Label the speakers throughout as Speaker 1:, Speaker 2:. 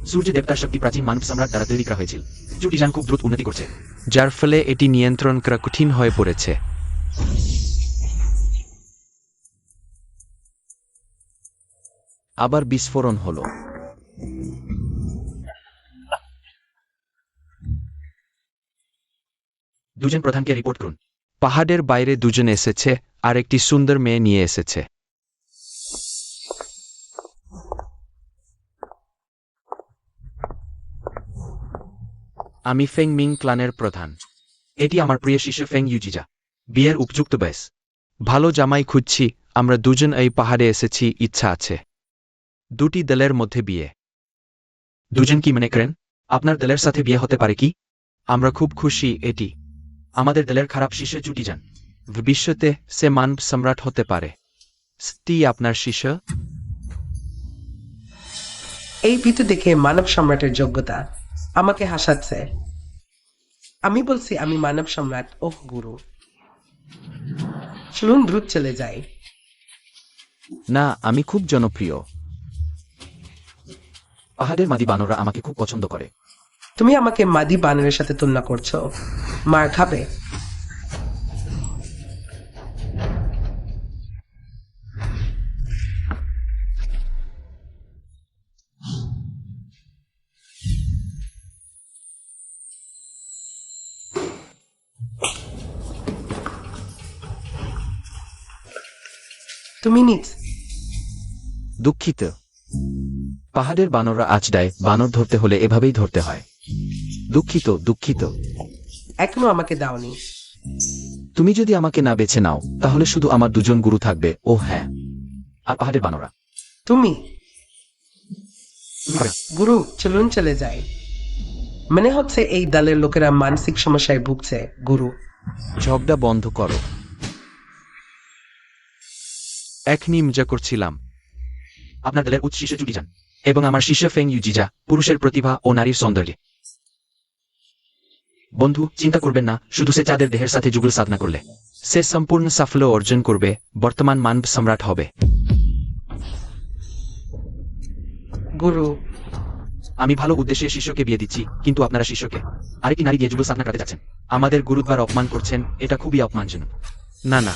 Speaker 1: সূর্য দেবতার শক্তি প্রাচীন মানব সম্রাট দ্বারা তৈরি করা হয়েছিল। জুটিজান খুব দ্রুত উন্নতি করছে,
Speaker 2: যার ফলে এটি নিয়ন্ত্রণ করা কঠিন হয়ে পড়েছে। আবার বিস্ফোরণ হলো।
Speaker 1: দুজন প্রধানকে রিপোর্ট করুন।
Speaker 2: পাহাড়ের বাইরে দুজন এসেছে আর একটি সুন্দর মেয়ে নিয়ে এসেছে। আমি ফেং মিং ক্লানের প্রধান।
Speaker 1: এটি আমার প্রিয় শিষ্য ফেং ইউজিজা। বিয়ের উপযুক্ত বয়স।
Speaker 2: ভালো জামাই খুঁজছি। আমরা দুজন এই পাহাড়ে এসেছি, ইচ্ছা আছে। দুটি দলের মধ্যে বিয়ে।
Speaker 1: দুজন কি মনে করেন? আপনার দলের সাথে বিয়ে হতে পারে কি?
Speaker 2: আমরা খুব খুশি। এটি
Speaker 1: আমাদের দলের খারাপ শিষ্য জুটিজান।
Speaker 2: ভবিষ্যতে সে মানব সম্রাট হতে পারে। স্টি আপনার শিষ্য?
Speaker 3: এই ভীতু দেখে মানব সম্রাটের যোগ্যতা আমাকে হাসাচ্ছে। আমি বলছি আমি মানব সম্রাট। ওহ গুরু, চলুন দ্রুত চলে যাই।
Speaker 2: না, আমি খুব জনপ্রিয়।
Speaker 1: পাহাড়ের মাদি বানররা আমাকে খুব পছন্দ করে।
Speaker 3: তুমি আমাকে মাদি বানরের সাথে তুলনা করছো? মার খাবে। তুমি নিচ।
Speaker 2: দুঃখিত।
Speaker 1: পাহাড়ের বানররা আঁচড়ায়। বানর ধরতে হলে এভাবেই ধরতে হয়।
Speaker 2: দুঃখিত, দুঃখিত।
Speaker 3: এখনো আমাকে দাওনি।
Speaker 1: তুমি যদি আমাকে না বেছে নাও তাহলে শুধু আমার দুজন গুরু থাকবে। ও হ্যাঁ, আর পাহাড়ের বানররা।
Speaker 3: তুমি গুরু, চলুন চলে যাই। মনে হচ্ছে এই দলের লোকেরা মানসিক সমস্যায় ভুগছে। গুরু,
Speaker 2: ঝগড়া বন্ধ করো। এখনই মজা করছিলাম।
Speaker 1: আপনার দলের উচ্চ শিষ্য জুটিজান এবং আমার শিষ্য ফেং ইউজিজা পুরুষের প্রতিভা ও নারীর সৌন্দর্যে। বন্ধু, চিন্তা করবেন না, শুধু সে চাঁদের দেহের সাথে যুগল সাধনা করলে
Speaker 2: সে সম্পূর্ণ সাফল্য অর্জন করবে, বর্তমান মানব সম্রাট হবে।
Speaker 3: গুরু,
Speaker 1: আমি ভালো উদ্দেশ্যে শিষ্যকে বিয়ে দিচ্ছি, কিন্তু আপনারা শিষ্যকে আরেকটি নারী দিয়ে যুগল সাধনা করতে যাচ্ছেন। আমাদের গুরুদ্বার অপমান করছেন। এটা খুবই অপমানজনক।
Speaker 2: না না,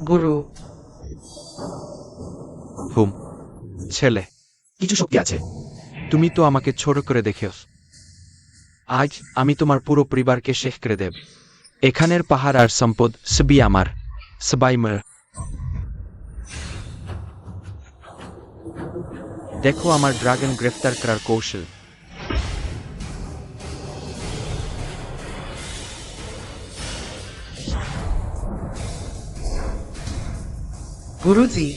Speaker 3: গুরু।
Speaker 2: হুম, ছেলে,
Speaker 1: কিছু শক্তি আছে।
Speaker 2: তুমি তো আমাকে ছোট করে দেখেছ। আজ আমি তোমার পুরো পরিবারকে শেষ করে দেব। এখানের পাহাড় আর সম্পদ সবই আমার। সবাই মর। দেখো আমার ড্রাগন গ্রেফতার করার কৌশল।
Speaker 3: গুরুজি,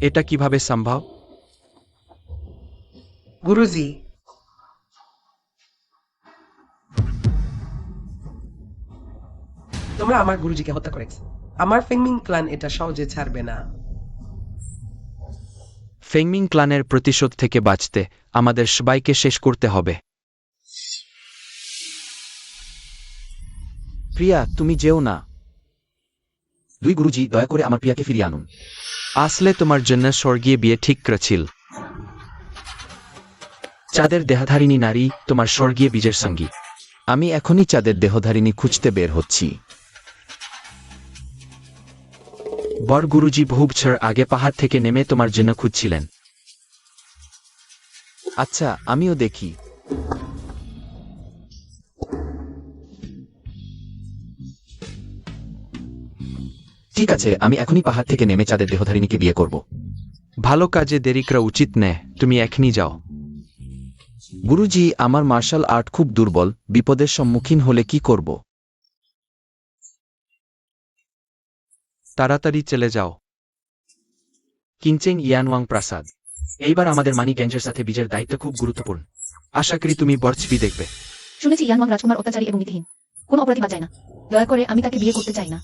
Speaker 2: এটা কিভাবে সম্ভব?
Speaker 3: গুরুজি, তোমরা আমার গুরুজিকে হত্যা করেছ। আমার ফেংমিং ক্লান এটা সহজে ছাড়বে না।
Speaker 2: ফেংমিং ক্লানের প্রতিশোধ থেকে বাঁচতে আমাদের সবাইকে শেষ করতে হবে।
Speaker 1: প্রিয়া, তুমি যেও না। দুই গুরুজি, দয়া করে আমার প্রিয়াকে ফিরিয়ে আনুন।
Speaker 2: আসলে তোমার জন্য স্বর্গীয় বিয়ে ঠিক করেছিল।
Speaker 1: চাঁদের দেহধারিণী নারী তোমার স্বর্গীয় বীজের সঙ্গী।
Speaker 2: আমি এখনই চাঁদের দেহধারিণী খুঁজতে বের হচ্ছি।
Speaker 1: বর গুরুজি বহু বছর আগে পাহাড় থেকে নেমে তোমার জন্য খুঁজছিলেন।
Speaker 2: আচ্ছা, আমিও দেখি।
Speaker 1: ঠিক আছে, আমি এখনই পাহাড় থেকে নেমে চাঁদের দেহধারিণীকে বিয়ে করব।
Speaker 2: ভালো কাজে দেরি করা উচিত নয়। তুমি এখনই যাও।
Speaker 1: গুরুজি, আমার মার্শাল আর্ট খুব দুর্বল। বিপদের সম্মুখীন হলে কি করব?
Speaker 2: তাড়াতাড়ি চলে যাও।
Speaker 1: কিনচেং ইয়ানওয়াং প্রাসাদ। এইবার আমাদের মানি গ্যাঞ্জের সাথে বীজের দায়িত্ব খুব গুরুত্বপূর্ণ।
Speaker 2: আশা করি তুমি বরছবি দেখবে।
Speaker 4: শুনেছি ইয়ানওয়াং রাজকুমার অত্যাচারী এবং নীতিহীন। কোনো অপরাধী বাদ যায় না। দয়া করে, আমি তাকে বিয়ে করতে চাই না।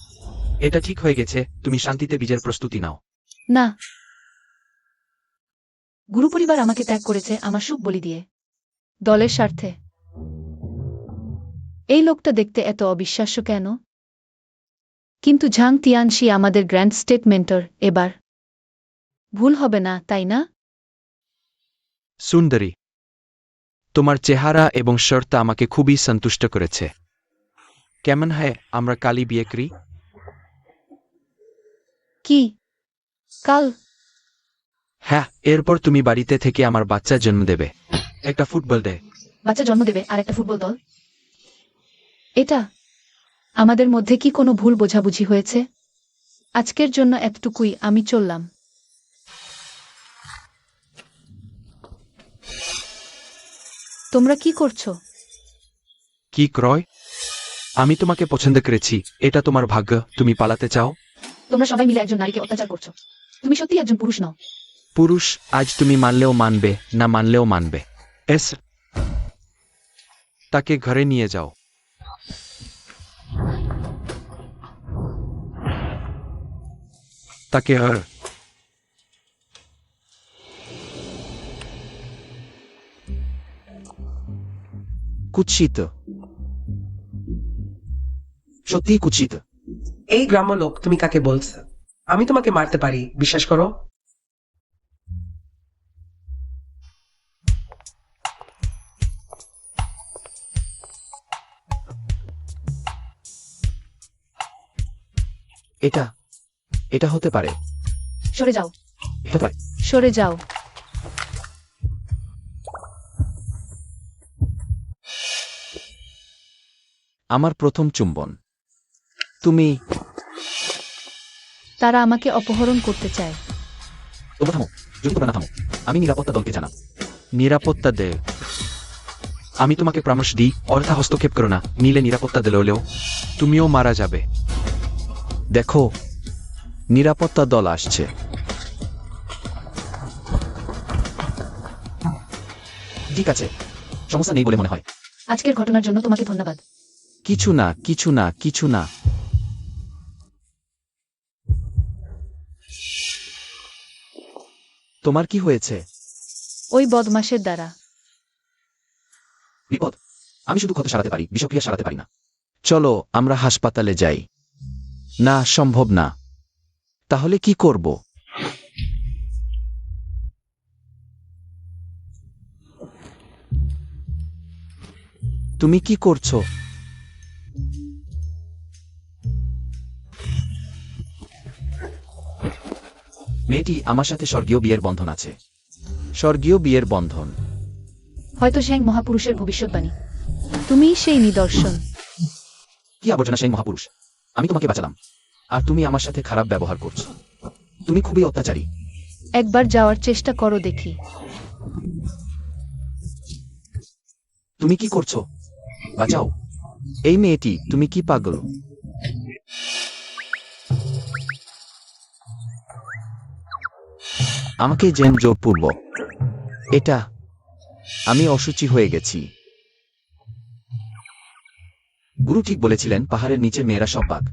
Speaker 1: এটা ঠিক হয়ে গেছে। তুমি শান্তিতে বীজের প্রস্তুতি নাও।
Speaker 4: না, গুরু পরিবার আমাকে ত্যাগ করেছে আমার সুখ বলি দিয়ে, দলের স্বার্থে।
Speaker 5: এই লোকটা দেখতে এত অবিশ্বাস্য কেন? কিন্তু ঝাং তিয়ানশি আমাদের গ্র্যান্ড স্টেট মেন্টর, এবার ভুল হবে না, তাই না?
Speaker 2: সুন্দরী, তোমার চেহারা এবং শর্ত আমাকে খুবই সন্তুষ্ট করেছে। কেমন হয় আমরা কালই বিয়ে করি?
Speaker 5: কি কাল?
Speaker 2: হ্যাঁ, এরপর তুমি বাড়িতে থেকে আমার বাচ্চা জন্ম দেবে। একটা ফুটবল দে।
Speaker 4: বাচ্চা জন্ম দেবে আর একটা ফুটবল দল?
Speaker 5: এটা আমাদের মধ্যে কি কোনো ভুল বোঝাবুঝি হয়েছে? আজকের জন্য এতটুকুই, আমি চললাম। তোমরা কি করছো?
Speaker 2: কি ক্রয়? আমি তোমাকে পছন্দ করেছি, এটা তোমার ভাগ্য। তুমি পালাতে চাও?
Speaker 4: তোমরা সবাই মিলে একজন নারীকে অত্যাচার করছো। তুমি সত্যি একজন পুরুষ নও।
Speaker 2: পুরুষ, আজ তুমি মানলেও মানবে, না মানলেও মানবে। এস, তাকে ঘরে নিয়ে যাও। তাকে কুৎসিত।
Speaker 1: সত্যি কুৎসিত।
Speaker 3: এই গ্রাম্য লোক, তুমি কাকে বলছো? আমি তোমাকে মারতে পারি, বিশ্বাস করো।
Speaker 1: এটা এটা হতে পারে।
Speaker 4: সরে যাও।
Speaker 1: এটা পারে।
Speaker 5: সরে যাও।
Speaker 2: আমার প্রথম চুম্বন। তুমি
Speaker 5: তারা আমাকে অপহরণ করতে চায়।
Speaker 1: তোমরা থামো, যদি তোমরা না থামো, আমি নিরাপত্তা দলকে জানাব।
Speaker 2: নিরাপত্তা দে।
Speaker 1: আমি তোমাকে পরামর্শ দিই, অর্থা হস্তক্ষেপ করো না, নিলে নিরাপত্তা দিলেও
Speaker 2: তুমিও মারা যাবে। দেখো, নিরাপত্তা দল আসছে।
Speaker 1: ঠিক আছে, সমস্যা নেই বলে মনে হয়।
Speaker 4: আজকের ঘটনার জন্য তোমাকে ধন্যবাদ।
Speaker 2: কিছু না, কিছু না, কিছু না।
Speaker 1: তোমার কি হয়েছে?
Speaker 5: ওই বদমাশের দ্বারা।
Speaker 1: বিপদ? আমি শুধু ক্ষত সারাতে পারি, বিষক্রিয়া সারাতে পারি না।
Speaker 2: চলো আমরা হাসপাতালে যাই। না, সম্ভব না। তাহলে কি করব? তুমি কি করছো?
Speaker 1: মেয়েটি আমার সাথে স্বর্গীয় বিয়ের বন্ধন আছে।
Speaker 2: স্বর্গীয় বিয়ের বন্ধন?
Speaker 4: হয়তো সেই মহাপুরুষের ভবিষ্যৎবাণী।
Speaker 5: তুমি সেই নিদর্শন।
Speaker 1: কি আবর্জনা সেই মহাপুরুষ! আমি তোমাকে বাঁচালাম, আর তুমি আমার সাথে খারাপ ব্যবহার করছো। তুমি খুবই অত্যাচারী।
Speaker 5: একবার যাওয়ার চেষ্টা করো দেখি।
Speaker 1: তুমি কি করছো? বাঁচাও।
Speaker 2: এই মেয়েটি, তুমি কি পাগল? আমাকে যেন জোরপূর্বক। এটা, আমি অসুচি হয়ে গেছি।
Speaker 1: গুরু ঠিক বলেছিলেন, পাহাড়ের নিচে মেয়েরা সব বাঘ,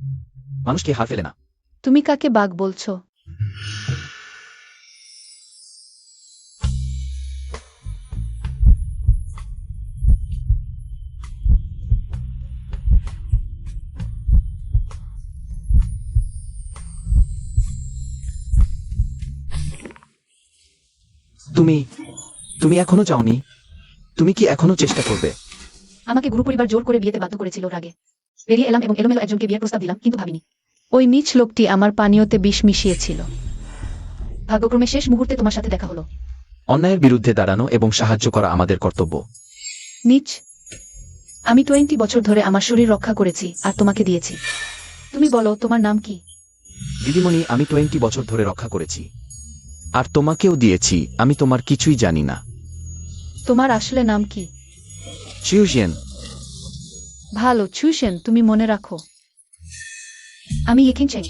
Speaker 1: মানুষকে হার ফেলে না।
Speaker 5: তুমি কাকে বাঘ বলছো?
Speaker 1: তুমি তুমি এখনো চাওনি? তুমি কি এখনো চেষ্টা করবে?
Speaker 4: আমাকে গুরু পরিবার জোর করে বিয়েতে বাধ্য করেছিল রাগে। বেরিয়ে এলাম এবং এলোমেলো একজনকে বিয়ের প্রস্তাব দিলাম, কিন্তু ভাবিনি
Speaker 5: ওই নীচ লোকটি আমার পানীয়তে বিষ মিশিয়েছিল।
Speaker 4: ভাগ্যক্রমে শেষ মুহূর্তে তোমার সাথে দেখা হলো।
Speaker 1: অন্যায়ের বিরুদ্ধে দাঁড়ানো এবং সাহায্য করা আমাদের কর্তব্য।
Speaker 5: নীচ।
Speaker 4: আমি 20 বছর ধরে আমার শরীর রক্ষা করেছি আর তোমাকে দিয়েছি। তুমি বলো, তোমার নাম কি?
Speaker 1: দিদিমণি, আমি 20 বছর ধরে রক্ষা করেছি।
Speaker 2: আর তোমাকেও দিয়েছি। আমি তোমার কিছুই জানি না।
Speaker 5: তোমার আসলে নাম কি?
Speaker 2: চিউজিয়ান।
Speaker 5: ভালো, ছুসেন, তুমি মনে রাখো।
Speaker 4: আমি ইখিন চেং,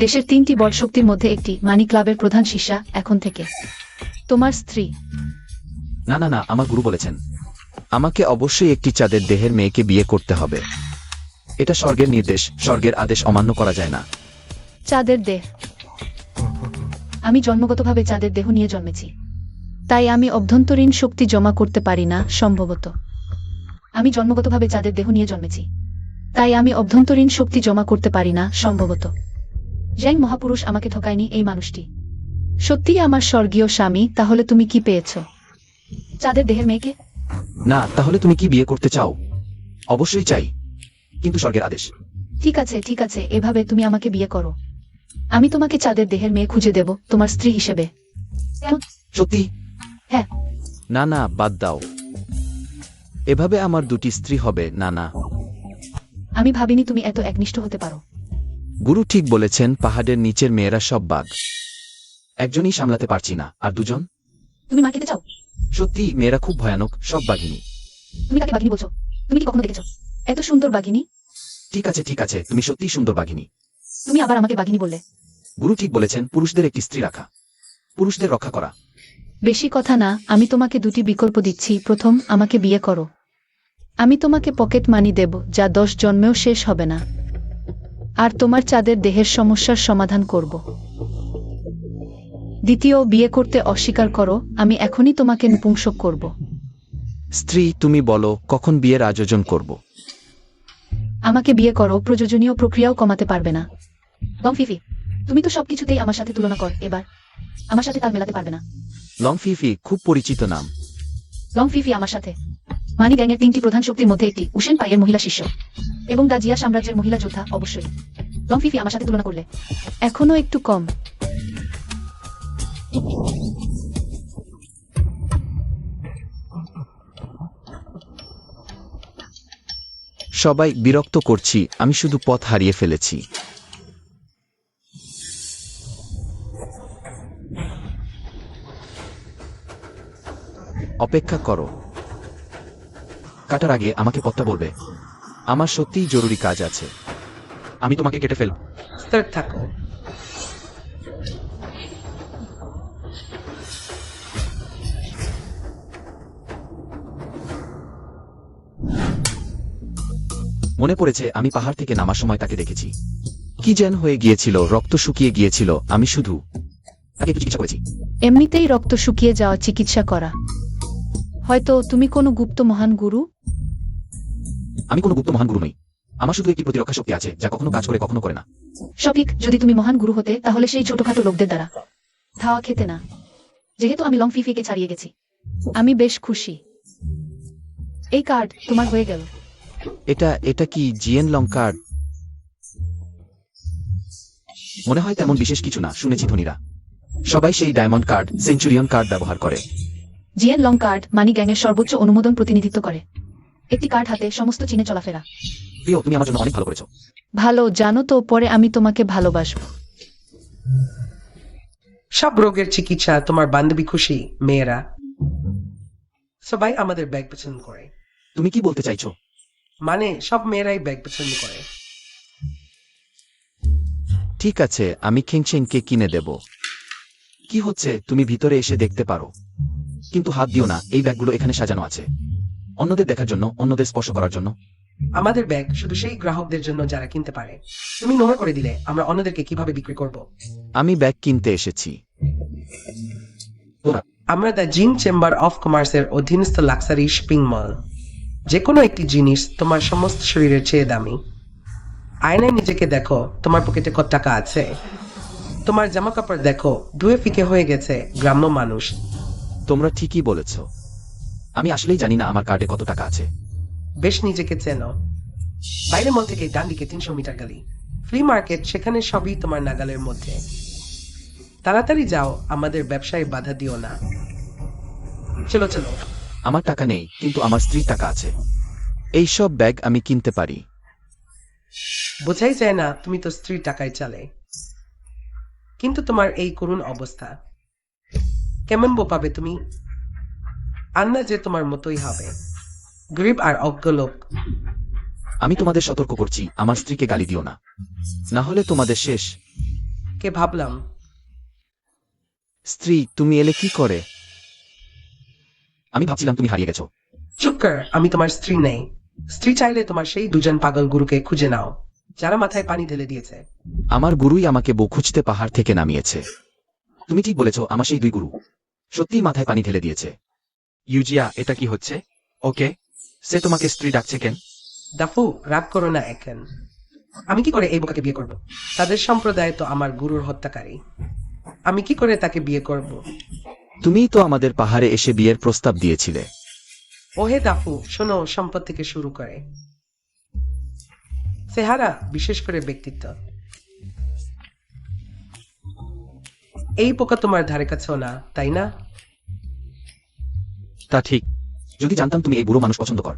Speaker 4: দেশের 3টি বড় শক্তির মধ্যে একটি, মানি ক্লাবের প্রধান শিষ্যা এখন থেকে।
Speaker 5: তোমার স্ত্রী?
Speaker 1: না না না, আমার গুরু বলেছেন
Speaker 2: আমাকে অবশ্যই একটি চাঁদের দেহের মেয়েকে বিয়ে করতে হবে।
Speaker 1: এটা স্বর্গের নির্দেশ, স্বর্গের আদেশ অমান্য করা যায় না।
Speaker 5: চাঁদের দেহ?
Speaker 4: আমি জন্মগতভাবে চাঁদের দেহ নিয়ে জন্মেছি।
Speaker 5: তাই আমি অভ্যন্তরীণ শক্তি জমা করতে পারি না, সম্ভবত।
Speaker 4: আমি জন্মগতভাবে চাঁদের দেহ নিয়ে জন্মেছি, তাই আমি অভ্যন্তরীণ শক্তি জমা করতে পারি না সম্ভবত। জ্যাং মহাপুরুষ আমাকে ঠকায়নি। এই মানুষটি সত্যিই আমার স্বর্গীয় স্বামী। তাহলে তুমি কি পেয়েছ? চাঁদের দেহের মেয়েকে?
Speaker 1: না, তাহলে তুমি কি বিয়ে করতে চাও? অবশ্যই চাই, কিন্তু স্বর্গের আদেশ।
Speaker 4: ঠিক আছে, ঠিক আছে, এভাবে তুমি আমাকে বিয়ে করো। আমি তোমাকে চাঁদের দেহের মেয়ে খুঁজে দেব তোমার স্ত্রী হিসেবে। কেমন?
Speaker 1: সত্যি?
Speaker 4: হ্যাঁ।
Speaker 2: না না, বাদ দাও। এভাবে আমার দুটি স্ত্রী হবে না। না,
Speaker 4: আমি ভাবিনি তুমি এত একনিষ্ঠ হতে পারো।
Speaker 2: গুরু ঠিক বলেছেন, পাহাড়ের নিচের মেয়েরা সব বাঘ।
Speaker 1: একজনই সামলাতে পারছি না, আর দুজন?
Speaker 4: তুমি মা খেতে চাও?
Speaker 1: সত্যি মেয়েরা খুব ভয়ানক, সব বাঘিনী।
Speaker 4: তুমি কাকে বাঘিনী বলছো? তুমি কি কখনো দেখেছ এত সুন্দর বাঘিনী?
Speaker 1: ঠিক আছে, ঠিক আছে, তুমি সত্যিই সুন্দর বাঘিনী।
Speaker 4: তুমি আবার আমাকে বাঘিনী বললে।
Speaker 1: গুরু ঠিক বলেছেন, পুরুষদের একটি স্ত্রী রাখা, পুরুষদের রক্ষা করা।
Speaker 4: বেশি কথা না, আমি তোমাকে দুটি বিকল্প দিচ্ছি। প্রথম, আমাকে বিয়ে করো। আমি তোমাকে পকেট মানি দেব যা 10 জন্মেও শেষ হবে না, আর তোমার চাঁদের দেহের সমস্যার সমাধান করব। দ্বিতীয়, বিয়ে করতে অস্বীকার করো। আমি এখনই তোমাকে নপুংসক করব।
Speaker 2: স্ত্রী, তুমি বলো কখন বিয়ের আয়োজন করব।
Speaker 4: আমাকে বিয়ে করো, প্রয়োজনীয় প্রক্রিয়াও কমাতে পারবে না। লং ফিফি, তুমি তো সবকিছুতেই আমার সাথে তুলনা কর, এবার আমার সাথে তাল মেলাতে পারবে না।
Speaker 2: লং ফিফি খুব পরিচিত নাম।
Speaker 4: লং ফিফি আমার সাথে মানি গ্যাংয়ের 3টি প্রধান শক্তির মধ্যে একটি, উশেন পাইয়ের মহিলা শিষ্য এবং দা জিয়া সাম্রাজ্যের মহিলা যোদ্ধা। অবশ্যই লং ফিফি আমার সাথে তুলনা করলে এখনো একটু কম।
Speaker 2: সবাই বিরক্ত করছি, আমি শুধু পথ হারিয়ে ফেলেছি। অপেক্ষা করো,
Speaker 1: কাটার আগে আমাকে পথটা বলবে।
Speaker 2: আমার সত্যিই জরুরি কাজ আছে।
Speaker 1: আমি তোমাকে কেটে ফেলব।
Speaker 3: স্থির থাকো।
Speaker 1: মনে পড়েছে আমি পাহাড় থেকে নামার সময় তাকে দেখেছি।
Speaker 2: কি যেন হয়ে গিয়েছিল, রক্ত শুকিয়ে গিয়েছিল। আমি শুধু
Speaker 1: তাকে একটু চিকিৎসা করেছি।
Speaker 4: এমনিতেই রক্ত শুকিয়ে যাওয়া চিকিৎসা করা। হয়তো তুমি কোনো গুপ্ত মহান গুরু?
Speaker 1: আমি কোনো গুপ্ত মহান গুরু নই, আমার শুধু একটি প্রতিরক্ষা শক্তি আছে যা কখনো কাজ করে কখনো করে না।
Speaker 4: সঠিক, যদি তুমি মহান গুরু হতে তাহলে সেই ছোটখাটো লোকদের দ্বারা ধাওয়া খেতে না। যেহেতু আমি লং ফিফিকে ছাড়িয়ে গেছি, আমি বেশ খুশি। এই কার্ড তোমার হয়ে গেল।
Speaker 2: এটা কি জিএন লং কার্ড?
Speaker 1: মনে হয় তেমন বিশেষ কিছু না। শুনেছি ধনীরা সবাই সেই ডায়মন্ড কার্ড, সেঞ্চুরিয়ন কার্ড ব্যবহার করে।
Speaker 4: জিএন লং কার্ড মানি গ্যাংয়ের সর্বোচ্চ অনুমোদন প্রতিনিধিত্ব করে। একটি কার্ড হাতে সমস্ত চিনে চলাফেরা।
Speaker 1: প্রিয়, তুমি আমার জন্য অনেক ভালো করেছো।
Speaker 4: ভালো, জানো তো, পরে আমি তোমাকে ভালোবাসবো।
Speaker 3: সব রোগের চিকিৎসা তোমার বান্ধবী খুশি। মেয়েরা সবাই আমাদের ব্যাগ পছন্দ করে।
Speaker 1: তুমি কি বলতে চাইছো?
Speaker 3: মানে সব মেয়েরাই ব্যাগ পছন্দ করে।
Speaker 2: ঠিক আছে, আমি খেংচেনকে কিনে দেব।
Speaker 1: কি হচ্ছে? তুমি ভিতরে এসে দেখতে পারো, কিন্তু হাত দিও না। এই ব্যাগগুলো এখানে সাজানো আছে অন্যদের দেখার জন্য, অন্যদের স্পর্শ করার জন্য।
Speaker 3: আমাদের ব্যাগ শুধু সেই গ্রাহকদের জন্য যারা কিনতে পারে। তুমি নোংরা করে দিলে আমরা অন্যদেরকে কিভাবে বিক্রি করব?
Speaker 2: আমি ব্যাগ কিনতে এসেছি।
Speaker 1: ওরা
Speaker 3: আমরা দ্য জিন চেম্বার অফ কমার্সের অধীনস্থ লাক্সারি শপিং মল। যে কোনো একটি জিনিস তোমার সমস্ত শরীরের চেয়ে দামি। আয়নায় নিজেকে দেখো, তোমার পকেটে কত টাকা আছে। তোমার জামা কাপড় দেখো, ধুয়ে ফিকে হয়ে গেছে। গ্রাম্য মানুষ।
Speaker 2: তোমরা ঠিকই বলেছ।
Speaker 1: আমি আসলেই জানি না আমার কার্ডে কত টাকা আছে।
Speaker 3: বেশ নিজেকে চেনো। বাইরে মল থেকে ডান দিকে 300 মিটার গলি, ফ্রি মার্কেট, সেখানে সবই তোমার নাগালের মধ্যে। তাড়াতাড়ি যাও, আমাদের ব্যবসায় বাধা দিও না। চলো চলো।
Speaker 1: আমার টাকা নেই, কিন্তু আমার স্ত্রীর টাকা আছে।
Speaker 2: এই সব ব্যাগ আমি কিনতে পারি।
Speaker 3: বোঝাই যায় না, তুমি তো স্ত্রীর টাকায় চালে। কিন্তু তোমার এই করুণ অবস্থা কেমন পাবে তুমি? আন্না যে তোমার মতোই হবে, গরিব আর অজ্ঞ লোক।
Speaker 1: আমি তোমাদের সতর্ক করছি, আমার স্ত্রীকে গালি দিও না,
Speaker 2: না হলে তোমাদের শেষ।
Speaker 3: কে ভাবলাম।
Speaker 2: স্ত্রী, তুমি এলে কি করে?
Speaker 1: আমি ভাবছিলাম তুমি হারিয়ে গেছো।
Speaker 3: চুপ কর, আমি তোমার স্ত্রী নেই। স্ত্রী চাইলে তোমার সেই দুজন পাগল গুরুকে খুঁজে নাও যারা মাথায় পানি ঢেলে দিয়েছে।
Speaker 2: আমার গুরুই আমাকে বউ খুঁজতে পাহাড় থেকে নামিয়েছে।
Speaker 1: তুমি ঠিক বলেছো, আমার সেই 2 গুরু সত্যিই মাথায় পানি ঢেলে দিয়েছে। ইউজিয়া, এটা কি হচ্ছে? ওকে,
Speaker 2: সে তোমাকে স্ত্রী ডাকছে কেন?
Speaker 3: দাফু, রাগ করো না এখন। আমি কি করে এই বোকাকে বিয়ে করব? তাদের সম্প্রদায় তো আমার গুরুর হত্যাকারী। আমি কি করে তাকে বিয়ে করব?
Speaker 1: তুমিই তো আমাদের পাহাড়ে এসে বিয়ের প্রস্তাব দিয়েছিলে।
Speaker 3: ওহে দাফু, শোনো, সম্পদ থেকে শুরু করে চেহারা, বিশেষ করে ব্যক্তিত্ব, এই পোকা তোমার ধারে কাছেও না, তাই না?
Speaker 2: তা ঠিক।
Speaker 1: যদি জানতাম তুমি এই বুড়ো মানুষ পছন্দ কর,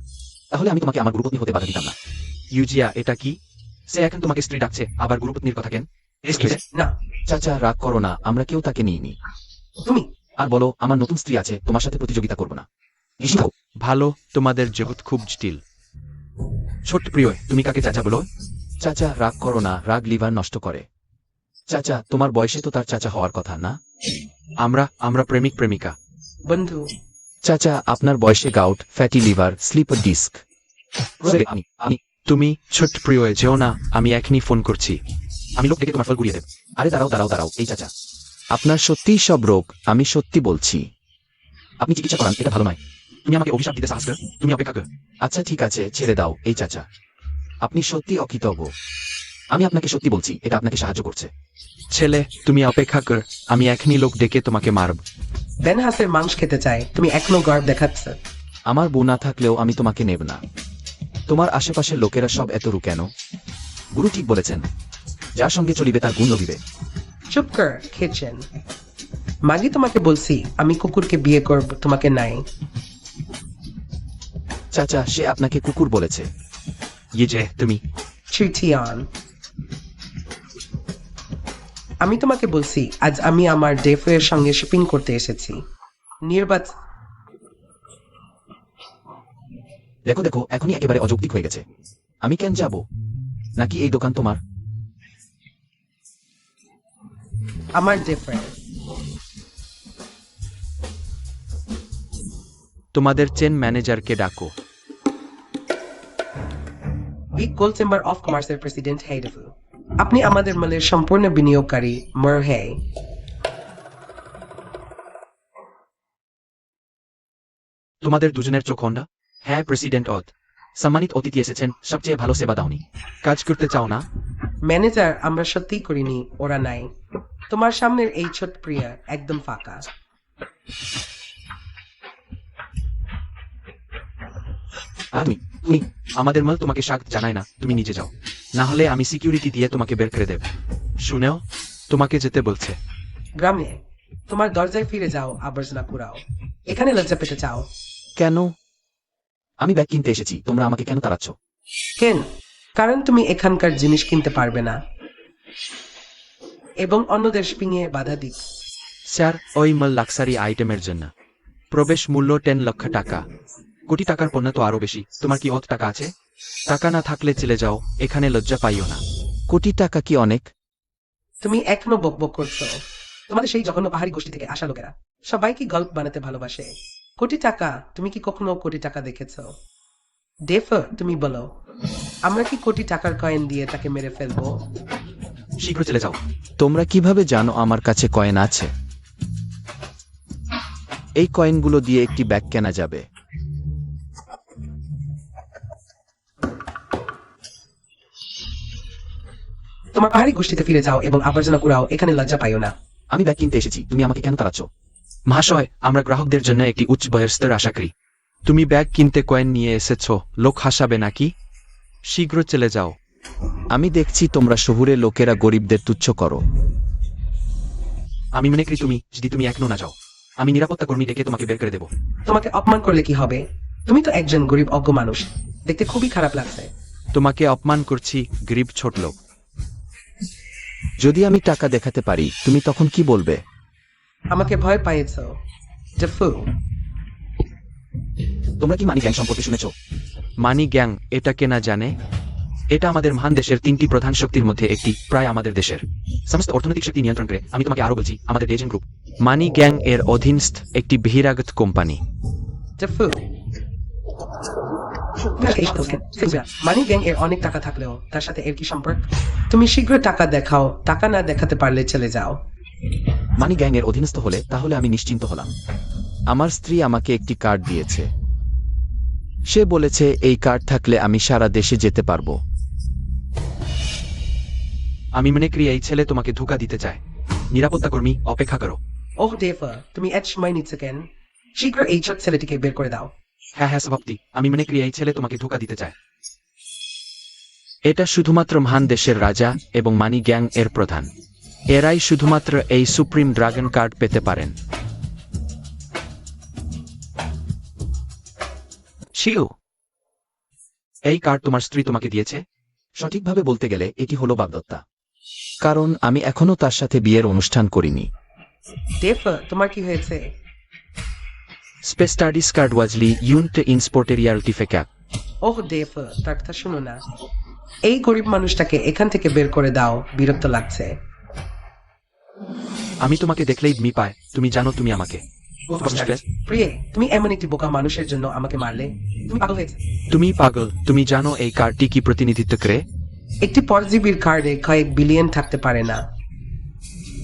Speaker 1: তাহলে আমি তোমাকে আমার গুরুপত্নী হতে বাধা দিতাম না।
Speaker 2: ইউজিয়া, এটা কি? সে এখন তোমাকে স্ত্রী ডাকছে, আবার গুরুপত্নীর কথা কেন?
Speaker 3: না,
Speaker 1: চাচা রাগ করো না, আমরা কেউ তাকে নিইনি।
Speaker 3: তুমি।
Speaker 1: আর বলো, আমার নতুন স্ত্রী আছে, তোমার সাথে প্রতিযোগিতা করবো না। নিশ্চিত।
Speaker 2: ভালো, তোমাদের জগৎ খুব জটিল। ছোট্ট প্রিয়, তুমি কাকে চাচা বলো?
Speaker 1: চাচা রাগ করো না, রাগ লিভার নষ্ট করে। চাচা, তোমার বয়সে তো তার চাচা হওয়ার কথা না?
Speaker 2: আমরা প্রেমিক প্রেমিকা।
Speaker 3: বন্ধু।
Speaker 1: চাচা, আপনার বয়সে gout, fatty liver, slipper disc. আমি
Speaker 2: তুমি ছোট্ট প্রিয়, যেও না, আমি এখনই ফোন করছি।
Speaker 1: আমি লোক ডেকে তোমার ফল গুলিয়ে দেব। আরে দাঁড়াও দাঁড়াও দাঁড়াও, এই চাচা, আপনার সত্যিই সব রোগ, আমি সত্যি বলছি। আপনি চিকিৎসা করান, এটা ভালো নয়। তুমি আমাকে অভিশাপ দিতে সাহস কর, তুমি অপেক্ষা কর। আচ্ছা ঠিক আছে, ছেড়ে দাও এই চাচা, আপনি সত্যি অকৃতজ্ঞ। আমি আপনাকে সত্যি বলছি, এটা আপনাকে সাহায্য করছে।
Speaker 2: ছেলে, তুমি অপেক্ষা কর, আমি এখনই লোক ডেকে তোমাকে মারব।
Speaker 3: বেনহাসের মাংস খেতে চাই, তুমি এখনো গর্ব দেখাচ্ছ।
Speaker 1: আমার বউ না থাকলেও আমি তোমাকে নেব না। তোমার আশেপাশের লোকেরা সব এত রু কেন? গুরু ঠিক বলেছেন, যার সঙ্গে চলিবে তার গুণ লভিবে।
Speaker 3: চুপ কর, খেয়েছেন। মাগি তোমাকে বলছি আমি কুকুরকে বিয়ে করব, তোমাকে নাই।
Speaker 1: চাচা, সে আপনাকে কুকুর বলেছে।
Speaker 2: ইয়ে যে তুমি।
Speaker 3: চিটিয়ান। আমি তোমাকে বলছি আজ আমি আমার ডেফো এর সঙ্গে শপিং করতে এসেছি। নির্বাচন।
Speaker 1: দেখো দেখো, এখনই একেবারে অযৌক্তিক হয়ে গেছে। আমি কেন যাব? নাকি এই দোকান তোমার?
Speaker 3: আমার ডেফো।
Speaker 2: তোমাদের চেন ম্যানেজারকে ডাকো।
Speaker 3: গোল চেম্বার অফ কমার্সের প্রেসিডেন্ট হেইডেফু। আপনি আমাদের মালের সম্পূর্ণ বিনিয়োগকারী মরহে।
Speaker 2: তোমাদের দুজনের চোখ খন্ডা। হ্যাঁ প্রেসিডেন্ট অদ, সম্মানিত অতিথি এসেছেন, সবচেয়ে ভালো সেবা দাওনি। কাজ করতে চাও না?
Speaker 3: ম্যানেজার, আমরা সত্যিই করিনি, ওরা নাই। তোমার সামনের এই ছোট প্রিয়া একদম ফাঁকা।
Speaker 1: আর তুমি
Speaker 2: আমাদের মাল তোমাকে স্বাগত জানায় না, তুমি নিজে যাও, না হলে আমি সিকিউরিটি দিয়ে তোমাকে বের করে দেব। শুনেও, তোমাকে যেতে বলছে।
Speaker 3: গ্রামে তোমার দরজায় ফিরে যাও, আবর্জনা কুড়াও। এখানে লজ্জা পেতে চাও
Speaker 1: কেন? আমি ব্যাগ কিনতে এসেছি, তোমরা আমাকে কেন তাড়াচ্ছ?
Speaker 3: কেন? কারণ তুমি এখানকার জিনিস কিনতে পারবে না এবং অন্যদের শপিংয়ে বাধা দিক।
Speaker 2: স্যার, ওই মাল লাক্সারি আইটেমের জন্য। প্রবেশ মূল্য 10 লক্ষ টাকা। কোটি টাকার পণ্য তো আরো বেশি। তোমার কি অত টাকা আছে? টাকা না থাকলে চলে যাও, এখানে লজ্জা পাইও না।
Speaker 1: কোটি টাকা কি অনেক?
Speaker 3: তুমি এখনো বকবক করছো। তোমাদের সেই জঘন্য পাহাড়ি গোষ্ঠী থেকে আসা লোকেরা সবাই কি গল্প বানাতে ভালোবাসে। কোটি টাকা, তুমি কি কখনো কোটি টাকা দেখেছো? ডেফ, তুমি বলো, আমরা কি কোটি টাকার কয়েন দিয়ে তাকে মেরে ফেলবো?
Speaker 2: শীঘ্র চলে যাও।
Speaker 1: তোমরা কিভাবে জানো আমার কাছে কয়েন আছে? এই কয়েনগুলো দিয়ে একটি ব্যাগ কেনা যাবে।
Speaker 3: তোমার পাহাড়ি গোষ্ঠীতে ফিরে যাও এবং আবর্জনা কুড়াও, এখানে লজ্জা পাইও না।
Speaker 1: আমি ব্যাগ কিনতে এসেছি, তুমি আমাকে কেন তাড়াচ্ছ?
Speaker 2: মহাশয়, আমরা গ্রাহকদের জন্য একটি উচ্চ বয়স্তের আশা করি। তুমি ব্যাগ কিনতে কয়েন নিয়ে এসেছ, লোক হাসাবে নাকি? শীঘ্র চলে যাও।
Speaker 1: আমি দেখছি তোমরা শহুরে লোকেরা গরিবদের তুচ্ছ করো।
Speaker 2: আমি মনে করি যদি তুমি এখনো না যাও, আমি নিরাপত্তা কর্মী ডেকে তোমাকে বের করে দেব।
Speaker 3: তোমাকে অপমান করলে কি হবে? তুমি তো একজন গরিব অজ্ঞ মানুষ, দেখতে খুবই খারাপ লাগছে।
Speaker 2: তোমাকে অপমান করছি, গরিব ছোট লোক।
Speaker 1: যদি আমি টাকা দেখাতে পারি, তুমি তখন কি বলবে?
Speaker 3: আমাকে ভয় পাইয়েছ। ডেফু,
Speaker 1: তোমরা কি মানি গ্যাং সম্পর্কে শুনেছ?
Speaker 2: মানি গ্যাং, এটা কে না জানে? এটা আমাদের মহান দেশের 3টি প্রধান শক্তির মধ্যে একটি, প্রায় আমাদের দেশের সমস্ত অর্থনৈতিক শক্তি নিয়ন্ত্রণ করে। আমি তোমাকে আরো বলছি, আমাদের এজেন্ট গ্রুপ মানি গ্যাং এর অধীনস্থ একটি বহিরাগত কোম্পানি।
Speaker 3: ডেফু, মানি গ্যাং এর অনেক টাকা থাকলেও তার সাথে এর কি সম্পর্ক? তুমি শীঘ্র টাকা দেখাও, টাকা না দেখাতে পারলে চলে যাও।
Speaker 1: মানি গ্যাং এর অধীনস্থ হলে তাহলে আমি নিশ্চিন্ত হলাম। আমার স্ত্রী আমাকে একটি কার্ড দিয়েছে। সে বলেছে এই কার্ড থাকলে আমি সারা দেশে যেতে পারবো।
Speaker 2: আমি মনে করি এই ছেলে তোমাকে ধোঁকা দিতে চায়। নিরাপত্তা কর্মী, অপেক্ষা করো।
Speaker 3: ওহ ডেফা, তুমি এত সময় নিচ্ছ কেন? শীঘ্র এই ছোট ছেলেটিকে বের করে দাও।
Speaker 2: হ্যাঁ হ্যাঁ সভাপতি, আমি মনে করি এই ছেলে তোমাকে ধোঁকা দিতে চায়।
Speaker 1: এটা শুধুমাত্র মহান দেশের রাজা এবং মানি গ্যাং এর প্রধান। এরাই শুধুমাত্র এই সুপ্রিম ড্রাগন কার্ড পেতে পারেন।
Speaker 2: শিও, এই কার্ড তোমার স্ত্রী তোমাকে দিয়েছে?
Speaker 1: সঠিকভাবে বলতে গেলে এটি হলো বাগদত্তা, কারণ আমি এখনো তার সাথে বিয়ের অনুষ্ঠান করিনি।
Speaker 3: ডেফা, তোমার কি হয়েছে?
Speaker 1: স্পেস্টাডিস কার্ড ওয়াজলি ইউনট ইন্সপোর্টেরিয়াল টিফেক্যাপ।
Speaker 3: ওহ ডেফা, তার কথা শুনো না। এই গরিব মানুষটাকে এখান থেকে বের করে দাও, বিরক্ত লাগছে।
Speaker 2: আমি তোমাকে দেখলেই মি পায়। তুমি জানো তুমি আমাকে।
Speaker 3: প্রিয়ে, তুমি এমন একটি বোকা মানুষের জন্য আমাকে মারলে? তুমি পাগল হয়েছে?
Speaker 2: তুমি পাগল। তুমি জানো এই কার্ডটি কি প্রতিনিধিত্ব করে?
Speaker 3: একটি পরজীবীর কার্ডে কয়েক বিলিয়ন থাকতে পারে না।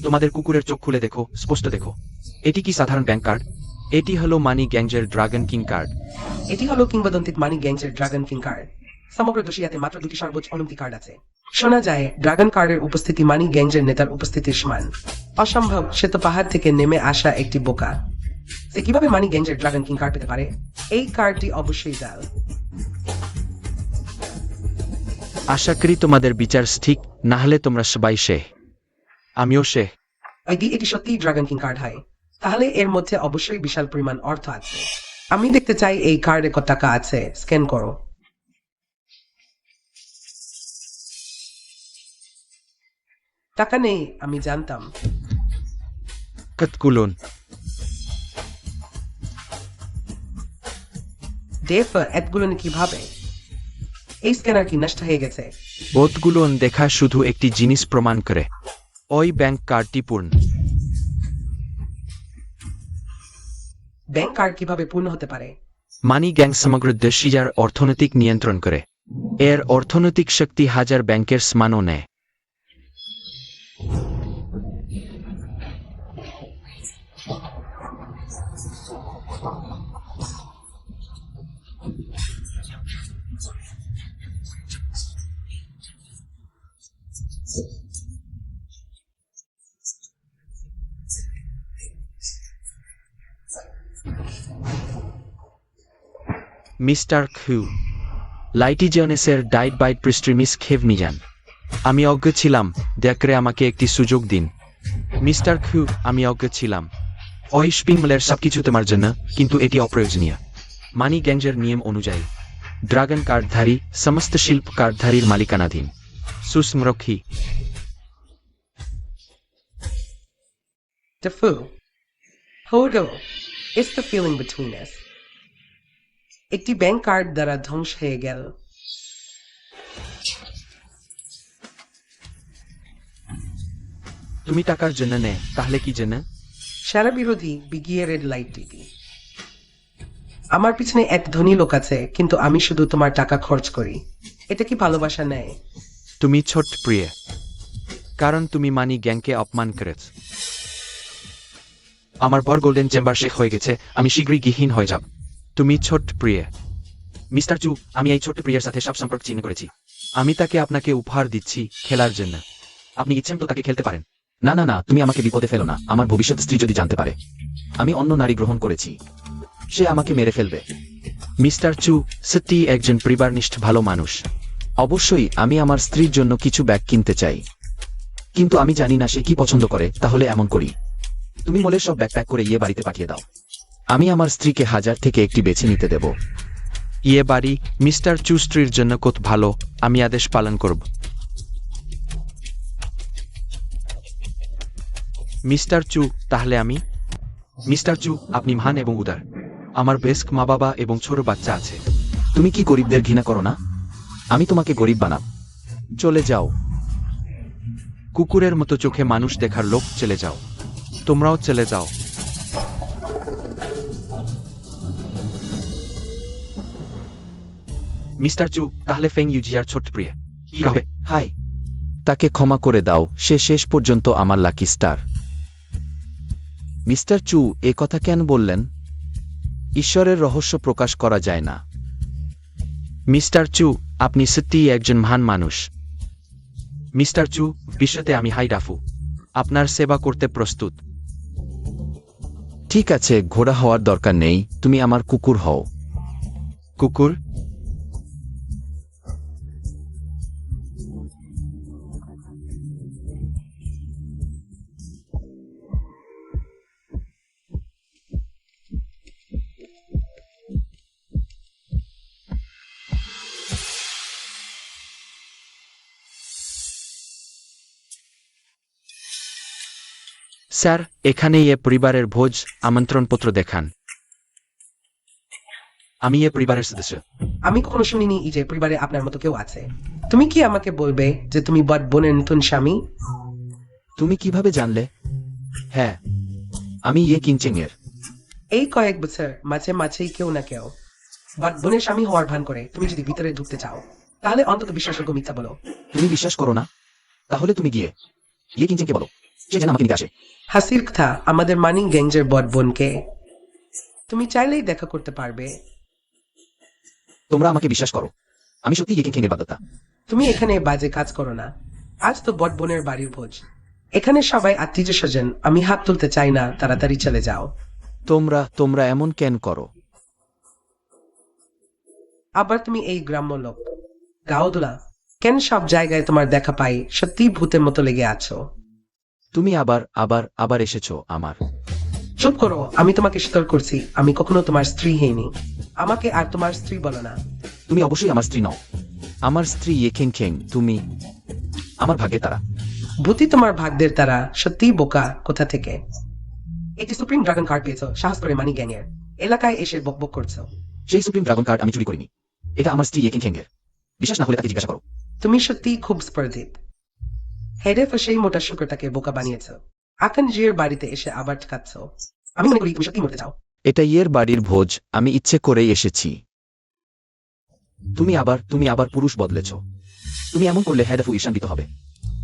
Speaker 2: তোমাদের কুকুরের চোখ খুলে দেখো, স্পষ্ট দেখো। এটি কি সাধারণ ব্যাংক কার্ড? এটি হলো মানি গ্যাংজের ড্রাগন কিং কার্ড।
Speaker 3: এটি হলো কিংবদন্তি মানি গ্যাংসের ড্রাগন কিং কার্ড। সমগ্র দোষিয়াতে মাত্র 2টি সর্বোচ্চ অনুমতি কার্ড আছে। শোনা যায় ড্রাগন কার্ডের উপস্থিতি মানি গ্যাংজের নেতার উপস্থিতির সমান। অসম্ভব, সে তো পাহাড় থেকে নেমে আসা একটি বোকা। সে কিভাবে মানি গ্যাংজের ড্রাগন কিং কার্ড পেতে পারে? এই কার্ডটি অবশ্যই জাল।
Speaker 1: আশা করি তোমাদের বিচার ঠিক, না হলে তোমরা সবাই শেহ।
Speaker 2: আমিও সে।
Speaker 3: যদি এটি সত্যিই ড্রাগন কিং কার্ড হয়, তাহলে এর মধ্যে অবশ্যই বিশাল পরিমাণ অর্থ আছে। আমি দেখতে চাই এই কার্ডে কত টাকা আছে। স্ক্যান করো। টাকা নেই, আমি জানতাম।
Speaker 2: কতগুলোন?
Speaker 3: ডেফ, এতগুলো কিভাবে? এই স্ক্যানার কি নষ্ট হয়ে গেছে?
Speaker 1: বোধগুলো দেখা শুধু একটি জিনিস প্রমাণ করে, ওই ব্যাংক কার্ডটি পূর্ণ।
Speaker 3: ব্যাংক কার্ড কিভাবে পূর্ণ হতে পারে?
Speaker 1: মানি গ্যাং সমগ্র দেশিয়ার অর্থনৈতিক নিয়ন্ত্রণ করে। এর অর্থনৈতিক শক্তি হাজার ব্যাংকের সমানও নেয়। মিস্টার খিউ, লাইটিজনেসের ডাইট বাইট প্রিস্ট্রিমিস খেভ নিজান। আমি অজ্ঞ ছিলাম, দয়া করে আমাকে একটি সুযোগ দিন। মিস্টার খিউ, আমি অজ্ঞ ছিলাম। ওই স্পিংমলের সবকিছু তোমার জন্য, কিন্তু এটি অপ্রয়োজনীয়। মানি গ্যাংজের নিয়ম অনুযায়ী ড্রাগন কার্ডধারী সমস্ত শিল্প কার্ডধারীর মালিকানাধীন। সুস্মরক্ষী।
Speaker 3: Defu. Hodo. It's the feeling between us. একটি ব্যাংক কার্ড দ্বারা ধ্বংস হয়ে গেল।
Speaker 2: তুমি টাকার জন্য নে, তাহলে কি জন্য?
Speaker 3: সারা বিরোধী বিগিয়ে রেড লাইট টিভি। আমার পিছনে এক ধনী লোক আছে, কিন্তু আমি শুধু তোমার টাকা খরচ করি। এটা কি ভালোবাসা নেয়?
Speaker 1: তুমি ছোট প্রিয়, কারণ তুমি মানি গ্যাংকে অপমান করেছ।
Speaker 2: আমার বর গোল্ডেন চেম্বার শেখ হয়ে গেছে, আমি শীঘ্রই গৃহহীন হয়ে যাব।
Speaker 1: তুমি ছোট প্রিয়।
Speaker 2: মিস্টার চু, আমি এই ছোট্ট প্রিয়ের সাথে সব সম্পর্ক চিহ্ন করেছি।
Speaker 1: আমি তাকে আপনাকে উপহার দিচ্ছি খেলার জন্য।
Speaker 2: আপনি ইচ্ছেন তো তাকে খেলতে পারেন।
Speaker 1: না না না, তুমি আমাকে বিপদে ফেলো না। আমার ভবিষ্যৎ স্ত্রী যদি জানতে পারে আমি অন্য নারী গ্রহণ করেছি, সে আমাকে মেরে ফেলবে। মিস্টার চু সত্যি একজন পরিবারনিষ্ঠ ভালো মানুষ। অবশ্যই আমি আমার স্ত্রীর জন্য কিছু ব্যাগ কিনতে চাই, কিন্তু আমি জানি না সে কি পছন্দ করে। তাহলে এমন করি, তুমি বলে সব ব্যাগ প্যাক করে ইয়ে বাড়িতে পাঠিয়ে দাও। আমি আমার স্ত্রীকে 1000 থেকে একটি বেছে নিতে দেব। ইয়ে বাড়ি মিস্টার চু স্ত্রীর জন্য কত ভালো, আমি আদেশ পালন করব। মিস্টার চু, তাহলে আমি?
Speaker 2: মিস্টার চু, আপনি মহান এবং উদার। আমার বেশ মা বাবা এবং ছোট বাচ্চা আছে।
Speaker 1: তুমি কি গরিবদের ঘৃণা করো না? আমি তোমাকে গরিব বানাব। চলে যাও।
Speaker 2: কুকুরের মতো চোখে মানুষ দেখার লোক, চলে যাও। তোমরাও চলে যাও। মিস্টার চু, তাহলে ফেং ইউজিয়ার ছোট্ট প্রিয় কি হবে?
Speaker 1: হাই, তাকে ক্ষমা করে দাও, সে শেষ পর্যন্ত আমার লাকি স্টার। মিস্টার চু এ কথা কেন বললেন? ঈশ্বরের রহস্য প্রকাশ করা যায় না।
Speaker 2: মিস্টার চু, আপনি সত্যিই একজন মহান মানুষ। মিস্টার চু, বিশ্বতে আমি হাই ডাফু আপনার সেবা করতে প্রস্তুত।
Speaker 1: ঠিক আছে, ঘোড়া হওয়ার দরকার নেই, তুমি আমার কুকুর হও।
Speaker 2: কুকুর? স্যার, এখানেই এ পরিবারের ভোজ আমন্ত্রণপত্র দেখান। আমি এ পরিবারের সদস্য।
Speaker 3: আমি কখনো শুনিনি যে পরিবারে আপনার মতো কেউ আছে। তুমি কি আমাকে বলবে যে তুমি বট বোনের নতুন স্বামী?
Speaker 1: তুমি কিভাবে জানলে? হ্যাঁ, আমি ইয়ে কিংচেং এর।
Speaker 3: এই কয়েক বছর মাঝে মাঝেই কেউ না কেউ বট বোনের স্বামী হওয়ার ভান করে। তুমি যদি ভিতরে ঢুকতে চাও তাহলে অন্তত বিশ্বাসযোগ্য মিথ্যা বলো।
Speaker 1: তুমি বিশ্বাস করো না? তাহলে তুমি গিয়ে ইয়ে কিংচেংকে বলো, সে যেন আমাকে নিতে আসে।
Speaker 3: হাসির কথা, আমাদের মানি গ্যাংজের বট বোনকে তুমি চাইলেই দেখা করতে পারবে।
Speaker 1: তোমরা আমাকে বিশ্বাস করো, আমি সত্যি ইয়ে কিংচেং এর বাধ্যতা।
Speaker 3: তুমি এখানে বাজে কাজ করো না। আজ তো বট বোনের বাড়ির ভোজ, এখানে সবাই আত্মীয় স্বজন। আমি হাত তুলতে চাই না, তাড়াতাড়ি চলে যাও।
Speaker 1: তোমরা এমন কেন করো?
Speaker 3: আবার তুমি এই গ্রাম্য লোক গাওদুলা, কেন সব জায়গায় তোমার দেখা পাই? সত্যি ভূতের মতো লেগে আছো।
Speaker 1: তুমি আবার এসেছো আমার।
Speaker 3: চুপ করো, আমি তোমাকে সতর্ক করছি, আমি কখনো তোমার স্ত্রী হইনি। আমাকে আর তোমার স্ত্রী বলো না।
Speaker 1: তুমি অবশ্যই আমার স্ত্রী নও। আমার স্ত্রী ইয়ে কিংচেং, তুমি আমার ভাগ্যে তারা।
Speaker 3: ভূতি তোমার ভাগ্যের তারা। সত্যি বোকা কোথা থেকে? একটি সুপ্রিম ড্রাগন কার্ড পেয়েছো, সাহস করে মানি গ্যাং এর এলাকায় এসে বকবক করছো।
Speaker 1: সেই সুপ্রিম ড্রাগন কার্ড আমি চুরি করিনি, এটা আমার স্ত্রী ইয়ে কিংচেং এর। বিশ্বাস না হলে তাকে জিজ্ঞাসা করো।
Speaker 3: তুমি সত্যি খুব স্পর্ধিত। হেডে সেই মোটা শুক্রটাকে বোকা বানিয়েছো। আকান জির বাড়িতে এসে আবার ঠকাচ্ছ। আমি মনে করি তুমি সত্যি মরতে চাও।
Speaker 1: এটা ইয়ের বাড়ির ভোজ, আমি ইচ্ছে করেই এসেছি। তুমি আবার পুরুষ বদলেছ। তুমি এমন করলে হেডাফু ঈর্ষান্বিত হবে।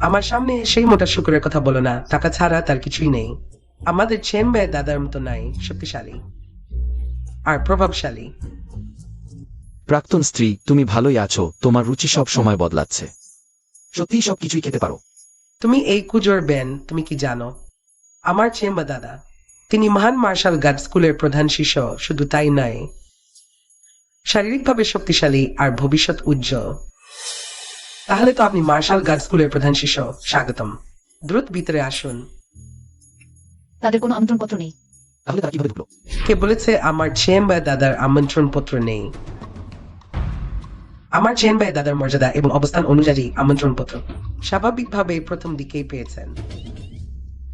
Speaker 3: আমার সামনে সেই মোটা শুক্রের কথা বলো না, টাকা ছাড়া তার কিছুই নেই। আমাদের চেন ব্যয় দাদার মতো নাই, শক্তিশালী আর প্রভাবশালী।
Speaker 1: প্রাক্তন স্ত্রী, তুমি ভালোই আছো? তোমার রুচি সব সময় বদলাচ্ছে। সত্যিই সব কিছুই খেতে পারো।
Speaker 3: তুমি এই কুজোর বেন, তুমি কি জানো? আমার চেম্বা দাদা, তিনি মহান মার্শাল গার্ড স্কুলের প্রধান শিষ্য। শুধু তাই নয়, শারীরিকভাবে শক্তিশালী আর ভবিষ্যৎ উজ্জ্বল। তাহলে তো আপনি মার্শাল গার্ড স্কুলের প্রধান শিষ্য। স্বাগতম, দ্রুত ভিতরে আসুন।
Speaker 4: তাদের কোনো আমন্ত্রণপত্র নেই।
Speaker 1: তাহলে তারা কিভাবে ঢুকলো?
Speaker 3: কে বলেছে আমার চেম্বা দাদার আমন্ত্রণ পত্র নেই? আমার চেম্বায় দাদার মর্যাদা এবং অবস্থান অনুযায়ী আমন্ত্রণ পত্র স্বাভাবিকভাবে প্রথম দিকেই পেয়েছেন।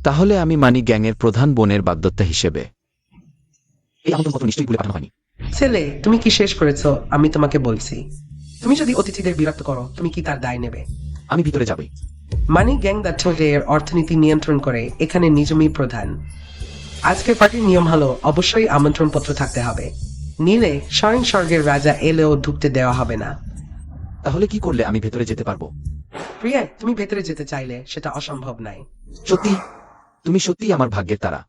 Speaker 1: তাহলে আমি মানি গ্যাংয়ের প্রধান বোনের বাগদত্তা হিসেবে এই আমন্ত্রণপত্র নিশ্চয়ই ভুলে পাঠানো হয়নি।
Speaker 3: ছেলে, তুমি কি শেষ করেছো? আমি তোমাকে বলছি, তুমি যদি অতিথিদের বিরক্ত করো, তুমি কি তার দায় নেবে?
Speaker 1: আমি ভিতরে যাবই।
Speaker 3: মানি গ্যাং এর অর্থনীতি নিয়ন্ত্রণ করে, এখানে নিজমই প্রধান। আজকের পার্টির নিয়ম হলো অবশ্যই আমন্ত্রণ পত্র থাকতে হবে, নিলে স্বয়ং স্বর্গের রাজা এলেও ঢুকতে দেওয়া হবে না।
Speaker 1: তাহলে কি করলে আমি ভেতরে যেতে পারবো?
Speaker 3: প্রিয়া, তুমি ভেতরে যেতে চাইলে সেটা অসম্ভব নাই।
Speaker 1: সত্যি? তুমি সত্যিই আমার ভাগ্যের তারা।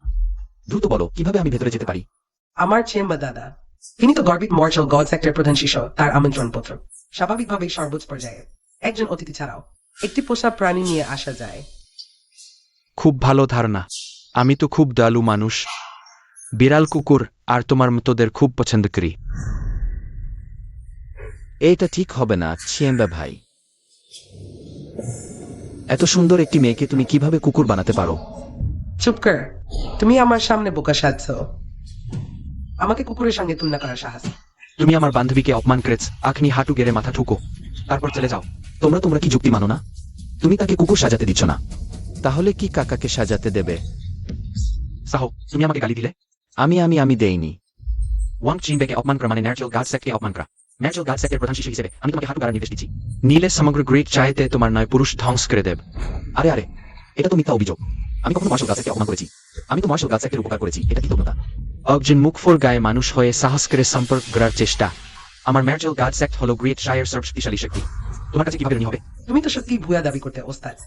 Speaker 1: দ্রুত বলো, কিভাবে আমি ভেতরে যেতে পারি?
Speaker 3: আমার চেম্বা দাদা, তিনি তো গর্বিত মার্শাল গড সেক্টর প্রধান শিষ্য। তার আমন্ত্রণ পত্র স্বাভাবিকভাবেই সর্বোচ্চ পর্যায়ে। একজন অতিথি ছাড়াও একটি পোষা প্রাণী নিয়ে আসা যায়।
Speaker 2: খুব ভালো ধারণা। আমি তো খুব দয়ালু মানুষ। বিড়াল, কুকুর আর তোমার মতোদের খুব পছন্দ করি।
Speaker 1: এইটা ঠিক হবে না চিয়েম্বা ভাই। এত সুন্দর একটি মেয়েকে তুমি কিভাবে কুকুর বানাতে পারো?
Speaker 3: চুপ কর, তুমি আমার সামনে বোকা সাজছ। আমাকে কুকুরের সঙ্গে তুলনা করার সাহস?
Speaker 2: তুমি আমার বান্ধবীকে অপমান করেছ। আখনি হাঁটু গেড়ে মাথা ঠুকো, তারপর চলে যাও।
Speaker 1: তোমরা কি যুক্তি মানো না? তুমি তাকে কুকুর সাজাতে দিচ্ছ না, তাহলে কি কাকাকে সাজাতে দেবে?
Speaker 2: সাহো, তুমি আমাকে গালি দিলে।
Speaker 1: আমি দেইনি।
Speaker 2: ওয়াং চিনবেকে অপমান করা মানে ন্যাচারাল গার্ড সেক্টকে অপমান করা। ন্যাচারাল গার্ড সেক্টর প্রধান শিশু হিসেবে আমি তোমাকে হাঁটু গাড়ার নির্দেশ দিচ্ছি। নীলে সমগ্র গ্রিক চাইতে তোমার নয় পুরুষ ধ্বংস করে দেব।
Speaker 1: আরে এটা তো মিথ্যা অভিযোগ। আমি কখনো মার্শাল গাছকে অপমান করেছি? আমি তো মার্শাল গাছের উপকার করেছি, এটা কৃতজ্ঞতা।
Speaker 2: একজন মুখফোর গায়ে মানুষ হয়ে সাহস করে সম্পর্ক করার চেষ্টা। আমার ম্যার্চাল গার্ড সেক্ট হলো গ্রেট শায়ার সার্ভ শক্তিশালী শক্তি। তোমার কাছে কিভাবে হবে?
Speaker 3: তুমি তো সত্যি ভুয়া দাবি করতে ওস্তাদ।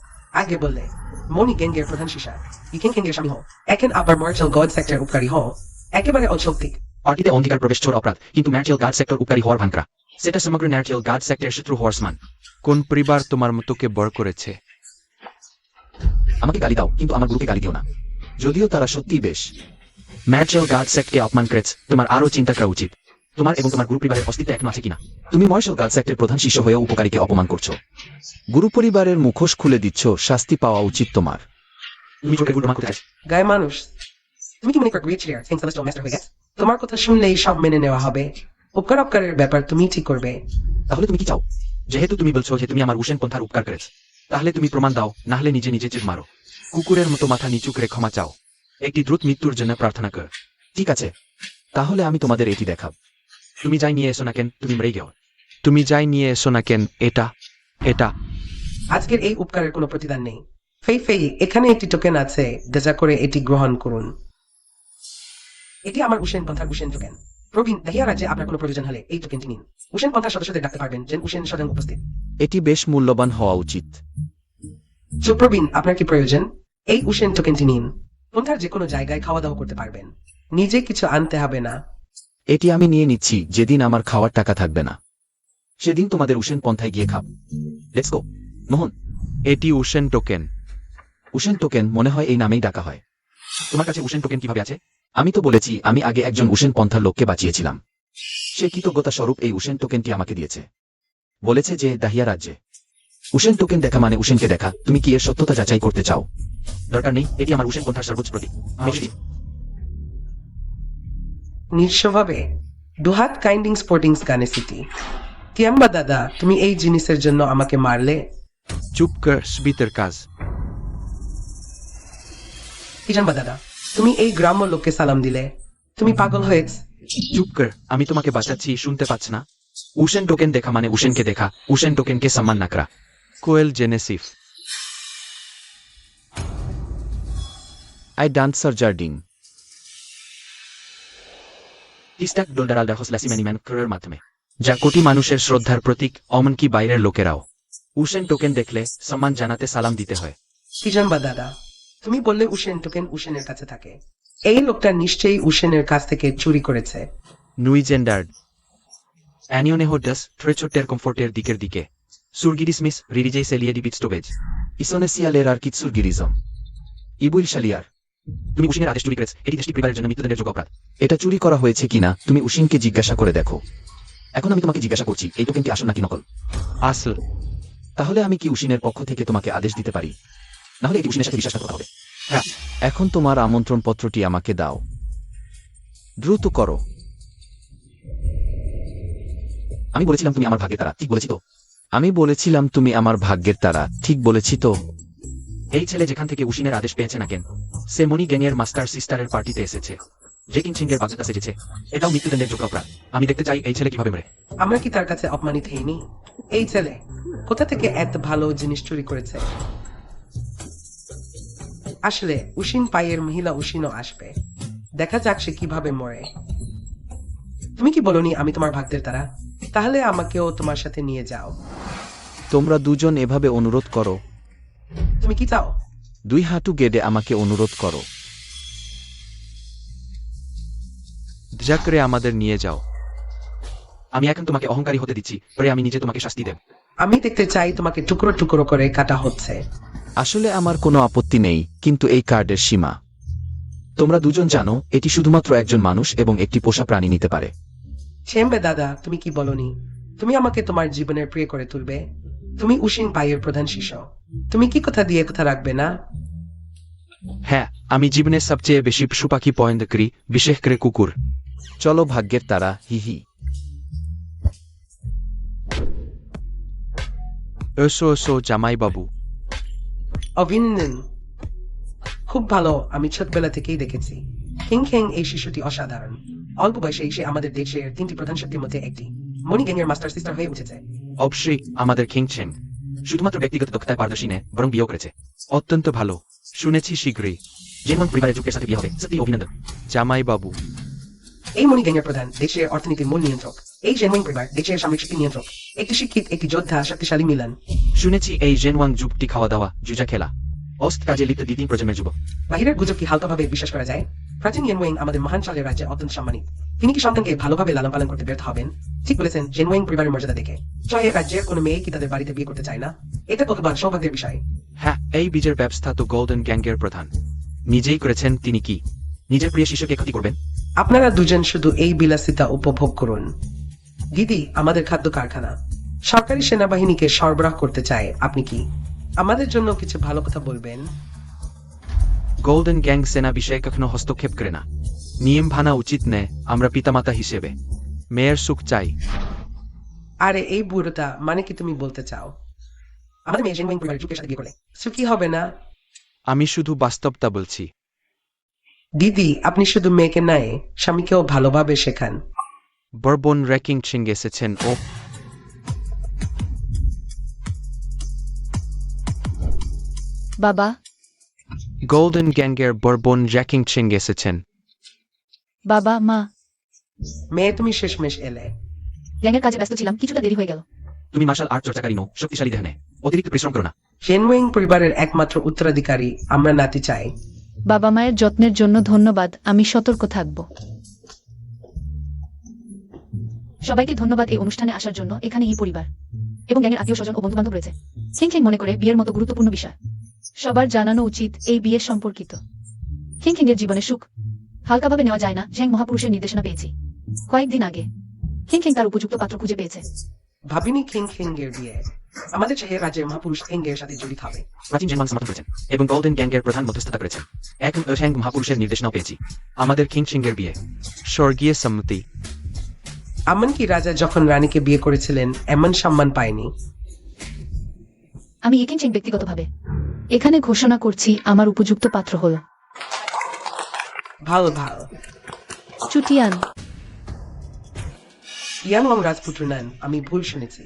Speaker 3: আগে বললে মনি গ্যাংয়ের প্রধান শিষ্য, ইকেন গ্যাংয়ের স্বামী হও, এখন আবার মার্শাল গড সেক্টর উপকারী হও। একেবারে অযৌক্তিক।
Speaker 2: পার্টিতে অঙ্গীকার প্রবেশ চোর অপরাধ, কিন্তু ম্যার্চাল গার্ড সেক্টর উপকারী হওয়ার ভান করা। সেটা সমগ্র ন্যারটিয়াল গার্ড সেক্টরের শত্রু হর্সমান। কোন পরিবার তোমার মতোকে বড় করেছে?
Speaker 1: আমাকে গালি দাও, কিন্তু আমার গুরুকে গালি দিও না। যদিও তারা সত্যিই বেশ।
Speaker 2: ন্যারটিয়াল গার্ড সেক্টকে অপমান করেছে, তোমার আরও চিন্তা করা উচিত।
Speaker 1: তোমার এবং তোমার গুরু পরিবারের অস্তিত্ব এখনো আছে কিনা? তুমি মর্শাল গার্ড সেক্টরের প্রধান শিষ্য হয়েও উপকারীকে অপমান করছো। গুরু পরিবারের মুখোশ খুলে দিচ্ছ, শাস্তি পাওয়া উচিত তোমার।
Speaker 2: তুমি চোখে গুরু করতে চাইছ।
Speaker 3: গায়ে মানুষ, তুমি কি মনে করো great cheer king celestial master হয়ে গেছে? তোমার কথা শুনলেই সব মেনে নেওয়া হবে। উপকারের ব্যাপার তুমি ঠিক করবে।
Speaker 1: তাহলে তুমি কি চাও?
Speaker 2: যেহেতু তুমি বলছো যে তুমি আমার উসেন পন্থার উপকার করেছ, তাহলে তুমি প্রমাণ দাও, না হলে নিজে নিজে চির মারো। কুকুরের মতো মাথা নিচু করে ক্ষমা চাও, একটি দ্রুত মৃত্যুর জন্য প্রার্থনা কর।
Speaker 1: ঠিক আছে, তাহলে আমি তোমাদের এটি দেখাব।
Speaker 2: তুমি যাই নিয়ে এসো না কেন, তুমি মরে গেও। তুমি যাই নিয়ে এসো না কেন, এটা এটা
Speaker 3: আজকের এই উপকারের কোনো প্রতিদান নেই। ফেই ফেই, এখানে একটি টোকেন আছে, দয়া করে এটি গ্রহণ করুন। এটি আমার উসেন পন্থার উসেন টোকেন। প্রবীণ, দেহিয়া রাজ্যে আপনার কোনো প্রয়োজন হলে এই টোকেনটি নিন। উসেন পন্থার সদস্যদের ডাকতে পারবেন যে উসেন স্বয়ং উপস্থিত।
Speaker 1: এটি বেশ মূল্যবান হওয়া উচিত।
Speaker 3: প্রবীণ, আপনার কি প্রয়োজন? এই উসেন টোকেনটি নিন। পন্থার যে কোনো জায়গায় খাওয়া দাওয়া করতে পারবেন, নিজে কিছু আনতে হবে না।
Speaker 1: এটি আমি নিয়ে নিচ্ছি। যেদিন আমার খাওয়ার টাকা থাকবে না, সেদিন তোমাদের উসেন পন্থায় গিয়ে খাব। Let's go. মোহন,
Speaker 2: এটি উসেন টোকেন।
Speaker 1: উসেন টোকেন মনে হয় এই নামেই ডাকা হয়।
Speaker 2: তোমার কাছে উসেন টোকেন কিভাবে আছে?
Speaker 1: আমি তো বলেছি আমি আগে একজন উসেন পন্থার লোককে বাঁচিয়েছিলাম। সে কৃতজ্ঞতা স্বরূপ এই উসেন টোকেনটি আমাকে দিয়েছে। বলেছে যে দাহিয়া রাজ্যে উসেন টোকেন দেখা মানে উসেনকে দেখা। তুমি কি এর সত্যতা যাচাই করতে চাও?
Speaker 2: দরকার নেই, এটি আমার উসেন পন্থার সর্বোচ্চ প্রতীক। মিষ্টি।
Speaker 3: নিঃস্বভাবে দুহাত কাইন্ডিং স্পোর্টিংস গানে সিটি। কিয়াম্বা দাদা, তুমি এই জিনিসের জন্য আমাকে মারলে?
Speaker 2: চুপ কর, স্বিতের কাজ।
Speaker 3: কিয়াম্বা দাদা, তুমি এই গ্রাম্য লোককে সালাম দিলে? তুমি পাগল হয়েছ?
Speaker 2: চুপ কর, আমি তোমাকে বাঁচাচ্ছি, শুনতে পাচ্ছ না? উসেন টোকেন দেখা মানে উসেনকে দেখা, উসেন টোকেনকে সম্মান না করা। কোয়েল জেনেসিফ।
Speaker 1: I dancer জার্ডিং।
Speaker 2: টিস্টাক ডোল্ডারাল ডাহস লাসিম্যানিম্যান ক্রোয়ের মাধ্যমে, যা কোটি মানুষের শ্রদ্ধার প্রতীক, এমনকি বাইরের লোকেরাও। উসেন টোকেন দেখলে সম্মান জানাতে সালাম দিতে হয়।
Speaker 3: কিয়াম্বা দাদা, তুমি বললে উসেন টোকেন উসেনের কাছে থাকে। এই লোকটা নিশ্চয়ই উসেনের কাছ থেকে চুরি করেছে।
Speaker 2: নুইজেন্ডার্ড অ্যানিওনেহোডাস ট্রেচোটের কমফোর্টের দিকের দিকে সুরগিরিসমিস রিরিজেই সেলিয়েডি বিটস্টোবেজ।
Speaker 1: ইসোনেসিয়ালের আর কিৎসুর গিরিজম। ইবুল শালিয়ার,
Speaker 2: তুমি উসিনের আদেশ চুরি করেছ, এটি দেশটি পরিবারের জন্য মৃত্যুদণ্ডের যোগ্য অপরাধ।
Speaker 1: এটা চুরি করা হয়েছে কিনা তুমি উসিনকে জিজ্ঞাসা করে দেখো। এখন আমি তোমাকে জিজ্ঞাসা করছি, এই টোকেনটি আসল নাকি নকল?
Speaker 2: আসল।
Speaker 1: তাহলে আমি কি উসিনের পক্ষ থেকে তোমাকে আদেশ দিতে পারি? না হলে এটি উসিনের সাথে বিশ্বাসঘাতকতা হবে।
Speaker 2: হ্যাঁ।
Speaker 1: এখন তোমার আমন্ত্রণ পত্রটি আমাকে দাও। দ্রুত করো। আমি বলেছিলাম তুমি আমার ভাগ্যের তারা, ঠিক বলেছি তো? আমি বলেছিলাম তুমি আমার ভাগ্যের তারা, ঠিক বলেছি তো?
Speaker 2: এই ছেলে যেখান থেকে উসিনের আদেশ পেয়েছে না কেন, সে মনি গ্যাংয়ের মাস্টার সিস্টারের পার্টিতে এসেছে। যে কিং সিংয়ের বাধ্যতা সেজেছে, এটাও মৃত্যুদণ্ডের যোগ্য অপরাধ। আমি দেখতে চাই এই ছেলে কিভাবে মরে।
Speaker 3: আমরা কি তার কাছে অপমানিত হইনি? এই ছেলে কোথা থেকে এত ভালো জিনিস চুরি করেছে? আসলে উসিন পায়ের মহিলা উসিনও আসবে। দেখা যাক সে কিভাবে মরে। তুমি কি বলনি আমি তোমার ভাগ্যের তারা? তাহলে আমাকেও তোমার সাথে নিয়ে যাও।
Speaker 1: তোমরা দুজন এভাবে অনুরোধ করো?
Speaker 3: তুমি কি চাও?
Speaker 1: দুই হাঁটু গেড়ে আমাকে অনুরোধ করো।
Speaker 2: যা করে আমাদের নিয়ে যাও। আমি এখন তোমাকে অহংকারী হতে দিচ্ছি, পরে আমি নিজে তোমাকে শাস্তি দেব।
Speaker 3: আমি দেখতে চাই তোমাকে টুকরো টুকরো করে কাটা হচ্ছে।
Speaker 1: আসলে আমার কোনো আপত্তি নেই, কিন্তু এই কার্ডের সীমা। তোমরা দুজন জানো এটি শুধুমাত্র একজন মানুষ এবং একটি পোষা প্রাণী নিতে পারে।
Speaker 3: ছেম্বে দাদা, তুমি কি বলনি তুমি আমাকে তোমার জীবনের প্রিয় করে তুলবে? তুমি উসিন পায়ের প্রধান শিষ্য, তুমি কি কথা দিয়ে কথা রাখবে না?
Speaker 2: হ্যাঁ, আমি জীবনের সবচেয়ে বেশি পশু পাখি পছন্দ করি, বিশেষ করে কুকুর।
Speaker 1: চলো ভাগ্যের তারা, হিহি।
Speaker 2: এসো এসো জামাই বাবু।
Speaker 3: অভিনন্দন। খুব ভালো, আমি ছোটবেলা থেকেই দেখেছি কিং খ্যাং এই শিশুটি অসাধারণ। অল্প বয়সে সে আমাদের দেশের 3টি প্রধান শক্তির মধ্যে একটি, মনি গ্যাংয়ের মাস্টার সিস্টার হয়ে উঠেছে।
Speaker 2: অবশ্যই আমাদের কিং ছেন শুধুমাত্র ব্যক্তিগত দক্ষতায় পারদর্শী নে, বরং বিয়েও করেছে। অত্যন্ত ভালো, শুনেছি শীঘ্রই জেনওয়াং পরিবারের যুগের সাথে বিয়ে হবে। সত্যি অভিনন্দন জামাই বাবু।
Speaker 3: এই মনি গ্যাংয়ের প্রধান দেশের অর্থনীতির মূল নিয়ন্ত্রক। এই জেনওয়াং পরিবার দেশের সামরিক শক্তি নিয়ন্ত্রক। একটি শিক্ষিত, একটি যোদ্ধা, শক্তিশালী মিলন।
Speaker 2: শুনেছি এই জেনওয়াং যুগটি খাওয়া দাওয়া, জুজা খেলা, অস্ত কাজে লিপ্ত 2-3 প্রজন্মের যুবক।
Speaker 3: বাহিরের গুজব কি হালকাভাবে বিশ্বাস করা যায়? প্রাচীন জেনওয়েং আমাদের মহান শালের রাজ্যে অত্যন্ত সম্মানিত। তিনি কি সন্তানকে ভালোভাবে লালন পালন করতে ব্যর্থ হবেন? ঠিক বলেছেন, জেনওয়েং পরিবারের মর্যাদা দেখে শাহের রাজ্যের কোনো মেয়ে কি তাদের বাড়িতে বিয়ে করতে চায় না? এটা কতবার সৌভাগ্যের বিষয়।
Speaker 2: হ্যাঁ, এই বীজের ব্যবস্থা তো গোল্ডেন গ্যাংয়ের প্রধান নিজেই করেছেন। তিনি কি নিজের প্রিয় শিশুকে ক্ষতি করবেন?
Speaker 3: আপনারা দুজন শুধু এই বিলাসিতা উপভোগ করুন। দিদি, আমাদের খাদ্য কারখানা সরকারি সেনাবাহিনীকে সরবরাহ করতে চায়। আপনি কি আমাদের জন্য কিছু ভালো কথা বলবেন?
Speaker 2: গোল্ডেন গ্যাং সেনা বিষয়ে কখনো হস্তক্ষেপ করে না। নিয়ম ভাঙা উচিত নেই। আমরা পিতামাতা হিসেবে মেয়ের সুখ চাই।
Speaker 3: আরে এই বুড়োটা মানে কি তুমি বলতে চাও আমাদের মেয়ে জেনওয়েং পরিবারের যুগের সাথে বিয়ে করলে সুখী হবে না?
Speaker 2: আমি শুধু বাস্তবতা বলছি।
Speaker 3: দিদি, আপনি শুধু মেয়েকে নয়, স্বামীকেও ভালোভাবে শেখান।
Speaker 2: বরবন র্যাকিং চিং এসেছেন। ও
Speaker 5: বাবা,
Speaker 2: গোল্ডেন গ্যাংয়ের বরবন র্যাকিং চিং এসেছেন।
Speaker 5: বাবা, মা।
Speaker 3: মেয়ে, তুমি শেষমেশ এলে।
Speaker 4: গ্যাংয়ের কাজে ব্যস্ত ছিলাম, কিছুটা দেরি হয়ে গেল।
Speaker 1: তুমি মার্শাল আর্ট চর্চাকারী নও, শক্তিশালী দেহ নেই, অতিরিক্ত পরিশ্রম করো না।
Speaker 3: জেনওয়েং পরিবারের একমাত্র উত্তরাধিকারী আমরা নাতি চাই।
Speaker 5: বাবা মায়ের যত্নের জন্য ধন্যবাদ। আমি সতর্ক থাকব।
Speaker 4: সবাইকে ধন্যবাদ এই অনুষ্ঠানে আসার জন্য। এখানে এই পরিবার এবং গ্যাংয়ের আত্মীয় স্বজন ও বন্ধু বান্ধব রয়েছে। খিং খিং মনে করে বিয়ের মতো গুরুত্বপূর্ণ বিষয়
Speaker 5: সবার জানানো উচিত এই বিয়ে সম্পর্কিত।
Speaker 4: খিং খিং এর জীবনে সুখ হালকাভাবে নেওয়া যায় না। ঝ্যাং মহাপুরুষের নির্দেশনা পেয়েছি কয়েকদিন আগে। খিং খিং তার উপযুক্ত পাত্র খুঁজে পেয়েছে।
Speaker 3: ভাবিনি খিং খিং এর বিয়ে আমাদের শাহের রাজ্যের মহাপুরুষ খিং এর সাথে জড়িত হবে।
Speaker 1: প্রাচীন জেনওয়াং সমর্থন করেছেন এবং গোল্ডেন গ্যাংয়ের প্রধান মধ্যস্থতা করেছেন। এক শ্যাং মহাপুরুষের নির্দেশনাও পেয়েছি।
Speaker 2: আমাদের কিং চিংয়ের বিয়ে স্বর্গীয় সম্মতি।
Speaker 3: এমনকি রাজা যখন রানীকে বিয়ে করেছিলেন এমন সম্মান পায়নি।
Speaker 4: আমি খিং খিং ব্যক্তিগতভাবে
Speaker 5: এখানে ঘোষণা করছি আমার উপযুক্ত পাত্র হল
Speaker 3: ভাল ভাল
Speaker 5: চুটিয়ান।
Speaker 3: ইয়াংলং রাজপুত্র নেন। আমি ভুল শুনেছি।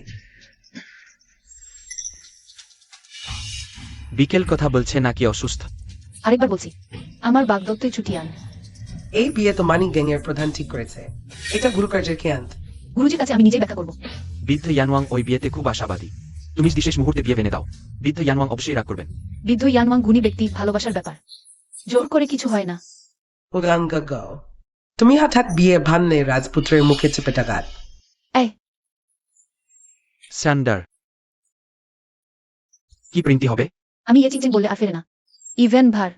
Speaker 2: বিকেল কথা বলছে নাকি অসুস্থ?
Speaker 4: আরেকবার বলছি,
Speaker 5: আমার বাগদত্তই চুটিয়ান।
Speaker 3: এই বিয়ে তো মানি গ্যাং এর প্রধান ঠিক করেছে। এটা গুরুকার্যের খেয়ান্ত।
Speaker 4: গুরুজির কাছে আমি নিজেই ব্যাখ্যা করব।
Speaker 2: বৃদ্ধ ইয়ানওয়াং ওই বিয়েতে খুব আশাবাদী। তুমি বিশেষ মুহূর্তে বিয়ে ভেঙে দাও। বৃদ্ধ ইয়ানওয়াং অবশ্যই রাগ করবেন।
Speaker 4: বৃদ্ধ ইয়ানওয়াং গুণী ব্যক্তি, ভালোবাসার ব্যাপার
Speaker 5: জোর করে কিছু হয় না।
Speaker 3: গাও তুমি হঠাৎ বিয়ে ভাঙলে রাজপুত্রের মুখে চেপে টাকাত।
Speaker 2: স্যান্ডার
Speaker 1: কি প্রিন্টি হবে?
Speaker 4: আমি খিং খিং বললে আর ফেরে না।
Speaker 5: ইভেন ভার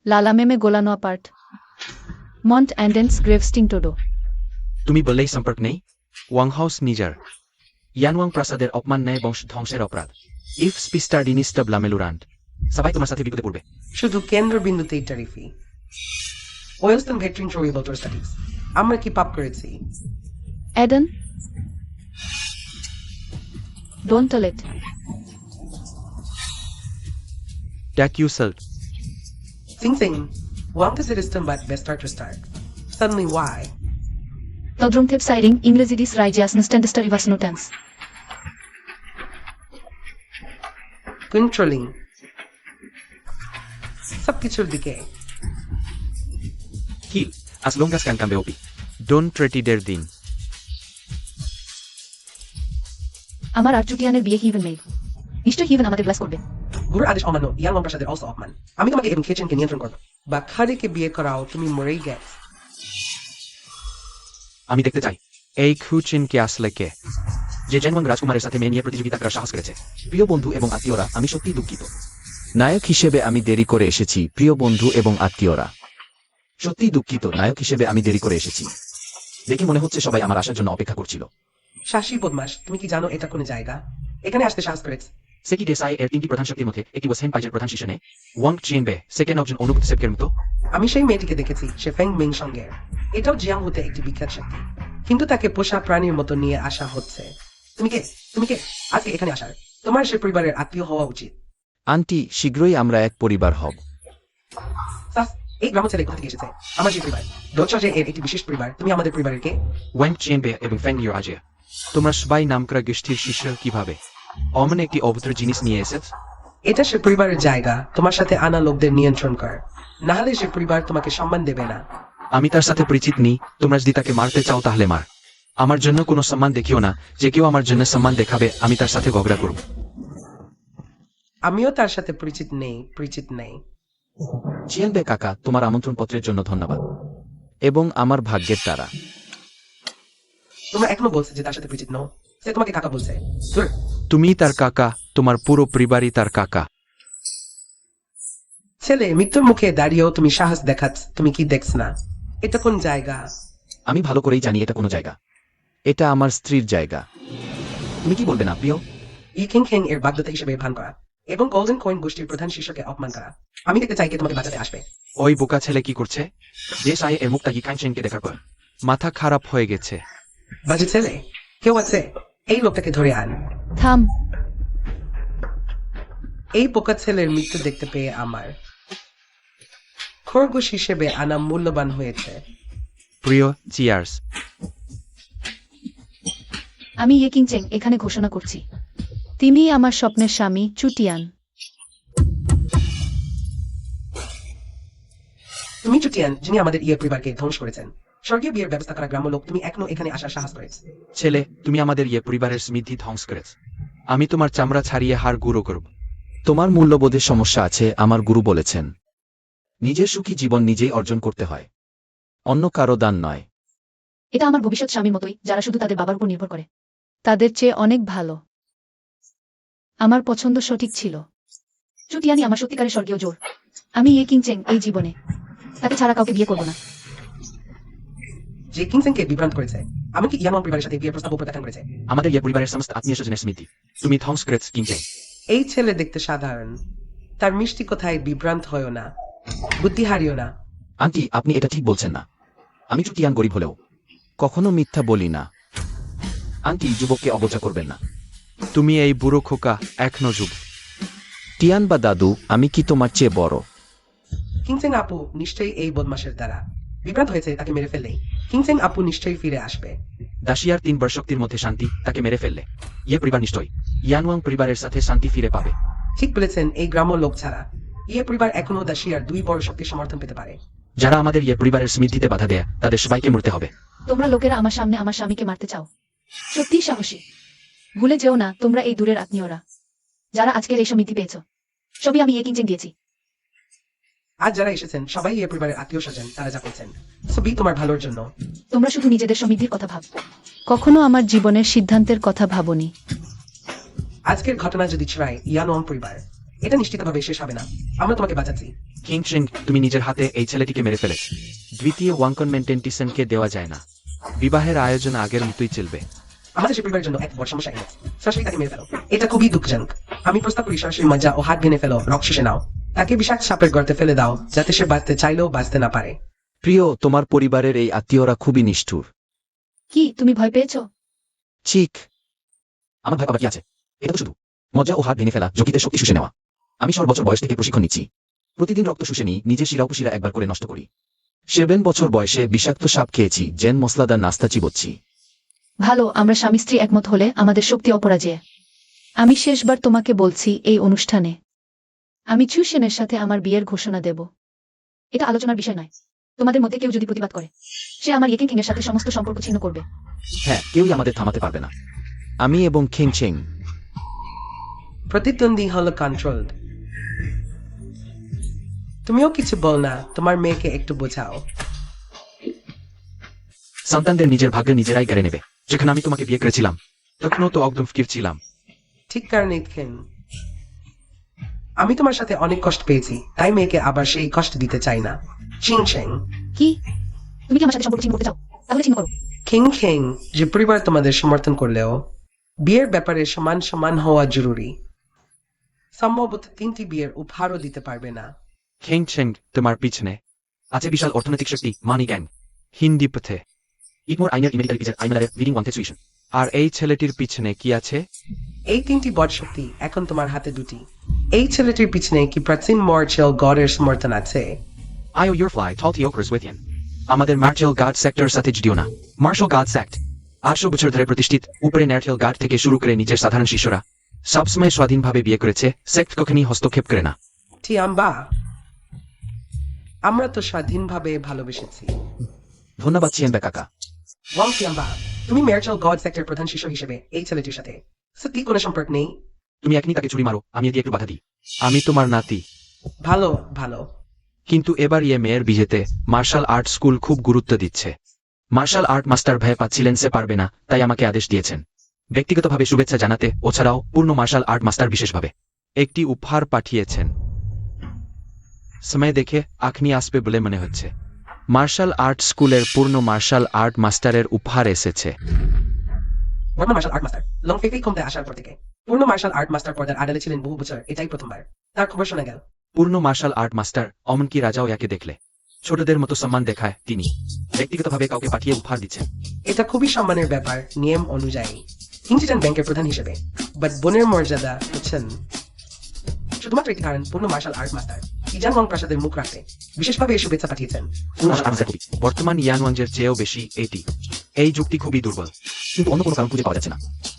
Speaker 5: লালামেমে গোলানো অ্যাপার্ট মন্ট অ্যান্ডেন্স গ্রেভস্টিং টোডো।
Speaker 1: তুমি বললেই সম্পর্ক নেই।
Speaker 2: ওয়াং হাউস নিজার
Speaker 1: ইয়ানওয়াং প্রাসাদের অপমান নেয় বংশ ধ্বংসের অপরাধ।
Speaker 2: ইফ স্পিস্টার ডিনিস্টাব লামেলুরান্ড।
Speaker 1: সবাই তোমার সাথে বিপদে পড়বে।
Speaker 3: শুধু কেন্দ্রবিন্দুতেই ট্যারিফি। ওয়েলস্টন ভেক্টরিং ফর রিভোল্টার স্টাডিজ। আমরা কি পাপ করেছি?
Speaker 5: অ্যাডন ডোন্ট টলেট।
Speaker 2: ট্যাকিউসেল্ট
Speaker 3: Sing Sing, want to system but best start to start. Suddenly why?
Speaker 4: তদ্রুমথেপ সাইরিং ইংরেজিডিস রাইজিয়াসনেস টেন্ডেস্টার ইভাস নোটেন্স।
Speaker 3: Controlling. সবকিছুর দিকে।
Speaker 1: কিল as long as can cambe opi.
Speaker 2: ডোন ট্রেটিডের দিন।
Speaker 4: আমার আর চুটিয়ানের বিয়ে হিভেন মেয়ে। নিশ্চয়ই হিভেন আমাদের ব্লাস করবে।
Speaker 3: গুরুর আদেশ অমান্য ইয়াংলং প্রাসাদের also অপমান। আমি তোমাকে এবং খেচেনকে নিয়ন্ত্রণ করবো। বা খারিকে বিয়ে করাও তুমি মরেই গেছ।
Speaker 1: আমি দেখতে চাই
Speaker 2: এই খুচিনকে আসলে কে?
Speaker 1: যে জেনওয়াং রাজকুমারের সাথে মেয়ে নিয়ে প্রতিযোগিতা করার সাহস করেছে। প্রিয় বন্ধু এবং আত্মীয়রা, আমি সত্যিই দুঃখিত।
Speaker 6: নায়ক হিসেবে আমি দেরি করে এসেছি, প্রিয় বন্ধু এবং আত্মীয়রা।
Speaker 1: সত্যিই দুঃখিত। নায়ক হিসেবে আমি দেরি করে এসেছি। দেখে মনে হচ্ছে সবাই আমার আসার জন্য অপেক্ষা করছিল।
Speaker 3: শাসি বদমাস, তুমি কি জানো এটা কোন জায়গা? এখানে আসতে সাহস করেছে।
Speaker 1: সেকি ডেসাই এর 3টি প্রধান শক্তির মধ্যে একটি ওয়াসেন পাইজের প্রধান শিষ্য নেই। ওয়াং চিনবে সেকেন্ড একজন অনুভূত সেবকের মতো।
Speaker 3: আমি সেই মেয়েটিকে দেখেছি, সে ফেং মিং সঙ্গে। এটাও জিয়াং হতে একটি বিখ্যাত শক্তি, কিন্তু তাকে পোষা প্রাণীর মতো নিয়ে আসা হচ্ছে। তুমি কে? তুমি কে আজকে এখানে আসার? তোমার সে পরিবারের আত্মীয় হওয়া উচিত।
Speaker 6: আন্টি, শীঘ্রই আমরা এক পরিবার হব।
Speaker 3: সাস, এই গ্রাম ছেলে কোথা থেকে এসেছে? আমার সেই পরিবার দোচে এর একটি বিশেষ পরিবার। তুমি আমাদের পরিবারের কে?
Speaker 1: ওয়াং চিনবে এবং ফ্যাং ইউ আজিয়া।
Speaker 2: তোমরা সবাই নামকরা গোষ্ঠীর শিষ্য কিভাবে? অমন একটি অভদ্র জিনিস নিয়ে এসেছ।
Speaker 3: এটা সে পরিবারের জায়গা। তোমার সাথে আনা লোকদের নিয়ন্ত্রণ কর, না হলে সে পরিবার তোমাকে সম্মান দেবে না।
Speaker 2: আমি তার সাথে পরিচিত নেই। তোমরা যদি তাকে মারতে চাও তাহলে মার। আমার জন্য কোনো সম্মান দেখিও না। যে কেউ আমার জন্য সম্মান দেখাবে আমি তার সাথে ঝগড়া করব।
Speaker 3: আমিও তার সাথে পরিচিত নেই।
Speaker 6: চিয়েনবে কাকা, তোমার আমন্ত্রণপত্রের জন্য ধন্যবাদ। এবং আমার ভাগ্যের তারা।
Speaker 3: তোমরা এখনো বলছে যে তার সাথে পরিচিত নও, সে তোমাকে কাকা বলছে। ধুর,
Speaker 2: তুমি তার কাকা, তোমার পুরো পরিবারই তার কাকা।
Speaker 3: ছেলে, মৃত্যুর মুখে দাঁড়িয়েও তুমি সাহস দেখাচ্ছ, তুমি কি দেখছ না? এটা কোন জায়গা?
Speaker 1: আমি ভালো করেই জানি এটা কোনো জায়গা।
Speaker 6: এটা আমার স্ত্রীর জায়গা।
Speaker 1: তুমি কি বলবে না প্রিয়?
Speaker 3: ই কিং খ্যাং এর বাধ্যতা হিসেবে ভান করা এবং গোল্ডেন কয়েন গোষ্ঠীর প্রধান শিষ্যকে অপমান করা। আমি দেখতে চাই কে তোমাকে বাঁচাতে আসবে।
Speaker 2: ওই বোকা ছেলে কি করছে?
Speaker 1: যে সায়ে এর মুখটা কি কাইনশেনকে দেখার পর
Speaker 2: মাথা খারাপ হয়ে গেছে।
Speaker 3: বাজে ছেলে, কেউ আছে? এই লোকটাকে ধরে আন।
Speaker 5: থাম।
Speaker 3: এই বোকা ছেলের মৃত্যু দেখতে পেয়ে আমার খরগোশ হিসেবে আনা মূল্যবান হয়েছে।
Speaker 2: প্রিয়, চিয়ার্স।
Speaker 5: আমি ইয়ে কিং চেং এখানে ঘোষণা করছি, তিনি আমার স্বপ্নের স্বামী চুটিয়ান।
Speaker 3: তুমি চুটিয়ান, যিনি আমাদের ইয়ে পরিবারকে ধ্বংস করেছেন। স্বর্গীয় বিয়ের ব্যবস্থা করা গ্রাম্য লোক, তুমি এখনো এখানে আসার সাহস করেছ?
Speaker 2: ছেলে, তুমি আমাদের পরিবারের স্মৃতি ধ্বংস করেছ। আমি তোমার চামড়া ছাড়িয়ে হাড় গুঁড়ো করব।
Speaker 6: তোমার মূল্যবোধের সমস্যা আছে, আমার গুরু বলেছেন।
Speaker 1: নিজের সুখী জীবন নিজেই অর্জন করতে হয়,
Speaker 6: অন্য কারো দান নয়।
Speaker 4: এটা আমার ভবিষ্যৎ স্বামীর মতোই, যারা শুধু তাদের বাবার উপর নির্ভর করে।
Speaker 5: তাদের চেয়ে অনেক ভালো। আমার পছন্দ সঠিক ছিল।
Speaker 4: চুটিয়ানি আমার সত্যিকারের স্বর্গীয় জোর। আমি ইয়ে কিং চেং এই জীবনে তাকে ছাড়া কাউকে বিয়ে করবো না।
Speaker 3: যে কিংসেনকে বিভ্রান্ত করেছে, এমনকি ইয়ামন পরিবারের সাথে বিয়ের প্রস্তাব প্রত্যাখ্যান করেছে।
Speaker 1: আমাদের পরিবারের সমস্ত আত্মীয় স্বজনের স্মৃতি তুমি ধ্বংস করেছ কিংচেং।
Speaker 3: এই ছেলে দেখতে সাধারণ, তার মিষ্টি কথায় বিভ্রান্ত হয়েও না, বুদ্ধি হারিও না।
Speaker 1: আন্টি, আপনি এটা ঠিক বলছেন না। আমি চুটিয়ান গরিব হলেও
Speaker 6: কখনো মিথ্যা বলি না।
Speaker 1: আন্টি, যুবককে অবজ্ঞা করবেন না।
Speaker 2: তুমি এই বুড়ো খোকা এখনো যুব।
Speaker 6: টিয়ান বা দাদু, আমি কি তোমার চেয়ে বড়?
Speaker 3: কিংসেন আপু নিশ্চয়ই এই বদমাসের দ্বারা বিভ্রান্ত হয়েছে, তাকে মেরে ফেললেই কিংসেন আপু নিশ্চয়ই ফিরে আসবে।
Speaker 1: দাসিয়ার 3 বার শক্তির মধ্যে শান্তি, তাকে মেরে ফেললে পরিবার নিশ্চয়ই ইয়ানওয়াং পরিবারের সাথে শান্তি ফিরে পাবে।
Speaker 3: ঠিক বলেছেন, এই গ্রাম্য লোক ছাড়া ইয়ে পরিবার এখনো দাসিয়ার 2 বড় শক্তির সমর্থন পেতে পারে।
Speaker 1: যারা আমাদের পরিবারের স্মৃতিতে বাধা দেয়, তাদের সবাইকে মরতে হবে।
Speaker 4: তোমরা লোকেরা আমার সামনে আমার স্বামীকে মারতে চাও, সত্যিই সাহসী। ভুলে যেও না, তোমরা এই দূরের আত্মীয়রা যারা আজকের এই সমিতি পেয়েছ, সবই আমি ইয়ে কিং চেং দিয়েছি।
Speaker 3: আজ যারা এসেছেন সবাই ইয়ে পরিবারের আত্মীয় স্বজন, তারা যা করছেন সবই তোমার ভালোর জন্য।
Speaker 4: তোমরা শুধু নিজেদের সমৃদ্ধির কথা ভাব।
Speaker 5: কখনো আমার জীবনের সিদ্ধান্তের কথা ভাবনি।
Speaker 3: আজকের ঘটনা যদি ছড়ায় ইয়ানওয়াং পরিবার, এটা নিশ্চিতভাবে শেষ হবে না। আমরা তোমাকে বাঁচাচ্ছি।
Speaker 1: কিংচেং, তুমি নিজের হাতে এই ছেলেটিকে মেরে ফেলেছ।
Speaker 2: দ্বিতীয় ওয়াংকন মেন্টেন্টিসনকে দেওয়া যায় না। বিবাহের আয়োজন আগের মতোই চলবে।
Speaker 3: আমাদের সে পরিবারের জন্য এক বড় সমস্যা এনেছে। সরাসরি তাকে মেরে ফেলো, এটা খুবই দুঃখজনক। আমি প্রস্তাব করি সরাসরি মজ্জা ও হাত ভেঙে ফেলো, রক শুষে নাও। তাকে বিষাক্ত সাপের গর্তে ফেলে দাও, যাতে সে বাঁচতে চাইলেও বাঁচতে না পারে।
Speaker 6: প্রিয়, তোমার পরিবারের এই আত্মীয়রা খুবই নিষ্ঠুর।
Speaker 4: কি তুমি ভয় পেয়েছ?
Speaker 6: চিক।
Speaker 1: আমার ভয় পাবার কি আছে? এটা তো শুধু মজ্জা ও হাত ভেঙে ফেলা, ঝুঁকিতে শক্তি শুষে নেওয়া। আমি 7 বছর বয়স থেকে প্রশিক্ষণ নিচ্ছি। প্রতিদিন রক্ত শুষে নিই, নিজের শিরা একবার করে নষ্ট করি।
Speaker 6: 7 বছর বয়সে বিষাক্ত সাপ খেয়েছি, জেন মশলাদার নাস্তা চিবোচ্ছি।
Speaker 4: ভালো, আমরা স্বামী স্ত্রী একমত হলে আমাদের শক্তি অপরাজেয়।
Speaker 5: আমি শেষবার তোমাকে বলছি, এই অনুষ্ঠানে আমি চুসেনের সাথে আমার বিয়ের ঘোষণা দেব।
Speaker 4: এটা আলোচনার বিষয় নয়। তোমাদের মধ্যে কেউ যদি প্রতিবাদ করে, সে আমার ইয়ে কিং কিং এর সাথে সমস্ত সম্পর্ক ছিন্ন করবে।
Speaker 1: হ্যাঁ, কেউই আমাদের থামাতে পারবে না।
Speaker 6: আমি এবং খিংচেং।
Speaker 3: প্রতিদ্বন্দ্বী হলো কন্ট্রোলড। তুমিও কিছু বল না, তোমার মেয়েকে একটু বোঝাও।
Speaker 1: সন্তানদের নিজের ভাগ্য নিজেরাই কেড়ে নেবে। যেখানে আমি তোমাকে বিয়ে করেছিলাম,
Speaker 2: তখনও তো একদম ফিকির ছিলাম।
Speaker 3: ঠিক কারণে আমি তোমার সাথে অনেক কষ্ট পেয়েছি, তাই মেয়েকে আবার সেই কষ্ট দিতে চাই না। চিং চেং,
Speaker 4: কি তুমি কি আমার সাথে সম্পর্ক ছিন্ন করতে চাও? তাহলে ছিন্ন করো।
Speaker 3: কিং খেং, যে পরিবার তোমাদের সমর্থন করলেও বিয়ের ব্যাপারে সমান সমান হওয়া জরুরি। সম্ভবত 3টি বিয়ের উপহারও দিতে পারবে না।
Speaker 2: খিংচেং, তোমার পিছনে
Speaker 1: আছে বিশাল অর্থনৈতিক শক্তি, মানি গ্যাং।
Speaker 2: হিন্দি পথে।
Speaker 1: ইটমোর আইনের ইমেডিকেল পিজের আইনারে লিডিং ওয়ান সিচুয়েশন।
Speaker 2: আর এই ছেলেটির পিছনে কি আছে?
Speaker 3: এই 3টি বড় শক্তি এখন তোমার হাতে 2টি। এই ছেলেটির পিছনে কি প্রাচীন মার্চেল গডের সমর্থন আছে?
Speaker 1: আইও ইউর ফ্লাই টল থিওক্রাস উইথিয়ান। আমাদের মার্চেল গার্ড সেক্টর সাথে জড়িও না। মার্শাল গার্ড সেক্ট 800 বছর ধরে প্রতিষ্ঠিত। উপরে ন্যারটেল গার্ড থেকে শুরু করে নিজের সাধারণ শিষ্যরা সবসময় স্বাধীনভাবে বিয়ে করেছে। সেক্ট কখনই হস্তক্ষেপ করে না।
Speaker 3: টিয়াম্বা, আমরা তো স্বাধীনভাবে ভালোবেসেছি।
Speaker 1: ধন্যবাদ চিয়েনবে কাকা।
Speaker 3: ওয়াং টিয়াম্বা, তুমি মার্চেল গড সেক্টর প্রধান শিষ্য হিসেবে এই ছেলেটির সাথে সত্যি কোনো সম্পর্ক নেই?
Speaker 1: তুমি এখনই তাকে ছুরি মারো, আমি এদিকে একটু বাধা দিই।
Speaker 2: আমি তোমার নাতি।
Speaker 3: ভালো ভালো,
Speaker 2: কিন্তু এবার মেয়ের বিয়েতে মার্শাল আর্ট স্কুল খুব গুরুত্ব দিচ্ছে। মার্শাল আর্ট মাস্টার ভয় পাচ্ছিলেন সে পারবে না, তাই আমাকে আদেশ দিয়েছেন ব্যক্তিগতভাবে শুভেচ্ছা জানাতে ও ছাড়াও পূর্ণ মার্শাল আর্ট মাস্টার বিশেষভাবে একটি উপহার পাঠিয়েছেন। সময় দেখে আখনি আসবে বলে মনে হচ্ছে। মার্শাল আর্ট স্কুলের পূর্ণ মার্শাল আর্ট মাস্টারের উপহার এসেছে।
Speaker 3: পূর্ণ মার্শাল আর্ট মাস্টার লং ফেফেই ক্ষমতায় আসার পর থেকে পূর্ণ মার্শাল আর্ট মাস্টার পর্দার আড়ালে ছিলেন বহু বছর, এটাই প্রথমবার তার খবর শোনা গেল।
Speaker 2: পূর্ণ মার্শাল আর্ট মাস্টার অমনকি রাজাও একে দেখলে ছোটদের মতো সম্মান দেখায় তিনি ব্যক্তিগতভাবে কাউকে পাঠিয়ে উপহার দিচ্ছেন।
Speaker 3: এটা খুবই সম্মানের ব্যাপার নিয়ম অনুযায়ী। কিংচিটান ব্যাংকের প্রধান হিসেবে বাট বোনের মর্যাদা হচ্ছেন শুধুমাত্র একটি কারণ পূর্ণ martial art master Ijan Wang প্রাসাদের মুখ রাখতে বিশেষভাবে এই শুভেচ্ছা পাঠিয়েছেন।
Speaker 1: পূর্ণ মার্শাল আর্ট মাস্টার কবি,
Speaker 2: বর্তমান ইয়ানওয়াংজের চেয়েও বেশি এটি। এই যুক্তি খুবই দুর্বল।
Speaker 1: কিন্তু অন্য কোনো কারণ খুঁজে পাওয়া যাচ্ছে না।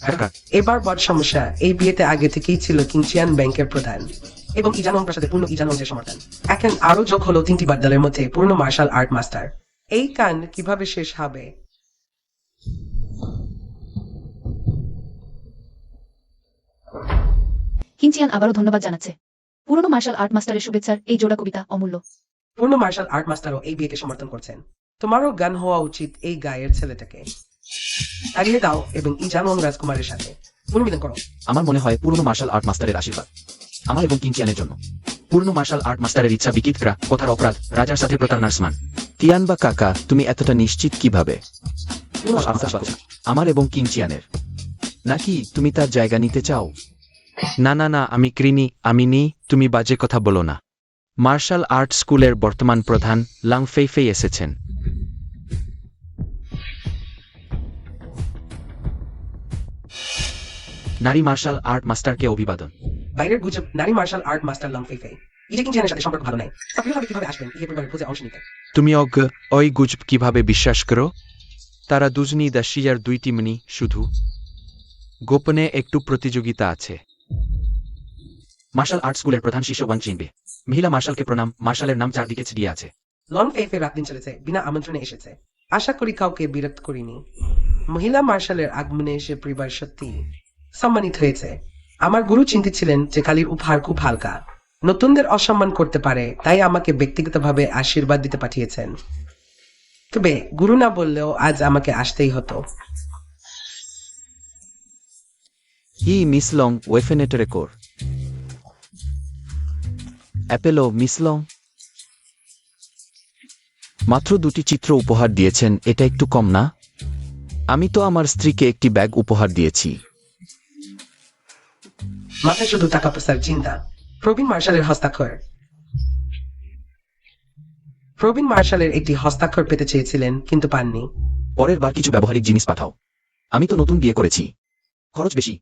Speaker 2: কাকা,
Speaker 3: এবার বড় সমস্যা, এই বিয়েতে আগে থেকেই ছিল কিংচিয়ান ব্যাংকের প্রধান এবং ইজান ওয়াং প্রাসাদের পূর্ণ ইজান ওয়াংজের সমর্থন। এখন আরো যোগ হলো 3টি বাদদালের মধ্যে পূর্ণ মার্শাল আর্ট মাস্টার। এই কান কিভাবে শেষ হবে?
Speaker 4: কিঞ্চিয়ান আবারও ধন্যবাদ জানাচ্ছে। পুরনো মার্শাল আর্ট মাস্টারের শুভেচ্ছার এই জোড়া কবিতা অমূল্য।
Speaker 3: পূর্ণ মার্শাল আর্ট মাস্টারও এই বিয়েকে সমর্থন করছেন। তোমারও গান হওয়া উচিত এই গায়ের ছেলেটাকে। তাড়িয়ে দাও এবং ইজান ওয়াং রাজকুমারের সাথে পুনর্মিলন করো।
Speaker 1: আমার মনে হয় পূর্ণ মার্শাল আর্ট মাস্টারের আশীর্বাদ আমার এবং কিংচিয়ানের জন্য।
Speaker 2: পূর্ণ মার্শাল আর্ট মাস্টারের ইচ্ছা বিকিত করা, কথার অপরাধ, রাজার সাথে প্রতারণার সমান।
Speaker 6: তিয়ান বা কাকা, তুমি এতটা নিশ্চিত কিভাবে?
Speaker 1: পূর্ণ মার্শাল আর্ট মাস্টার
Speaker 6: আমার এবং কিংচিয়ানের? নাকি তুমি তার জায়গা নিতে চাও?
Speaker 2: না না না, আমি কৃণী, আমি নি, তুমি বাজে কথা বলো না। মার্শাল আর্ট স্কুলের বর্তমান প্রধান লাং ফেইফেই এসেছেন।
Speaker 1: নারী মার্শাল আর্ট মাস্টারকে অভিবাদন।
Speaker 3: বাইরের গুজব নারী মার্শাল আর্ট মাস্টার লং ফেইফে ইজে কিংচিয়ানের সাথে সম্পর্ক ভালো নাই। সক্রিয়ভাবে কিভাবে আসবেন এই পরিবারের খোঁজে অংশ নিতে?
Speaker 2: তুমি ওই গুজব কিভাবে বিশ্বাস করো? তারা দুজনই দাসিয়ার দুইটি মনি, শুধু গোপনে একটু প্রতিযোগিতা আছে।
Speaker 1: মার্শাল আর্ট স্কুলের প্রধান শিষ্য ওয়াং চিনবে। মহিলা মার্শালকে প্রণাম। মার্শালের নাম চারদিকে ছিটিয়ে আছে।
Speaker 3: লং ফেইফে রাত দিন চলেছে, বিনা আমন্ত্রণে এসেছে। আশা করি কাউকে বিরক্ত করিনি। মহিলা মার্শালের আগমনে এসে পরিবার সত্যি সম্মানিত হয়েছে। আমার গুরু চিন্তিত ছিলেন যে কালির উপহার খুব হালকা, নতুনদের অসম্মান করতে পারে, তাই আমাকে ব্যক্তিগতভাবে আশীর্বাদ দিতে পাঠিয়েছেন। তবে গুরু না বললেও আজ আমাকে আসতেই হতো।
Speaker 6: হি মিসলং ওয়েফেনেটরে কোর অ্যাপেলো মিসলং মাত্র 2টি চিত্র উপহার দিয়েছেন, এটা একটু কম না? আমি তো আমার স্ত্রীকে একটি ব্যাগ উপহার দিয়েছি।
Speaker 3: মাথায় শুধু টাকা পয়সার চিন্তা। প্রবীণ মার্শালের হস্তাক্ষর। প্রবীণ মার্শালের একটি হস্তাক্ষর পেতে চেয়েছিলেন কিন্তু পাননি।
Speaker 1: পরের বার কিছু ব্যবহারিক জিনিস পাঠাও। আমি তো নতুন বিয়ে করেছি, খরচ বেশি।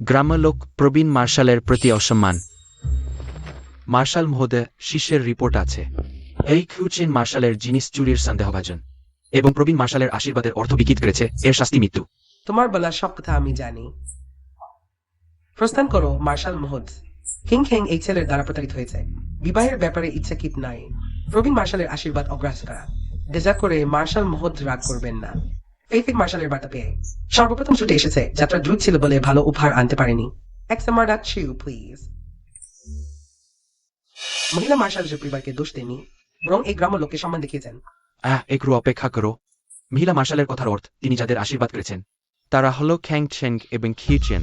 Speaker 2: গ্রাম্যলোক প্রবীণ মার্শালের প্রতি অসম্মান। মার্শাল মহোদয়, শিষ্যের রিপোর্ট আছে।
Speaker 1: এই কিউচিন মার্শালের জিনিস চুরির সন্দেহভাজন এবং প্রবীণ মার্শালের আশীর্বাদের অর্থ বিকিত করেছে, এর শাস্তি মৃত্যু।
Speaker 3: তোমার বলা সব কথা আমি জানি। প্রস্থান করো মার্শাল মহোদ। কিং খেং এই ছেলের দ্বারা প্রতারিত হয়েছে। বিবাহের ব্যাপারে ইচ্ছাকৃত নয়। প্রবীণ মার্শালের আশীর্বাদ অগ্রাহ্য করা। ডেজা করে মার্শাল মহোদ রাগ করবেন না। ফেইফিক মার্শালের বার্তা পেয়ে সর্বপ্রথম ছুটে এসেছে। যাত্রা দ্রুত ছিল বলে ভালো উপহার আনতে পারেনি। এক্সামার্ডাট চিউ প্লিজ। মহিলা মার্শাল যে পরিবারকে দোষ দেয়নি, বরং এই গ্রাম্য লোককে সম্মান দেখিয়েছেন।
Speaker 2: একটু অপেক্ষা করো।
Speaker 1: মহিলা মার্শালের কথার অর্থ তিনি যাদের আশীর্বাদ করেছেন
Speaker 2: তারা হলো খ্যাং ছেং এবং খিউচেন।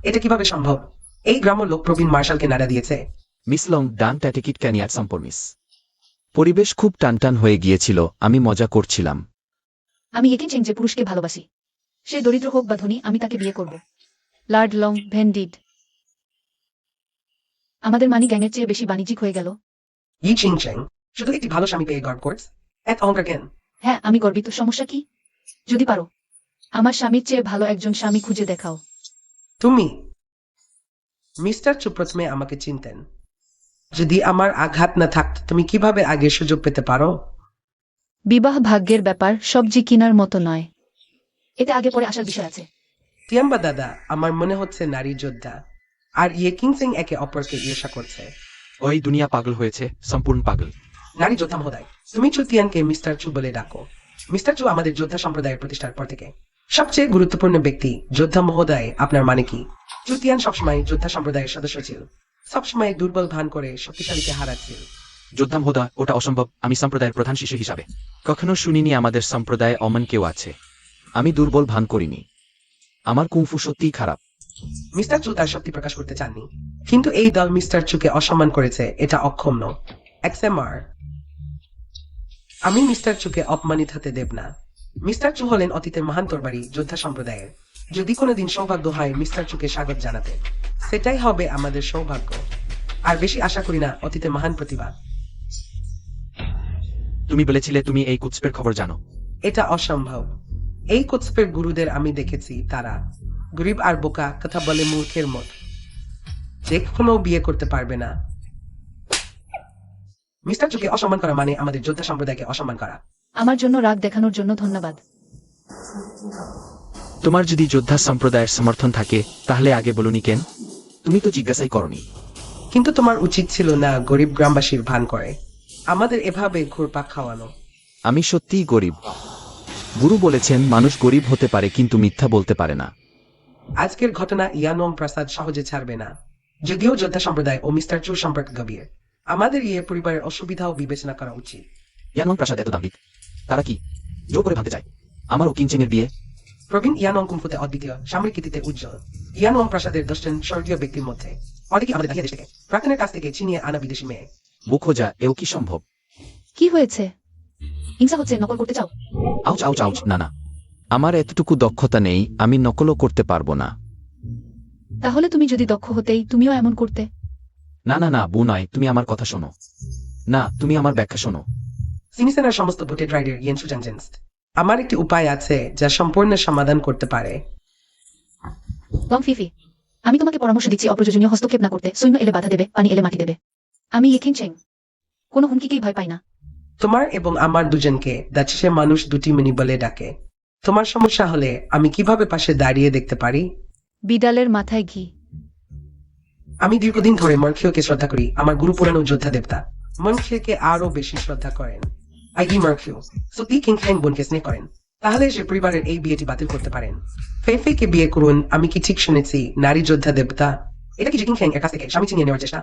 Speaker 3: এটা কিভাবে সম্ভব? এই গ্রাম্য লোক প্রবীণ মার্শালকে নাড়া দিয়েছে।
Speaker 1: মিস লং ডান ট্যাটিকিট ক্যানিয়ার সম্পর্মিস।
Speaker 6: পরিবেশ খুব টানটান হয়ে গিয়েছিল, আমি মজা করছিলাম।
Speaker 4: আমি একে চেং যে পুরুষকে ভালোবাসি। সে দরিদ্র হোক বা ধনী, আমি তাকে বিয়ে করব। লার্ড লং ভেন্ডিড। আমাদের মানি গ্যাংয়ের চেয়ে বেশি বাণিজ্যিক হয়ে গেল।
Speaker 3: ই চিং চেং শুধু একটি ভালো স্বামী পেয়ে গর্ব করছ? এত অহংকার কেন?
Speaker 4: হ্যাঁ, আমি গর্বিত। সমস্যা কি? যদি পারো আমার স্বামীর চেয়ে ভালো একজন স্বামী খুঁজে দেখাও।
Speaker 3: তুমি মিস্টার চু প্রথমে আমাকে চিনতেন। যদি আমার আঘাত না থাকত তুমি কিভাবে আগে সুযোগ পেতে পারো?
Speaker 4: বিবাহ ভাগ্যের ব্যাপার, সবজি কিনার মতো নয়। এতে আগে পরে আসার বিষয় আছে।
Speaker 3: তিয়াম্বা দাদা, আমার মনে হচ্ছে নারী যোদ্ধা আর ইয়ে কিং সিং একে অপরকে ঈর্ষা করছে।
Speaker 2: ওই দুনিয়া পাগল হয়েছে, সম্পূর্ণ পাগল।
Speaker 3: নারী যোদ্ধা মহোদয়, তুমি চু তিয়ানকে মিস্টার চু বলে ডাকো। মিস্টার চু আমাদের যোদ্ধা সম্প্রদায়ের প্রতিষ্ঠার পর থেকে সবচেয়ে গুরুত্বপূর্ণ ব্যক্তি। যোদ্ধা মহোদয় আপনার মানে কি? চু তিয়ান সবসময় যোদ্ধা সম্প্রদায়ের সদস্য ছিল। সবসময় দুর্বল ভান করে শক্তিশালীকে হারাচ্ছে।
Speaker 2: যোদ্ধা মহোদা, ওটা অসম্ভব। আমি সম্প্রদায়ের প্রধান শিষ্য হিসাবে কখনো শুনিনি আমাদের সম্প্রদায়ে অমন কেউ আছে।
Speaker 6: আমি দুর্বল ভান করিনি। আমার কুংফু সত্যিই খারাপ।
Speaker 3: মিস্টার চু তার শক্তি প্রকাশ করতে চাননি, কিন্তু এই দল মিস্টার চুকে অসম্মান করেছে, এটা অক্ষম্য। XMR, আমি মিস্টার চুকে অপমানিত হতে দেব না। মিস্টার চু হলেন অতীতের মহান তরবারি যোদ্ধা সম্প্রদায়ের। যদি কোনোদিন সৌভাগ্য হয় মিস্টার চুকে স্বাগত জানাতে, সেটাই হবে আমাদের সৌভাগ্য। আর বেশি আশা করি না অতীতের মহান প্রতিভা।
Speaker 2: তুমি বলেছিলে তুমি এই কুৎসের খবর জানো।
Speaker 3: এটা অসম্ভব। এই কুৎসের গুরুদের আমি দেখেছি, তারা গরিব আর বোকা, কথা বলে মূর্খের মত, যে কখনো বিয়ে করতে পারবে না। মিস্টার চুকে অসম্মান করা মানে আমাদের যোদ্ধা সম্প্রদায়কে অসম্মান করা।
Speaker 4: আমার জন্য রাগ দেখানোর জন্য ধন্যবাদ।
Speaker 2: তোমার যদি যোদ্ধা সম্প্রদায়ের সমর্থন থাকে তাহলে আগে বলুনি কেন?
Speaker 1: তুমি তো জিজ্ঞাসাই করনি।
Speaker 3: কিন্তু তোমার উচিত ছিল না গরিব গ্রামবাসীর ভান করে আমাদের এভাবে ঘুরপাক খাওয়ানো।
Speaker 6: আমি সত্যিই গরিব। গুরু বলেছেন মানুষ গরিব হতে পারে কিন্তু মিথ্যা বলতে পারে না।
Speaker 3: আজকের ঘটনা ইয়ানং প্রাসাদ সহজে ছাড়বে না। যদিও যোদ্ধা সম্প্রদায় ও মিস্টার চু সম্পর্ক গভীর, আমাদের ইয়ে পরিবারের অসুবিধাও বিবেচনা করা উচিত।
Speaker 1: ইয়ানং প্রাসাদ এত দাম্ভিক, তারা কি জোর করে ভাঙতে চায়? আমার ও কিংচেং এর বিয়ে।
Speaker 3: প্রবীণ ইয়ানং কুম্ফুতে অদ্বিতীয়, সামরিক কীর্তিতে উজ্জ্বল। ইয়ানং প্রাসাদের 10 জন স্বর্গীয় ব্যক্তির মধ্যে অনেকে আমাদের দেশ থেকে প্রাক্তনের কাছ থেকে ছিনিয়ে আনা বিদেশি মেয়ে।
Speaker 1: বুখোজা, এও কি সম্ভব?
Speaker 4: কি হয়েছে? হিংসা হচ্ছে? নকল করতে চাও?
Speaker 1: আউচ আউচ আউচ, না না।
Speaker 6: আমার এতটুকু দক্ষতা নেই, আমি নকলও করতে পারবো না।
Speaker 4: তাহলে তুমি যদি দক্ষ হতেই তুমিও এমন করতে।
Speaker 1: না না না, বু নয়, তুমি আমার কথা শোনো। না, তুমি আমার ব্যাখ্যা শোনো।
Speaker 3: সিনিসেনার সমস্ত ভোটেড রাইডার ইয়েন সুজানজেন্সট। আমার একটি উপায় আছে যা সম্পূর্ণ সমাধান করতে পারে।
Speaker 4: লং ফিফি, আমি তোমাকে পরামর্শ দিচ্ছি অপ্রয়োজনীয় হস্তক্ষেপ না করতে। সৈন্য এলে বাধা দেবে, পানি এলে মাটি দেবে। আমি ইয়ে কিংচেং, কোনো হুমকিকেই ভয় পাই না।
Speaker 3: তোমার এবং আমার দুজনকে দাচিসে মানুষ দুটি মিনি বলে ডাকে। তোমার সমস্যা হলে আমি কিভাবে পাশে দাঁড়িয়ে দেখতে পারি?
Speaker 4: বিড়ালের মাথায় ঘি।
Speaker 3: আমি দীর্ঘদিন ধরে মর্খিওকে শ্রদ্ধা করি, আমার গুরু পুরানো যোদ্ধা দেবতা। মর্খিওকে আরো বেশি শ্রদ্ধা করেন। আইগি মর্খিও সত্যি কিং খ্যাং বোনকে স্নেহ করেন, তাহলে সে পরিবারের এই বিয়েটি বাতিল করতে পারেন। ফেফেকে বিয়ে করুন। আমি কি ঠিক শুনেছি? নারী যোদ্ধা দেবতা। এটা কি কিং খ্যাং এর কাছ থেকে স্বামী ছিনিয়ে নেওয়ার চেষ্টা?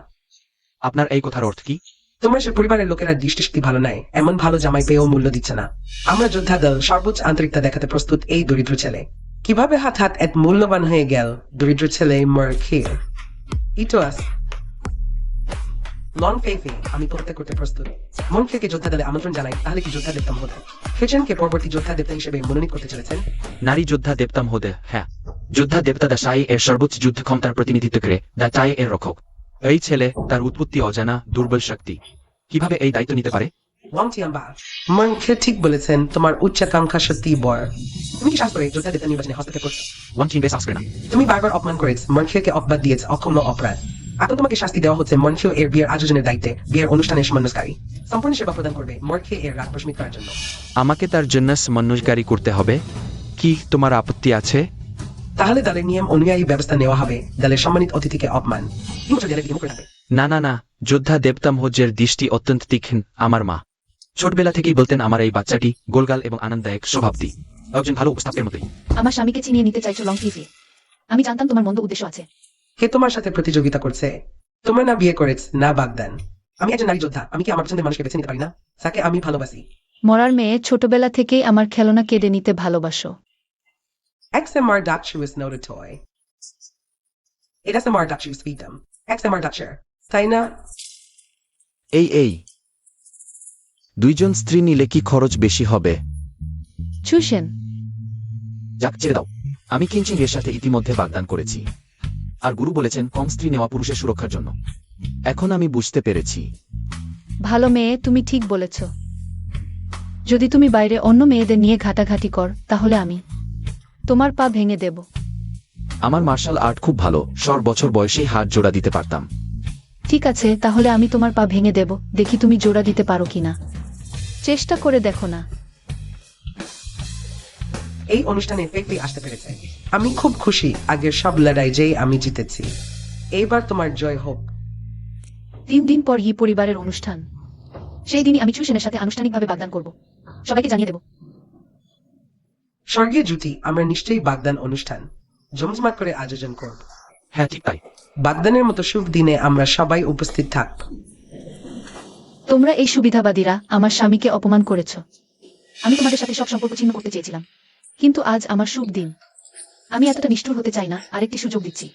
Speaker 2: আপনার এই কথার অর্থ কি?
Speaker 3: তোমার সে পরিবারের লোকেরা দৃষ্টিশক্তি ভালো নাই, এমন ভালো জামাই পেয়েও মূল্য দিচ্ছে না। আমরা যোদ্ধা দল সর্বোচ্চ আন্তরিকতা দেখাতে প্রস্তুত। এই দরিদ্র ছেলে কিভাবে হাত হাত এক মূল্যবান হয়ে গেল? দরিদ্র ছেলে মর্খিও ইটোয়াস লং ফেফে, আমি প্রত্যেক করতে প্রস্তুত। মনকে যোদ্ধা দলে আমন্ত্রণ জানাই। তাহলে কি যোদ্ধা দেবতা মহোদয় ফেচেনকে পরবর্তী যোদ্ধা দেবতা হিসেবে মনোনীত করতে চলেছেন?
Speaker 2: নারী যোদ্ধা দেবতা মহোদয়, হ্যাঁ। যোদ্ধা দেবতা দা সাই এর সর্বোচ্চ যুদ্ধ ক্ষমতার প্রতিনিধিত্ব করে দা চাই এর রক্ষক। এই ছেলে, তার উৎপত্তি অজানা, দুর্বল শক্তি, কিভাবে এই দায়িত্ব নিতে পারে?
Speaker 3: ওয়াং চিয়াম্বা, মনকে ঠিক বলেছেন। তোমার উচ্চাকাঙ্ক্ষা সত্যি বড়। তুমি কি শাস্ত্রে যোদ্ধা দেবতা নির্বাচনে হস্তক্ষেপ করছো?
Speaker 1: ওয়ান চিন বেশ আসবে না।
Speaker 3: তুমি বারবার অপমান করেছ, মনকে অপবাদ দিয়েছ, অক্ষম্য অপরাধ। এখন তোমাকে শাস্তি দেওয়া হচ্ছে। মনখিও এর বিয়ের আয়োজনের দায়িত্বে, বিয়ের অনুষ্ঠানের সমন্বয়কারী। সম্পূর্ণ সেবা প্রদান করবে মর্খে এর রাগ প্রশমিত করার জন্য।
Speaker 2: আমাকে তার জন্য সমন্বয়কারী করতে হবে? কি তোমার আপত্তি আছে?
Speaker 3: তাহলে দলের নিয়ম অনুযায়ী ব্যবস্থা নেওয়া হবে। দলের সম্মানিত অতিথিকে অপমান 3 বছর জেলে বিমুখ রাখবে।
Speaker 2: না না না, যোদ্ধা দেবতা মহোজ্জের দৃষ্টি অত্যন্ত তীক্ষ্ণ। আমার মা ছোটবেলা থেকেই বলতেন আমার এই বাচ্চাটি গোলগাল এবং আনন্দদায়ক স্বভাবটি, একজন ভালো উপস্থাপকের মতোই।
Speaker 4: আমার স্বামীকে চিনিয়ে নিতে চাইছো লং ফিফি? আমি জানতাম তোমার মন্দ উদ্দেশ্য আছে।
Speaker 3: কে তোমার সাথে প্রতিযোগিতা করছে? তোমার না বিয়ে করেছ না বাগদান। আমি একজন নারী যোদ্ধা, আমি কি আমার পছন্দের মানুষকে বেছে নিতে পারি না? তাকে আমি ভালোবাসি।
Speaker 4: মরার মেয়ে, ছোটবেলা থেকেই আমার খেলনা কেড়ে নিতে ভালোবাসো।
Speaker 3: XMR Dakshu is not a toy. It SMR Dakshu's freedom. XMR Dakshu, তাই না?
Speaker 6: এই 2 জন স্ত্রী নিলে কি খরচ বেশি হবে?
Speaker 4: চুষেন।
Speaker 1: যাক, ছেড়ে দাও। আমি কিংচিং এর সাথে ইতিমধ্যে বাগদান করেছি, আর গুরু বলেছেন কম স্ত্রী নেওয়া পুরুষের সুরক্ষার জন্য।
Speaker 6: এখন আমি বুঝতে পেরেছি।
Speaker 4: ভালো মেয়ে, তুমি ঠিক বলেছ। যদি তুমি বাইরে অন্য মেয়েদের নিয়ে ঘাটাঘাটি কর, তাহলে আমি তোমার পা ভেঙে দেব।
Speaker 6: আমার মার্শাল আর্ট খুব ভালো, 10 বছর বয়সেই হাত জোড়া দিতে পারতাম।
Speaker 4: ঠিক আছে, তাহলে আমি তোমার পা ভেঙে দেব। দেখি তুমি জোড়া দিতে পারো কিনা। চেষ্টা করে দেখো না।
Speaker 3: এই অনুষ্ঠানে ফেফে আসতে পেরেছে। আমি খুব খুশি। আগের সব লড়াই যেই আমি জিতেছি। এইবার তোমার জয় হোক।
Speaker 4: 3 দিন পর ই পরিবারের অনুষ্ঠান। সেই দিনই আমি চুষেনের সাথে আনুষ্ঠানিকভাবে বাগদান করব। সবাইকে জানিয়ে দেব।
Speaker 3: স্বর্গীয় জুটি, আমরা নিশ্চয়ই বাগদান অনুষ্ঠান জমজমাট করে আয়োজন করব।
Speaker 2: হ্যাঁ ঠিক তাই।
Speaker 3: বাগদানের মতো শুভ দিনে আমরা সবাই উপস্থিত থাকব।
Speaker 4: তোমরা এই সুবিধাবাদীরা আমার স্বামীকে অপমান করেছ। আমি তোমাদের সাথে সব সম্পর্ক ছিন্ন করতে চেয়েছিলাম, কিন্তু আজ আমার শুভ দিন। আমি এতটা নিষ্ঠুর হতে চাই না। আরেকটি সুযোগ দিচ্ছি,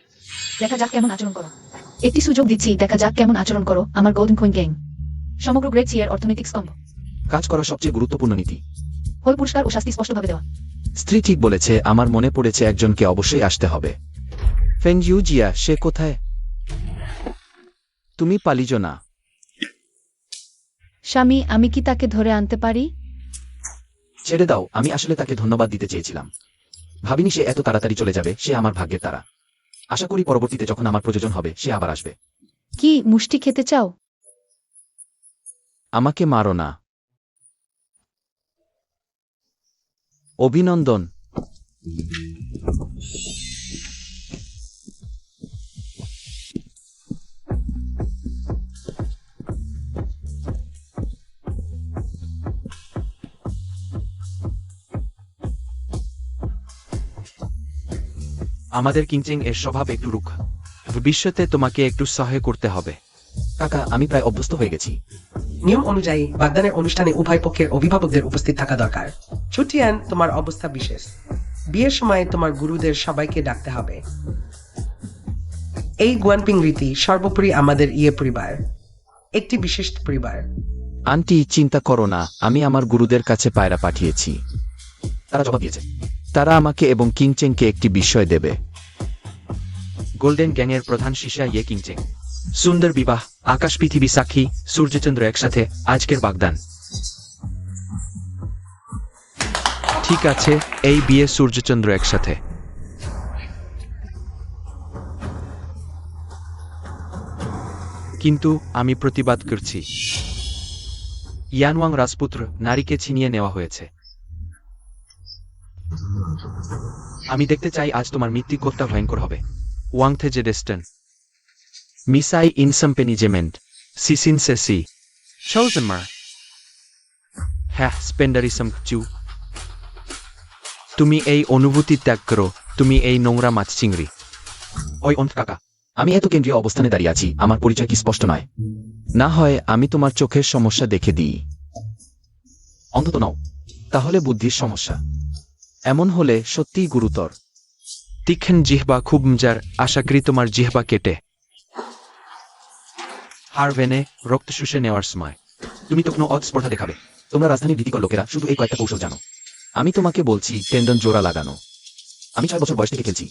Speaker 4: দেখা যাক কেমন আচরণ করো। একটি সুযোগ দিচ্ছি, দেখা যাক কেমন আচরণ করো আমার গোল্ডেন কুইন গ্যাং, সমগ্র গ্রেট সিয়ার অর্থনৈতিক স্তম্ভ।
Speaker 1: কাজ করা সবচেয়ে গুরুত্বপূর্ণ নীতি।
Speaker 4: হল পুরস্কার ও শাস্তি স্পষ্টভাবে দেওয়া।
Speaker 6: স্ত্রী ঠিক বলেছে, আমার মনে পড়েছে একজনকে অবশ্যই আসতে হবে। ফেনজিউজিয়া, সে কোথায়? তুমি পালিজ না।
Speaker 5: স্বামী, আমি কি তাকে ধরে আনতে পারি?
Speaker 1: ছেড়ে দাও, আমি আসলে তাকে ধন্যবাদ দিতে চেয়েছিলাম। ভাবিনি সে এত তাড়াতাড়ি চলে যাবে। সে আমার ভাগ্যের তারা। আশা করি পরবর্তীতে যখন আমার প্রয়োজন হবে সে আবার আসবে।
Speaker 5: কি মুষ্টি খেতে চাও?
Speaker 6: আমাকে মারো না। অভিনন্দন।
Speaker 2: আমাদের কিংচেং এর স্বভাব একটু রুক্ষ। ভবিষ্যতে তোমাকে একটু সহায় করতে হবে।
Speaker 1: কাকা, আমি প্রায় অভ্যস্ত হয়ে গেছি।
Speaker 3: নিয়ম অনুযায়ী বাগদানের অনুষ্ঠানে উভয় পক্ষের অভিভাবকদের উপস্থিত থাকা দরকার। ছুটিয়ান, তোমার অবস্থা বিশেষ। বিয়ের সময় তোমার গুরুদের সবাইকে ডাকতে হবে। এই গুয়ানপিং রীতি সর্বোপরি আমাদের পরিবার একটি বিশেষ পরিবার।
Speaker 6: আন্টি, চিন্তা করো না, আমি আমার গুরুদের কাছে পায়রা পাঠিয়েছি।
Speaker 1: তারা জবাব দিয়েছে।
Speaker 6: তারা আমাকে এবং কিংচেংকে একটি বিষয় দেবে।
Speaker 2: গোল্ডেন গ্যাং এর প্রধান শিষ্যা ইয়ে কিংচেং। সুন্দর বিবাহ, আকাশ পৃথিবী সাক্ষী, সূর্যচন্দ্র একসাথে, আজকের বাগদান। ঠিক আছে, এই বিয়ে সূর্যচন্দ্র একসাথে। কিন্তু আমি প্রতিবাদ করছি। ইয়ানওয়াং রাজপুত্র নারীকে ছিনিয়ে নেওয়া হয়েছে। আমি দেখতে চাই আজ তোমার মৃত্যু কতটা ভয়ঙ্কর হবে। ওয়াং থে ডেস্টন মিসাই ইনসাম পেনিজেমেন্ট সিসিন সেসি শৌজনমার হ্যাঁ স্পেন্ডারিসম চু। তুমি এই অনুভূতি ত্যাগ করো, তুমি এই নোংরা মাছ চিংড়ি।
Speaker 1: ওই অন্ত কাকা, আমি এত কেন্দ্রীয় অবস্থানে দাঁড়িয়ে আছি, আমার পরিচয় কি স্পষ্ট নয়?
Speaker 6: না হয় আমি তোমার চোখের সমস্যা দেখে দিই।
Speaker 1: অন্তত নও।
Speaker 6: তাহলে বুদ্ধির সমস্যা। এমন হলে সত্যিই গুরুতর।
Speaker 2: তীক্ষ্ণ জিহ্বা খুব মজার, আশা করি তোমার জিহ্বা কেটে হাড় ভেনে রক্ত শুষে নেওয়ার সময়।
Speaker 1: তুমি তো কোনো অস্পর্ধা দেখাবে। তোমরা রাজধানীর ভীতিকর লোকেরা শুধু এই কয়েকটা কৌশল জানো।
Speaker 6: আমি তোমাকে বলছি টেন্ডন জোড়া লাগানো।
Speaker 1: আমি 6 বছর বয়স থেকে খেলছি।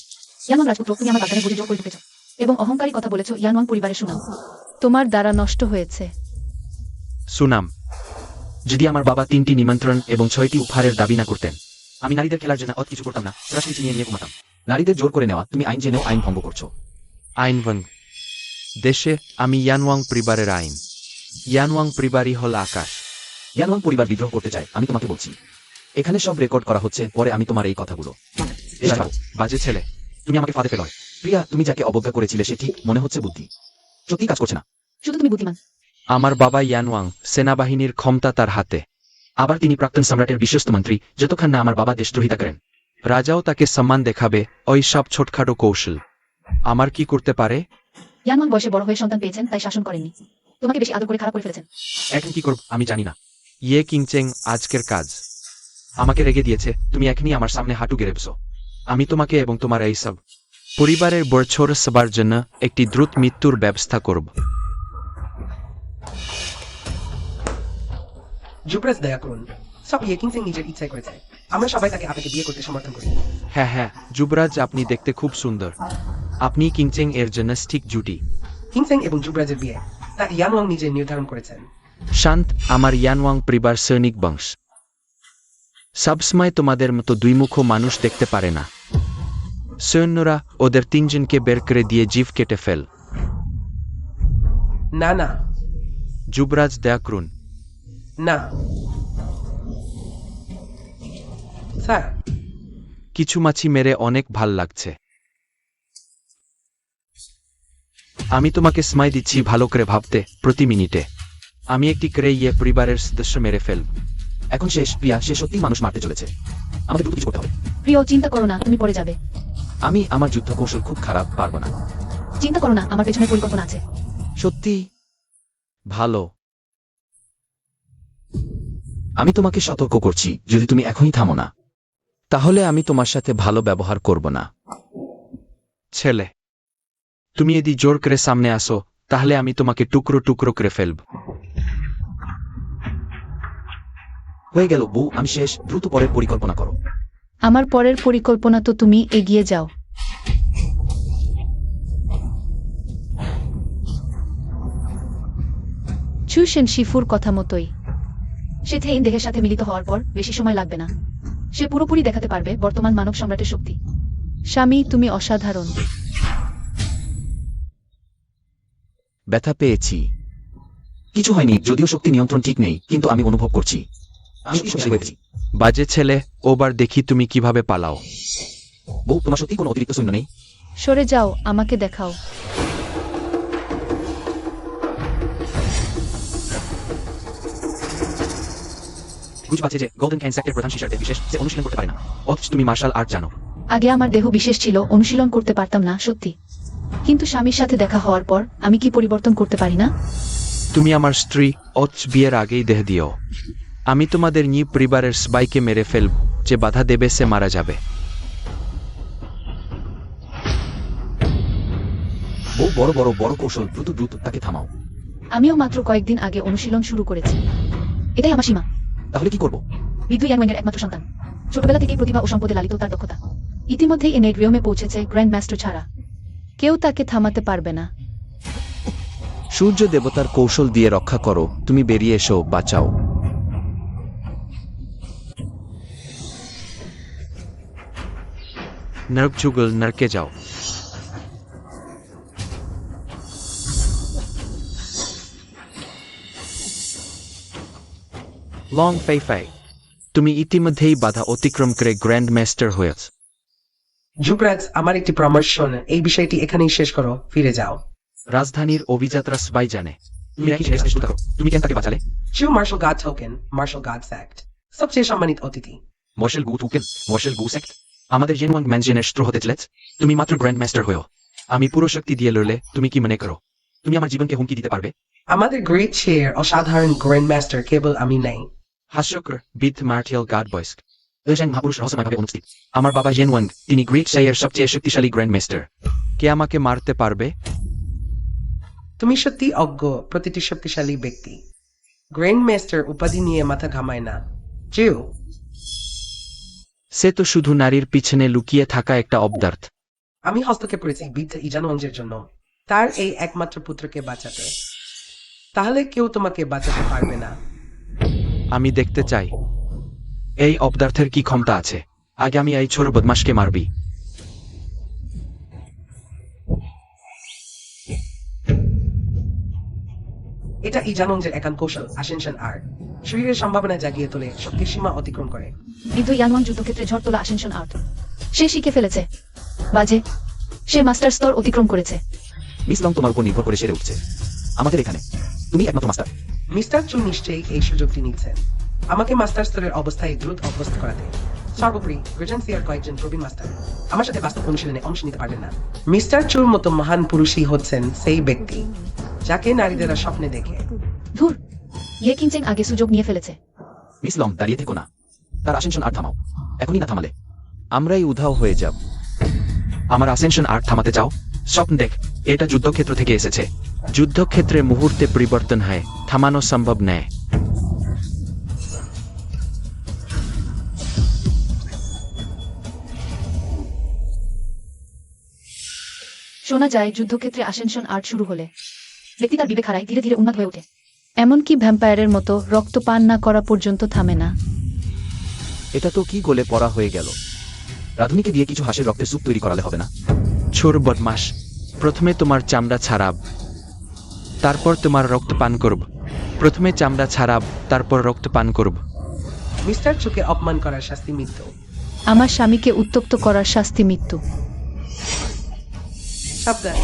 Speaker 4: ইয়ানওয়াং রাজপুত্র, তুমি আমার বাগদানে বুঝে জোর করে ঢুকেছ এবং অহংকারী কথা বলেছ ইয়ানওয়াং পরিবারের সুনাম।
Speaker 5: তোমার দ্বারা নষ্ট হয়েছে।
Speaker 2: সুনাম।
Speaker 1: যদি আমার বাবা 3টি নিমন্ত্রণ এবং 6টি উপহারের দাবি না করতেন, আমি নারীদের খেলার জন্য অত কিছু করতাম না। রাশি চিনিয়ে নিয়ে ঘুমাতাম। নারীদের জোর করে নেওয়া, তুমি আইন জেনেও আইন ভঙ্গ করছো।
Speaker 2: আইন ভঙ্গ দেশে আমি ইয়ানওয়াং পরিবারের আইন। ইয়ানওয়াং পরিবারই হল আকাশ।
Speaker 1: ইয়ানওয়াং পরিবার বিদ্রোহ করতে চায়, আমি তোমাকে বলছি। এখানে সব রেকর্ড করা হচ্ছে, পরে আমি তোমার এই কথাগুলো। এবার যাও।
Speaker 2: বাজে ছেলে।
Speaker 1: তুমি আমাকে ফাঁদে ফেলয়। প্রিয়া, তুমি যাকে অবজ্ঞা করেছিলে সে ঠিক মনে হচ্ছে বুদ্ধি সত্যি কাজ করছে না।
Speaker 4: শুধু তুমি বুদ্ধিমান।
Speaker 2: আমার বাবা ইয়ানওয়াং, সেনাবাহিনীর ক্ষমতা তার হাতে।
Speaker 1: আবার তিনি প্রাক্তন সম্রাটের বিশ্বস্ত মন্ত্রী, যতক্ষণ না আমার বাবা দেশদ্রোহিতা করেন।
Speaker 2: রাজাও তাকে সম্মান দেখাবে। ওই সব ছোটখাটো কৌশল আমার কি করতে পারে?
Speaker 4: ইয়ানওয়াং বয়সে বড় হয়ে সন্তান পেয়েছেন, তাই শাসন করেননি। তোমাকে বেশি আদর করে খারাপ করে ফেলেছেন।
Speaker 1: এখন কি করব আমি জানি না।
Speaker 2: ইয়ে কিংচেং, আজকের কাজ আমাকে রেগে দিয়েছে। তুমি এখনই আমার সামনে হাঁটু গেড়ে বসো। আমি তোমাকে এবং তোমার এই সব পরিবারের বছর সবার জন্য একটি দ্রুত মৃত্যুর ব্যবস্থা করব।
Speaker 3: যুবরাজ, দয়া করুন, সব কিং সিং নিজের ইচ্ছায় করেছে। আমরা সবাই তাকে আপনাকে বিয়ে করতে সমর্থন করি।
Speaker 2: হ্যাঁ হ্যাঁ যুবরাজ, আপনি দেখতে খুব সুন্দর। আপনি কিংচেং এর জন্য ঠিক জুটি।
Speaker 3: কিং সিং এবং যুবরাজের বিয়ে তা ইয়ানওয়াং নিজে নির্ধারণ করেছেন।
Speaker 2: শান্ত, আমার ইয়ানওয়াং পরিবার সৈনিক বংশ। সবসময় তোমাদের মতো দুইমুখ মানুষ দেখতে পারে না। সৈন্যরা ওদের 3 জনকে বের করে দিয়ে জিভ কেটে ফেল।
Speaker 3: না না
Speaker 2: যুবরাজ, দয়া করুন।
Speaker 3: না স্যার।
Speaker 2: কিছু মাছি মেরে অনেক ভাল লাগছে। আমি তোমাকে সময় দিচ্ছি ভালো করে ভাবতে। প্রতি মিনিটে আমি একটি করে ইয়ে পরিবারের সদস্য মেরে ফেলব।
Speaker 1: এখন শেষ প্রিয়া, সে সত্যি মানুষ মারতে চলেছে। আমাদের দ্রুত কিছু করতে হবে।
Speaker 4: প্রিয়, চিন্তা করো না, তুমি পড়ে যাবে।
Speaker 1: আমি আমার যুদ্ধ কৌশল খুব খারাপ, পারবো না।
Speaker 4: চিন্তা করো না, আমার পেছনে পরিকল্পনা আছে।
Speaker 6: সত্যি ভালো।
Speaker 1: আমি তোমাকে সতর্ক করছি, যদি তুমি এখনই থামো না।
Speaker 6: তাহলে আমি তোমার সাথে ভালো ব্যবহার করব না।
Speaker 2: ছেলে, তুমি যদি জোর করে সামনে আসো তাহলে আমি তোমাকে টুকরো টুকরো করে ফেলব।
Speaker 1: হয়ে গেল বউ, আমি শেষ, দ্রুত পরের পরিকল্পনা করো।
Speaker 5: আমার পরের পরিকল্পনা তো তুমি এগিয়ে যাও। চুশেন শিফুর কথা মতোই।
Speaker 4: সে থেইন দেহের সাথে মিলিত হওয়ার পর বেশি সময় লাগবে না। সে পুরোপুরি দেখাতে পারবে বর্তমান মানব সম্রাটের শক্তি।
Speaker 5: স্বামী, তুমি অসাধারণ।
Speaker 6: ব্যথা পেয়েছি।
Speaker 1: কিছু হয়নি, যদিও শক্তি নিয়ন্ত্রণ ঠিক নেই, কিন্তু আমি অনুভব করছি আমি শক্তিশালী হয়েছি।
Speaker 2: বাজে ছেলে, ওবার দেখি তুমি কিভাবে পালাও।
Speaker 1: বউ, তোমার সত্যি কোনো অতিরিক্ত সৈন্য নেই?
Speaker 5: সরে যাও, আমাকে দেখাও।
Speaker 1: বুঝ পাচ্ছে যে গোল্ডেন ক্যান্সাক্টের প্রধান শিষ্যার্থে বিশেষ সে অনুশীলন করতে পারে না, অথচ তুমি মার্শাল আর্ট জানো।
Speaker 4: আগে আমার দেহ বিশেষ ছিল, অনুশীলন করতে পারতাম না, সত্যি। কিন্তু স্বামীর সাথে দেখা হওয়ার পর আমি কি পরিবর্তন করতে পারি না?
Speaker 2: তুমি আমার স্ত্রী, অথচ বিয়ের আগেই দেহ দিও। আমি তোমাদের নিয়ে পরিবারের সবাইকে মেরে ফেলব, যে বাধা দেবে সে মারা যাবে।
Speaker 1: বউ, বড় বড় বড় কৌশল, দ্রুত দ্রুত তাকে থামাও।
Speaker 4: আমিও মাত্র কয়েকদিন আগে অনুশীলন শুরু করেছি। এটাই আমার সীমা।
Speaker 1: তাহলে কি করবো?
Speaker 4: বিদ্যু ইয়াংওয়েংয়ের একমাত্র সন্তান, ছোটবেলা থেকেই প্রতিভা ও সম্পদে লালিত তার দক্ষতা। ইতিমধ্যেই এ নেগ্রিয়মে পৌঁছেছে গ্র্যান্ড মাস্টার ছাড়া।
Speaker 5: কেউ তাকে থামাতে পারবে না।
Speaker 6: সূর্য দেবতার কৌশল দিয়ে রক্ষা করো, তুমি বেরিয়ে এসো, বাঁচাও।
Speaker 2: নরক যুগল, নরকে যাও। লং ফেই ফেই, তুমি ইতিমধ্যেই বাধা অতিক্রম করে গ্র্যান্ড মাস্টার হয়েছ।
Speaker 3: যুবরাজ, আমার একটি পরামর্শ, এই বিষয়টি এখানেই শেষ করো, ফিরে যাও।
Speaker 2: রাজধানীর অভিযাত্রা সবাই জানে।
Speaker 1: তুমি নাকি শেষ শুরু করো? তুমি কেন তাকে বাঁচালে?
Speaker 3: চিউ marshal guard token, marshal guards act, সবচেয়ে সম্মানিত অতিথি।
Speaker 1: মর্শেল গু টুকেন, মর্শেল গু সেক্ট, আমাদের জেনওয়াং ম্যানজেনের স্ট্রো হতে চলেছ। তুমি মাত্র গ্র্যান্ড মাস্টার হয়েও
Speaker 2: আমি পুরো শক্তি দিয়ে লড়লে তুমি কি মনে করো?
Speaker 1: তুমি আমার জীবনকে হুমকি দিতে পারবে?
Speaker 3: আমাদের গ্রেট শেয়ার অসাধারণ গ্র্যান্ড মাস্টার কেবল আমি নেই।
Speaker 2: হাস্যকর বিথ মার্টিয়াল গার্ড বয়স্ক।
Speaker 1: লেজেন্ড মহাপুরুষ রহস্যময়ভাবে অনুষ্ঠিত।
Speaker 2: আমার বাবা জেনওয়াং, তিনি গ্রিক শাইয়ের সবচেয়ে শক্তিশালী গ্র্যান্ড মাস্টার। কে আমাকে মারতে পারবে?
Speaker 3: তুমি সত্যি অজ্ঞ, প্রতিটি শক্তিশালী ব্যক্তি গ্র্যান্ড মাস্টার উপাধি নিয়ে মাথা ঘামায় না। চিউ,
Speaker 2: সে তো শুধু নারীর পিছনে লুকিয়ে থাকা একটা অবদার্থ।
Speaker 3: আমি হস্তক্ষেপ করেছি বৃদ্ধ ইজানওয়াংজের জন্য, তার এই একমাত্র পুত্রকে বাঁচাতে। তাহলে কেউ তোমাকে বাঁচাতে পারবে না।
Speaker 2: আমি দেখতে চাই এই অবদার্থের কি ক্ষমতা আছে। আগে আমি এই ছোট বদমাশকে মারবি।
Speaker 3: এটা ইজানওংজের একান্ত কৌশল, আসেনশন আর্ট, শরীরের সম্ভাবনা জাগিয়ে তোলে, শক্তির সীমা অতিক্রম করে।
Speaker 4: বিদ্যু ইয়াংওয়াং যুদ্ধক্ষেত্রে ঝড় তোলা আসেনশন আর্ট। সে শিখে ফেলেছে। বাজে, সে মাস্টার স্তর অতিক্রম করেছে।
Speaker 1: মিস লং তোমার উপর নির্ভর করে সেরে উঠছে আমাদের এখানে। তুমি একমাত্র মাস্টার।
Speaker 3: মিস্টার চু নিশ্চয়ই এই সুযোগটি নিচ্ছেন আমাকে মাস্টার স্তরের অবস্থায় দ্রুত অভ্যস্ত করাতে। সর্বোপরি রেজেন্সিয়ার কয়েকজন প্রবীণ মাস্টার আমার সাথে বাস্তব অনুশীলনে অংশ নিতে পারবেন না। মিস্টার চুর মতো মহান পুরুষই হচ্ছেন সেই ব্যক্তি যাকে নারীদেরা স্বপ্নে দেখে।
Speaker 4: ধুর, ইয়ে কিনচেন আগে সুযোগ নিয়ে ফেলেছে।
Speaker 1: মিস লং, দাঁড়িয়ে থেকো না, তার আসেনশন আর থামাও। এখনই না থামালে
Speaker 6: আমরাই উধাও হয়ে যাব।
Speaker 2: আমার আসেনশন আর্ট থামাতে চাও? স্বপ্ন দেখ, এটা যুদ্ধক্ষেত্র থেকে এসেছে। যুদ্ধক্ষেত্রে মুহূর্তে পরিবর্তন হয়, থামানো সম্ভব নয়।
Speaker 4: শোনা যায় যুদ্ধক্ষেত্রে আসেনশন আর্ট শুরু হলে ব্যক্তি তার বিবেক হারায়, ধীরে ধীরে উন্মাদ হয়ে ওঠে।
Speaker 5: এমনকি ভ্যাম্পায়ারের মতো রক্ত পান না করা পর্যন্ত থামে না।
Speaker 6: এটা তো কি গলে পড়া হয়ে গেল।
Speaker 1: রাধুনিকে দিয়ে কিছু হাঁসের রক্তের স্যুপ তৈরি করালে হবে না?
Speaker 2: ছোট বদমাস, প্রথমে তোমার চামড়া ছাড়াব, তারপর তোমার রক্ত পান করব। প্রথমে চামড়া ছাড়াব, তারপর রক্ত পান করব।
Speaker 3: মিস্টার চুকে অপমান করার শাস্তি মৃত্যু।
Speaker 5: আমার স্বামীকে উত্তক্ত করার শাস্তি মৃত্যু।
Speaker 3: সাবধান,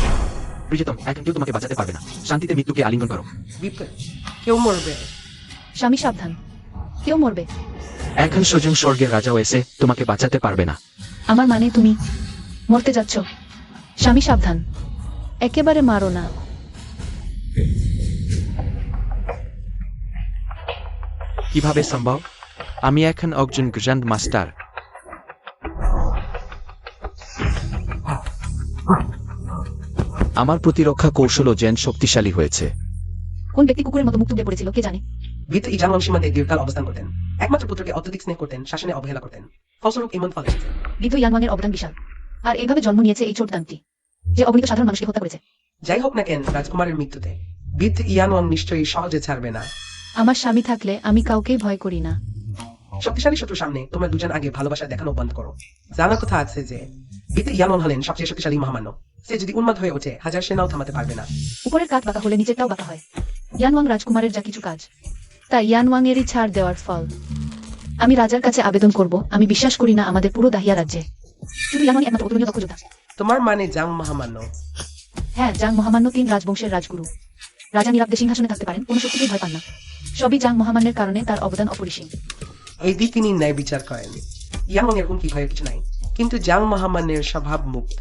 Speaker 1: প্রিয়তম, এখন কেউ তোমাকে বাঁচাতে পারবে না। শান্তিতে মৃত্যুকে আলিঙ্গন করো।
Speaker 3: বিপদ, কেউ মরবে।
Speaker 4: স্বামী সাবধান, কেউ মরবে।
Speaker 2: এখন স্বজন স্বর্গের রাজাও এসে তোমাকে বাঁচাতে পারবে না।
Speaker 4: আমার মানে তুমি মরতে যাচ্ছ স্বামী সাবধান।
Speaker 5: একেবারে মারো না।
Speaker 2: কিভাবে সম্ভব? আমি এখন একজন গ্র্যান্ড মাস্টার।
Speaker 6: আমার প্রতিরক্ষা কৌশলও যেন শক্তিশালী হয়েছে।
Speaker 4: কোন ব্যক্তি কুকুরের মতো মুখ টুকে পড়েছিল কে জানে।
Speaker 3: বৃদ্ধ ইয়ানওয়াং সীমান্তে দীর্ঘকাল অবস্থান করতেন। একমাত্র পুত্রকে অত্যধিক স্নেহ করতেন, শাসনে অবহেলা করতেন। ফলস্বরূপ এমন ফল এসেছে।
Speaker 4: বৃদ্ধ ইয়ানওয়াং এর অবদান বিশাল। আর এইভাবে জন্ম নিয়েছে এই ছোট দানটি, যে অগণিত সাধারণ মানুষকে হত্যা করেছে।
Speaker 3: যাই হোক না কেন, রাজকুমারের মৃত্যুতে বৃদ্ধ ইয়ানওয়াং নিশ্চয়ই সহজে ছাড়বে না।
Speaker 5: আমার স্বামী থাকলে আমি কাউকেই ভয় করি না।
Speaker 3: শক্তিশালী শত্রুর সামনে তোমরা দুজন আগে ভালোবাসা দেখানো বন্ধ করো। জানার কথা আছে যে বৃদ্ধ ইয়ানওয়াং হলেন সবচেয়ে শক্তিশালী মহামান্য। সে যদি উন্মাদ হয়ে ওঠে, হাজার সেনাও থামাতে পারবে না।
Speaker 4: উপরের কাঠ বাঁকা হলে নিচেরটাও বাঁকা হয়। ইয়ানওয়াং রাজকুমারের যা কিছু কাজ,
Speaker 5: তা ইয়ানওয়াং এরই ছাড় দেওয়ার ফল।
Speaker 4: আমি রাজার কাছে আবেদন করব। আমি বিশ্বাস করি না আমাদের পুরো দাহিয়া রাজ্যে শুধু ইয়ানওয়াং একমাত্র অতুলনীয় দক্ষ যোদ্ধা।
Speaker 3: তোমার মানে জাং মহামান্য?
Speaker 4: হ্যাঁ, জাং মহামান্য 3 রাজবংশের রাজগুরু। রাজা নিরাপদে সিংহাসনে থাকতে পারেন, কোনো শক্তিকেই ভয় পান না। সবই জাং মহামান্যের কারণে, তার অবদান অপরিসীম।
Speaker 3: এই দিক তিনি ন্যায় বিচার করেন। ইয়ানওয়াং এর হুমকি ভয়ের কিছু নাই, কিন্তু জাং মহামান্যের স্বভাব মুক্ত।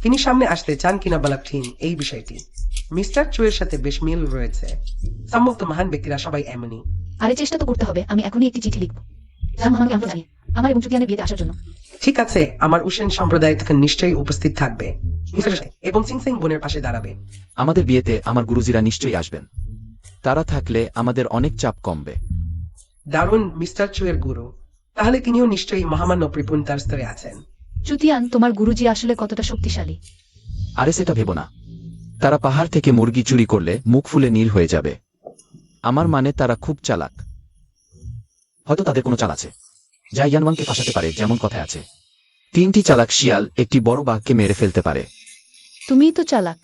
Speaker 3: তিনি সামনে আসতে চান কিনা বলা কঠিন এই বিষয়টি। মিস্টার চুয়ের সাথে বেশ মিল রয়েছে। সম্মুক্ত মহান ব্যক্তিরা সবাই এমনই।
Speaker 4: আরে চেষ্টা তো করতে হবে। আমি এখনই একটি চিঠি লিখব জাং মহামান্যকে আমন্ত্রণ জানিয়ে আমার এবং চুতিয়ানের বিয়েতে আসার জন্য।
Speaker 3: ঠিক আছে, আমার উসেন সম্প্রদায় তখন নিশ্চয়ই উপস্থিত থাকবে এবং সিং সিং বোনের পাশে দাঁড়াবে।
Speaker 6: আমাদের বিয়েতে আমার গুরুজিরা নিশ্চয়ই আসবেন। তারা থাকলে আমাদের অনেক চাপ কমবে।
Speaker 3: দারুণ, মিস্টার চুয়ের গুরু। তাহলে তিনিও নিশ্চয়ই মহামান্য প্রীপুণতার স্তরে আছেন।
Speaker 5: চুতিয়ান, তোমার গুরুজি আসলে কতটা শক্তিশালী?
Speaker 6: আরে সেটা ভেবো না। তারা পাহাড় থেকে মুরগি চুরি করলে মুখ ফুলে নীল হয়ে যাবে। আমার মানে তারা খুব চালাক।
Speaker 1: হয়তো তাদের কোনো চাল আছে যা ইয়ানওয়াংকে ফাঁসাতে পারে, যেমন কথায় আছে
Speaker 6: 3টি চালাক শিয়াল একটি বড় বাঘকে মেরে ফেলতে পারে।
Speaker 5: তুমিই তো চালাক।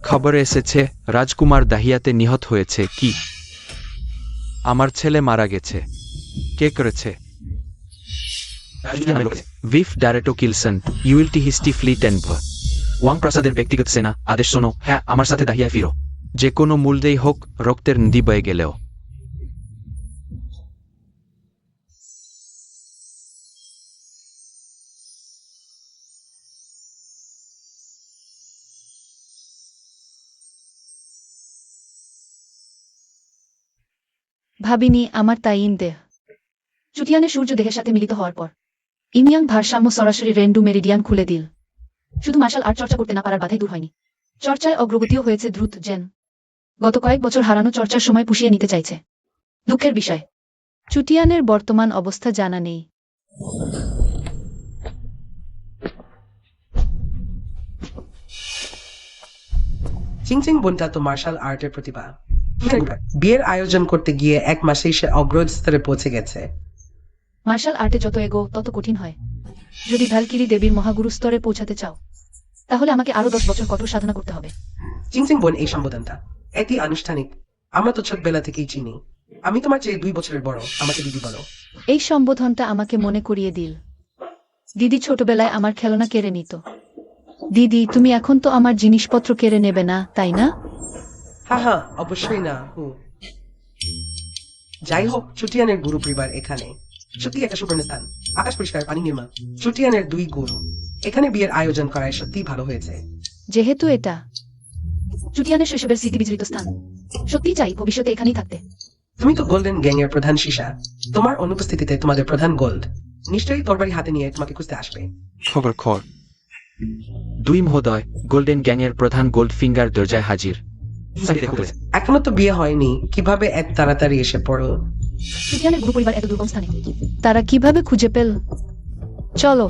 Speaker 2: খবর এসেছে রাজকুমার দাহিয়াতে নিহত হয়েছে। কি? আমার ছেলে মারা গেছে। কে করেছে?
Speaker 1: রাজুজি নামে লোক আছে।
Speaker 2: ভিফ ডারেটো কিলসন ULT history fleet and
Speaker 1: Wang প্রাসাদের ব্যক্তিগত সেনা, আদেশ শোনো। হ্যাঁ, আমার সাথে দাহিয়ায় ফিরো।
Speaker 2: যে কোনো মূল্যেই হোক, রক্তের নদী বয়ে গেলেও।
Speaker 5: ভাবিনি আমার তাইন দেহ।
Speaker 4: চুতিয়ানের সূর্য দেহের সাথে মিলিত হওয়ার পর ইমিয়াং ভারসাম্য সরাসরি রেন্ডু মেরিডিয়ান খুলে দিল। শুধু মার্শাল আর্ট চর্চা করতে না পারার বাধাই দূর হয়নি, চর্চায় অগ্রগতিও হয়েছে দ্রুত। জেন গত কয়েক বছর হারানো চর্চার সময় পুষিয়ে নিতে চাইছে। দুঃখের বিষয়,
Speaker 5: চুতিয়ানের বর্তমান অবস্থা জানা নেই।
Speaker 3: চিং চিং বোনটা তো মার্শাল আর্টের প্রতিভা। বিয়ের আয়োজন করতে গিয়ে 1 মাসেই সে অগ্রজ স্তরে পৌঁছে গেছে।
Speaker 4: মার্শাল আর্টে যত এগো তত কঠিন হয়। যদি ভ্যালকিরি দেবীর মহাগুরু স্তরে পৌঁছাতে চাও, তাহলে আমাকে আরো 10 বছর কঠোর সাধনা করতে হবে।
Speaker 3: চিং চিং বোন, এই সম্বোধনটা এটি আনুষ্ঠানিক। আমরা তো ছোটবেলা থেকেই চিনি। আমি তোমার চেয়ে 2 বছরের বড়, আমাকে দিদি বলো।
Speaker 5: এই সম্বোধনটা আমাকে মনে করিয়ে দিল। দিদি ছোটবেলায় আমার খেলনা কেড়ে নিত। দিদি, তুমি এখন তো আমার জিনিসপত্র কেড়ে নেবে না, তাই না?
Speaker 3: হ্যাঁ হ্যাঁ, অবশ্যই না। যাই হোক, চুটিয়ানের গুরু পরিবার এখানে সত্যি একটা সুবর্ণ স্থান। আকাশ পরিষ্কার, পানি নির্মল। চুটিয়ানের 2 গুরু এখানে বিয়ের আয়োজন করায় সত্যিই ভালো হয়েছে।
Speaker 5: যেহেতু এটা
Speaker 4: চুতিয়ানের শৈশবের স্মৃতি বিজড়িত স্থান, সত্যিই চাই ভবিষ্যতে এখানেই থাকতে।
Speaker 3: তুমি তো গোল্ডেন গ্যাং এর প্রধান শিশা। তোমার অনুপস্থিতিতে তোমাদের প্রধান গোল্ড নিশ্চয়ই তরবারি হাতে নিয়ে তোমাকে খুঁজতে আসবে।
Speaker 2: খবর 2 মহোদয়, গোল্ডেন গ্যাংয়ের প্রধান গোল্ড ফিঙ্গার দরজায় হাজির।
Speaker 1: সাইডে দেখো বলেছে।
Speaker 3: এখনো তো বিয়ে হয়নি, কিভাবে এত তাড়াতাড়ি এসে পড়ো?
Speaker 4: চুতিয়ানের গুরু পরিবার এত দুর্গম স্থানে।
Speaker 5: তারা কিভাবে খুঁজে পেল? চলো।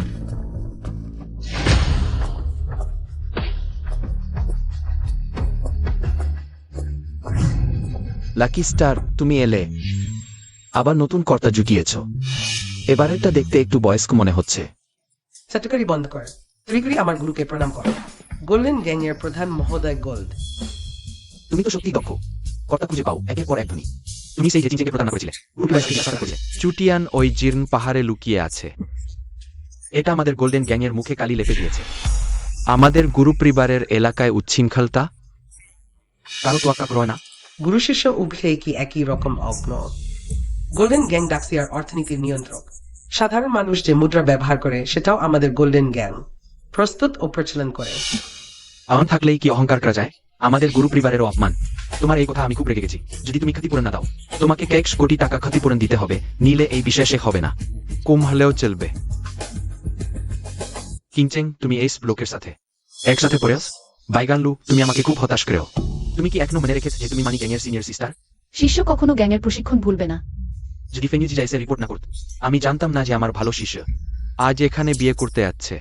Speaker 6: লাকি স্টার, তুমি এলে। আবার নতুন কর্তা জুটিয়েছ। এবারেরটা দেখতে একটু বয়স্ক মনে হচ্ছে।
Speaker 3: চাটুকারি বন্ধ কর। তুই আমার গুরুকে প্রণাম করো। গোল্ডেন গ্যাং এর প্রধান মহোদয় গোল্ড।
Speaker 1: তুমি তো সত্যি দক্ষ। কর্তা খুঁজে পাও একের পর এক ধনী। তুমি সেই জেচিংকে প্রদান করেছিলে।
Speaker 2: চুটিয়ান ওই জীর্ণ পাহাড়ে লুকিয়ে আছে।
Speaker 1: এটা আমাদের গোল্ডেন গ্যাংয়ের মুখে কালি লেপে দিয়েছে।
Speaker 2: আমাদের গুরু পরিবারের এলাকায় উচ্ছৃঙ্খলতা।
Speaker 1: কারো তোয়াক্কা রয় না।
Speaker 3: গুরু শিষ্য উভয়ই কি একই রকম অগ্ন? গোল্ডেন গ্যাং ডাক্সিয়ার অর্থনীতির নিয়ন্ত্রক। সাধারণ মানুষ যে মুদ্রা ব্যবহার করে সেটাও আমাদের গোল্ডেন গ্যাং প্রস্তুত ও প্রচলন করে।
Speaker 2: আওয়ান থাকলেই কি অহংকার করা যায়? আমাদের গুরু পরিবারেরও অপমান। তোমার এই কথা আমি খুব রেগে গেছি। যদি তুমি ক্ষতিপূরণ না দাও, তোমাকে কয়েক কোটি টাকা ক্ষতিপূরণ দিতে হবে, নিলে এই বিশেষে হবে না। কম হলেও চলবে। কিংচেং, তুমি এই লোকের সাথে একসাথে পড়েছ? বাইগানলু, তুমি আমাকে খুব হতাশ করেও। তুমি কি এখনো মনে রেখেছো যে তুমি মানি গ্যাংয়ের সিনিয়র সিস্টার?
Speaker 5: শিষ্য কখনো গ্যাংয়ের প্রশিক্ষণ ভুলবে না।
Speaker 2: যদি ফেনিজি যাইসে রিপোর্ট না করত, আমি জানতাম না যে আমার ভালো শিষ্য আজ এখানে বিয়ে করতে যাচ্ছে।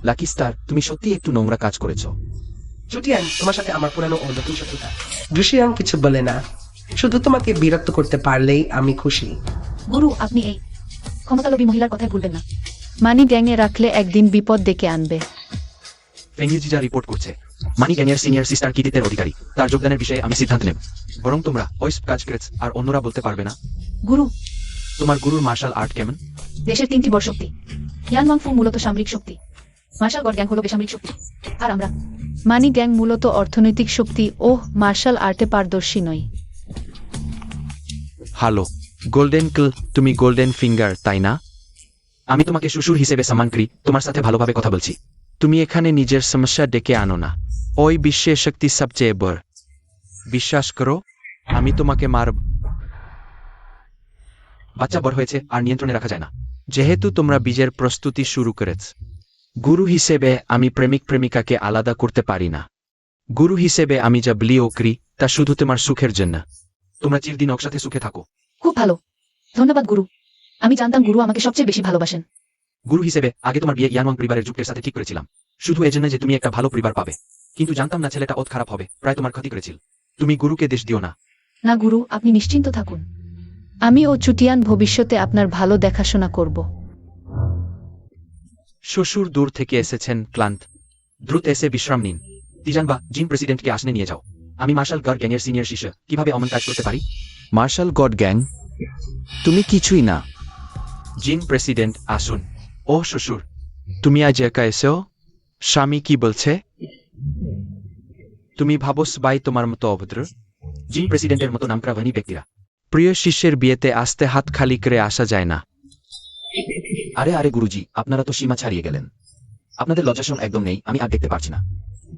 Speaker 1: লাকি স্টার, তুমি সত্যি একটু নোংরা কাজ করেছো।
Speaker 3: জুটিয়ান, তোমার সাথে আমার পুরানো ও নতুন শত্রুতা। দুশিয়াং কিছু বলে না, শুধু তোমাকে বিরক্ত করতে পারলেই আমি খুশি।
Speaker 5: গুরু, আপনি এই ক্ষমতালোভী মহিলার কথাই ভুলবেন না। মানি গ্যাংয়ে রাখলে একদিন বিপদ ডেকে আনবে।
Speaker 2: ফেনিজি যা রিপোর্ট করছে, মানি গ্যাংয়ের সিনিয়র সিস্টার কৃতিত্বের অধিকারী, তার যোগদানের বিষয়ে আমি সিদ্ধান্ত নেব। বরং তোমরা ওই কাজ করেছ আর অন্যরা বলতে পারবে না।
Speaker 5: গুরু,
Speaker 2: তোমার গুরুর মার্শাল আর্ট কেমন?
Speaker 5: দেশের 3টি বড় শক্তি। ইয়ান ওয়াংফু মূলত সামরিক শক্তি, মার্শাল গড গ্যাং হলো বেসামরিক শক্তি, আর আমরা মানি গ্যাং মূলত অর্থনৈতিক শক্তি ও মার্শাল আর্টে পারদর্শী নই।
Speaker 2: হ্যালো গোল্ডেন ক্ল, তুমি গোল্ডেন ফিঙ্গার, তাই না? আমি তোমাকে শ্বশুর হিসেবে সম্মান করি, তোমার সাথে ভালোভাবে কথা বলছি। তুমি এখানে নিজের সমস্যা ডেকে আনো না। ওই বিশ্বের শক্তি সবচেয়ে বড়। বিশ্বাস করো, আমি তোমাকে মারব। বাচ্চা বড় হয়েছে আর নিয়ন্ত্রণে রাখা যায় না। যেহেতু তোমরা বীজের প্রস্তুতি শুরু করেছ, গুরু হিসেবে আমি প্রেমিক প্রেমিকাকে আলাদা করতে পারি না। গুরু হিসেবে আমি যা বলি ও করি তা শুধু তোমার সুখের জন্য। তোমরা চিরদিন একসাথে সুখে থাকো।
Speaker 5: খুব ভালো, ধন্যবাদ গুরু। আমি জানতাম গুরু আমাকে সবচেয়ে বেশি ভালোবাসেন।
Speaker 2: গুরু হিসেবে আগে তোমার বিয়ে ইয়ানওয়াং পরিবারের যুক্তের সাথে ঠিক করেছিলাম, শুধু এজন্য যে তুমি একটা ভালো পরিবার পাবে। কিন্তু জানতাম না ছেলেটা অত খারাপ হবে, প্রায় তোমার ক্ষতি করেছিল। তুমি গুরুকে দেশ দিও না।
Speaker 5: না গুরু, আপনি নিশ্চিন্ত থাকুন। আমি ও চুটিয়ান ভবিষ্যতে আপনার ভালো দেখাশোনা করব।
Speaker 2: শ্বশুর দূর থেকে এসেছেন, ক্লান্ত, দ্রুত এসে বিশ্রাম নিন। তিজান বা জিন প্রেসিডেন্টকে আসনে নিয়ে যাও। আমি মার্শাল গড গ্যাংয়ের সিনিয়র শিষ্য, কিভাবে অমন কাজ করতে পারি?
Speaker 1: Martial god gang? তুমি কিছুই না।
Speaker 2: জিন প্রেসিডেন্ট আসুন। ও শ্বশুর, তুমি আজ একা এসেও? স্বামী কি বলছে? তুমি ভাবো সবাই তোমার মতো অভদ্র?
Speaker 1: জিন প্রেসিডেন্টের মতো নামকরা ধনী ব্যক্তিরা।
Speaker 2: প্রিয় শিষ্যের বিয়েতে আসতে হাত খালি করে আসা যায় না।
Speaker 1: আরে আরে গুরুজি, আপনারা তো সীমা ছাড়িয়ে গেলেন। আপনাদের লজ্জাশরম একদম নেই, আমি আর দেখতে পারছি না।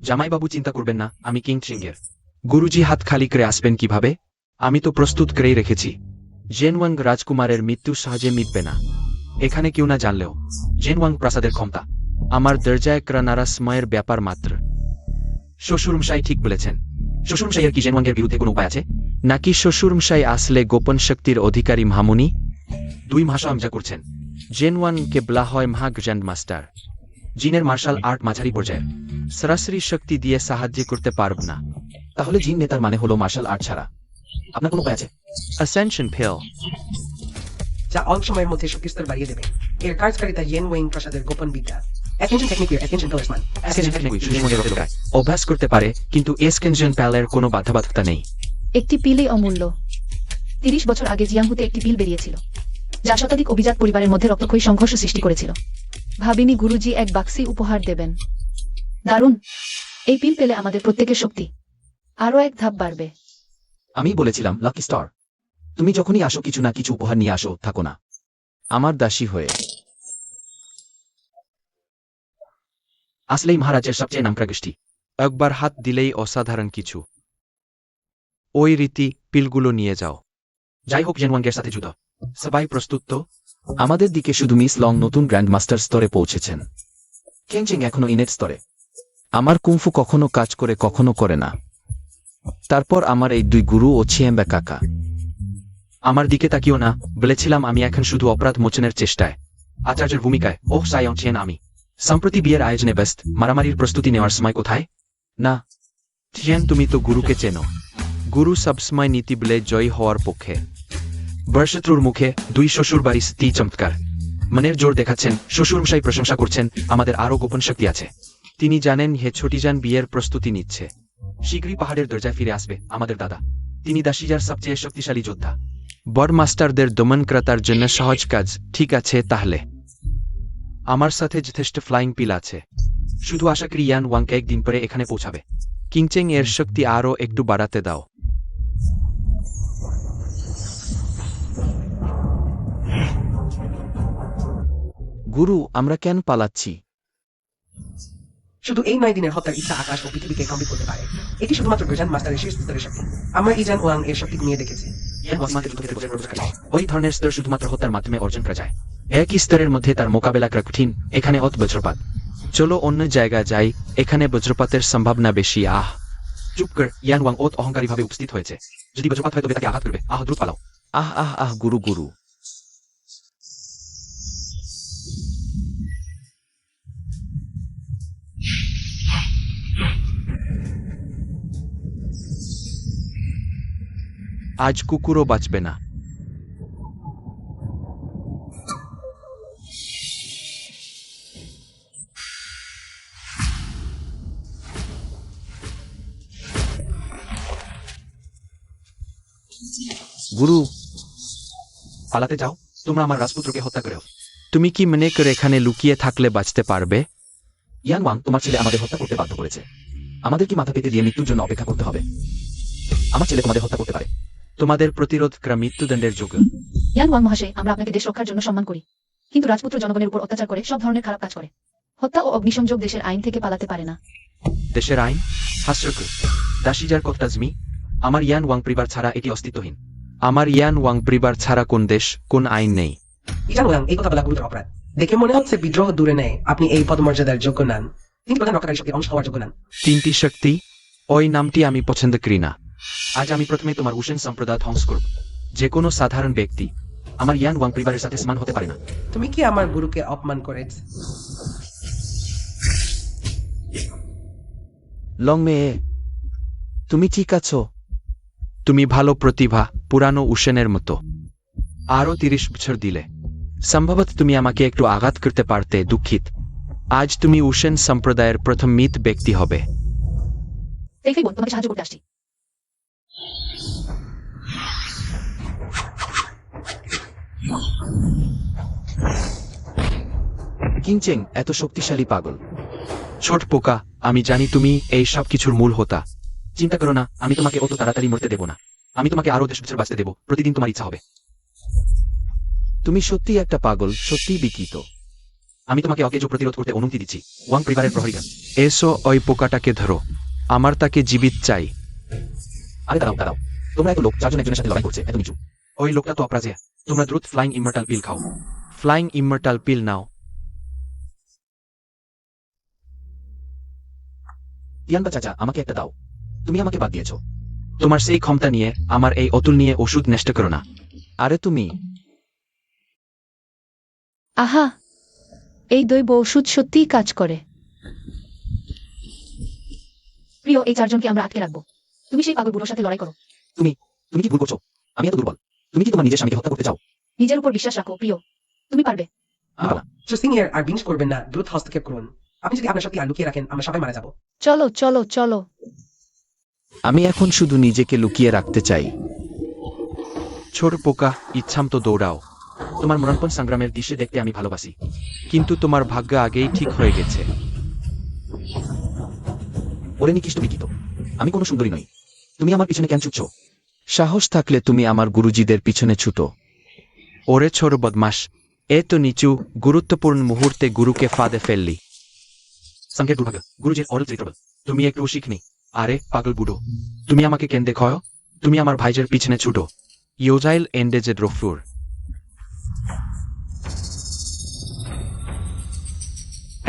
Speaker 2: জামাইবাবু চিন্তা করবেন না, আমি কিং সিংয়ের। গুরুজি হাত খালি করে আসবেন কিভাবে? আমি তো প্রস্তুত করেই রেখেছি। জেনওয়াং রাজকুমারের মৃত্যু সহজে মিটবে না, এখানে কেউ না জানলেও। জেনওয়াং প্রাসাদের ক্ষমতা আমার দরজায় ক্রানারা সময়ের ব্যাপার মাত্র। শ্বশুরমশাই ঠিক বলেছেন।
Speaker 1: শ্বশুরমশাইয়ের কি জেনওয়াংয়ের বিরুদ্ধে কোনো উপায় আছে?
Speaker 2: নাকি শ্বশুরমশাই আসলে গোপন শক্তির অধিকারী মহামুনি?
Speaker 1: 2 মাসও আমজা করছেন।
Speaker 2: জেনওয়াংকে বলা হয় মহা গ্র্যান্ড মাস্টার।
Speaker 1: জিনের মার্শাল আর্ট মাঝারি পর্যায়ের।
Speaker 2: সরাসরি শক্তি দিয়ে সাহায্য করতে পারব না।
Speaker 1: তাহলে জিন নেতার মানে হলো মার্শাল আর্ট ছাড়া। আপনার কোনো উপায় আছে?
Speaker 2: অ্যাসেনশন পিল,
Speaker 3: যা অল্প সময়ের মধ্যে শক্তিস্তর বাড়িয়ে দেবে। এর কার্যকারিতা ইয়েন ওয়েং প্রাসাদের গোপন বিদ্যা। অ্যাটেনশন টেকনিকের অ্যাটেনশন তলিসমান।
Speaker 1: Ascension technique, জেনওয়াংয়ের রক্তে ঢোকায়।
Speaker 2: অভ্যাস করতে পারে, কিন্তু এসকেনজন প্যালের কোনো বাধ্যবাধকতা নেই।
Speaker 5: একটি পিলই অমূল্য। 30 বছর আগে জিয়াংহুতে একটি পিল বেরিয়েছিল, যা শতাধিক অভিজাত পরিবারের মধ্যে রক্তক্ষয়ী সংঘর্ষ সৃষ্টি করেছিল। ভাবিনি গুরুজি এক বাক্সি উপহার দেবেন। দারুণ! এই পিল পেলে আমাদের প্রত্যেকের শক্তি আরও এক ধাপ বাড়বে।
Speaker 1: আমি বলেছিলাম লাকি স্টার, তুমি যখনই আসো কিছু না কিছু উপহার নিয়ে আসো, থাকো না
Speaker 2: আমার দাসী হয়ে।
Speaker 1: আসলেই মহারাজের সবচেয়ে নামকরা গোষ্ঠী।
Speaker 2: একবার হাত দিলেই অসাধারণ কিছু। ওই রীতি, পিলগুলো নিয়ে যাও।
Speaker 1: যাই হোক, জেনওয়াংয়ের সাথে যুদ্ধ। সবাই প্রস্তুত তো?
Speaker 6: আমাদের দিকে শুধু মিস লং নতুন গ্র্যান্ড মাস্টার স্তরে পৌঁছেছেন।
Speaker 1: কেনচিং এখনো ইনেট স্তরে।
Speaker 6: আমার কুংফু কখনো কাজ করে কখনো করে না। তারপর আমার এই 2 গুরু ও ছিয়েম্বা কাকা।
Speaker 2: আমার দিকে তাকিও না, বলেছিলাম আমি এখন শুধু অপরাধ মোচনের চেষ্টায়। আচার্যের ভূমিকায় ওহ সায়ং ছিয়েন আমি। সম্প্রতি বিয়ের আয়োজনে ব্যস্ত, মারামারির প্রস্তুতি নেওয়ার সময় কোথায়?
Speaker 6: না,
Speaker 2: ছিয়েন, তুমি তো গুরুকে চেনো। গুরু সবসময় নীতি বলে জয়ী হওয়ার পক্ষে। বর্ষত্রুর মুখে 2 শ্বশুর বাড়ি স্ত্রী চমৎকার। মনের জোর দেখাচ্ছেন, শ্বশুরমশাই প্রশংসা করছেন, আমাদের আরও গোপন শক্তি আছে। তিনি জানেন হে ছোটিজান বিয়ের প্রস্তুতি নিচ্ছে। শীঘ্রই পাহাড়ের দরজায় ফিরে আসবে আমাদের দাদা। তিনি দাসিজার সবচেয়ে শক্তিশালী যোদ্ধা। বড় মাস্টারদের দমন করার জন্য সহজ কাজ। ঠিক আছে, তাহলে আমার সাথে যথেষ্ট ফ্লাইং পিল আছে। শুধু আশা করি ইয়ান ওয়াংকে একদিন পরে এখানে পৌঁছাবে। কিংচেং এর শক্তি আরও একটু বাড়াতে দাও।
Speaker 6: গুরু আমরা কেন পালাচ্ছি?
Speaker 3: শুধু এই 9 দিনের হত্যার ইচ্ছা আকাশ ও পৃথিবীকে কম্পিত করতে পারে। এটি শুধুমাত্র গ্রেজান মাস্টারের শেষ স্তরের শক্তি। আমরা ইজান ওয়াং এর শক্তি নিয়ে দেখেছি।
Speaker 2: ইয়ান ওয়াংকে যুদ্ধ ক্ষেত্রে বজ্রের প্রবেশ ঘটায়। ওই ধরনের স্তর শুধুমাত্র হত্যার মাধ্যমে অর্জন করা যায়। একই স্তরের মধ্যে তার মোকাবেলা করা কঠিন। এখানে বজ্রপাত। চলো অন্য জায়গায় যাই, এখানে বজ্রপাতের সম্ভাবনা বেশি। চুপ কর। ইয়ান ওয়াং অহংকারীভাবে উপস্থিত হয়েছে। যদি বজ্রপাত হয় তবে তাকে আঘাত করবে। দ্রুত পালাও।
Speaker 6: গুরু গুরু।
Speaker 2: আজ কুকুরও বাঁচবে না।
Speaker 6: গুরু
Speaker 2: পালাতে যাও। তোমরা আমার রাজপুত্রকে হত্যা করেও।
Speaker 6: তুমি কি মনে করে এখানে লুকিয়ে থাকলে বাঁচতে পারবে?
Speaker 1: ইয়ান ওয়াং, তোমার ছেলে আমাদের হত্যা করতে বাধ্য করেছে। আমাদের কি মাথা পেতে দিয়ে মৃত্যুর জন্য অপেক্ষা করতে হবে? আমার ছেলে তোমাদের হত্যা করতে পারে।
Speaker 2: তোমাদের প্রতিরোধ করা মৃত্যুদণ্ডের যোগ্য।
Speaker 5: ইয়ান ওয়াং মহাশয়, আমরা আপনাকে দেশ রক্ষার জন্য সম্মান করি, কিন্তু রাজপুত্র জনগণের উপর অত্যাচার করে সব ধরনের খারাপ কাজ করে। হত্যা ও অগ্নিসংযোগ দেশের আইন থেকে পালাতে পারে না।
Speaker 2: দেশের আইন? হাস্যকর। দাসিজার কফতাজমি। আমার ইয়ান ওয়াং পরিবার ছাড়া এটি অস্তিত্বহীন। আমার ইয়ান ওয়াং পরিবার ছাড়া কোন দেশ, কোন আইন নেই।
Speaker 3: ইজান ওয়াং, এই কথা বলা গুরুতর অপরাধ। দেখে মনে হচ্ছে বিদ্রোহ দূরে নেয় আপনি এই পদমর্যাদার যোগ্য নন। তিনি প্রধান রক্ষাকারী শক্তির অংশ হওয়ার যোগ্য নন।
Speaker 2: তিনটি শক্তি, ওই নামটি আমি পছন্দ করি না। আজ আমি প্রথমে তোমার উশেন সম্প্রদায় ধ্বংস করব। যে কোনো সাধারণ ব্যক্তি আমার ইয়ান ওয়াং পরিবারের সাথে সমান হতে পারে না।
Speaker 3: তুমি কি আমার গুরুকে অপমান করেছ?
Speaker 6: লং মেয়ে, তুমি ঠিক আছো?
Speaker 2: তুমি ভালো প্রতিভা, পুরানো উশেনের মতো। আরও 30 বছর দিলে সম্ভবত তুমি আমাকে একটু আঘাত করতে পারতে। দুঃখিত। আজ তুমি উশেন সম্প্রদায়ের প্রথম মৃত ব্যক্তি হবে।
Speaker 5: ফেই বোন, তোমাকে সাহায্য করতে আসছি।
Speaker 6: কিংচেং এত শক্তিশালী পাগল।
Speaker 2: ছোট পোকা, আমি জানি তুমি এই সব কিছুর মূল হোতা। চিন্তা করো না, আমি তোমাকে অত তাড়াতাড়ি মরতে দেব না। আমি তোমাকে আরো 10 বছর বাঁচতে দেব। প্রতিদিন তোমার ইচ্ছা হবে।
Speaker 6: তুমি সত্যি একটা পাগল, সত্যিই বিকৃত।
Speaker 2: আমি তোমাকে অকেজ প্রতিরোধ করতে অনুমতি দিচ্ছি। ওয়াং পরিবারের প্রহরীগণ, এসো ওই পোকাটাকে ধরো। আমার তাকে জীবিত চাই।
Speaker 1: আরে দাঁড়াও দাঁড়াও, তোমরা এত লোক 4 জন একজনের সাথে লড়াই করছে, এত নিচু।
Speaker 2: ওই লোকটা তো অপরাজেয়। তোমরা দ্রুত ফ্লাইং ইমর্টাল পিল খাও। ফ্লাইং ইমর্টাল পিল নাও।
Speaker 1: ইয়ানবা চাচা, আমাকে একটা দাও। তুমি আমাকে বাদ দিয়েছো।
Speaker 2: তোমার সেই ক্ষমতা নিয়ে আমার এই অতুল নিয়ে ওষুধ নষ্ট করো না।
Speaker 6: আরে তুমি
Speaker 4: আহা, এই দৈব ওষুধ সত্যিই কাজ করে।
Speaker 5: প্রিয়, এই 4 জনকে আমরা আটকে রাখবো। তুমি সেই পাগল বুড়োর সাথে লড়াই করো।
Speaker 1: তুমি কি ভুল করছো? আমি এত দুর্বল। তুমি কি তোমার নিজের স্বামীকে হত্যা করতে চাও?
Speaker 5: নিজের উপর বিশ্বাস রাখো প্রিয়, তুমি পারবে।
Speaker 1: আমি পারবো না।
Speaker 3: সিনিয়র আর বিঞ্জ করবেন না, দ্রুত হস্তক্ষেপ করুন। আপনি যদি আপনার শক্তি আর লুকিয়ে রাখেন, আমরা সবাই মারা যাব।
Speaker 4: চলো চলো চলো।
Speaker 6: আমি এখন শুধু নিজেকে লুকিয়ে রাখতে চাই।
Speaker 2: ছোট পোকা, ইচ্ছাম তো দৌড়াও। তোমার মরণপণ সংগ্রামের দৃশ্য দেখতে আমি ভালোবাসি, কিন্তু তোমার ভাগ্য আগেই ঠিক হয়ে গেছে।
Speaker 1: ওরে নিকৃষ্ট বিকৃত, আমি কোনো সুন্দরী নই। তুমি আমার পিছনে কেন ছুটছো?
Speaker 6: সাহস থাকলে তুমি আমার গুরুজিদের পিছনে ছুটো।
Speaker 2: ওরে ছোট বদমাস, এত নিচু গুরুত্বপূর্ণ মুহূর্তে গুরুকে ফাঁদে ফেললি।
Speaker 1: সংকেত দুর্ভাগ্য, গুরুজির অরল চরিত্র।
Speaker 2: তুমি একটু শিখনি। আরে পাগল বুড়ো, তুমি আমাকে কেন দেখো? তুমি আমার ভাইজের পিছনে ছুটো। ইয়োজাইল এন্ডেজে ড্রফুর।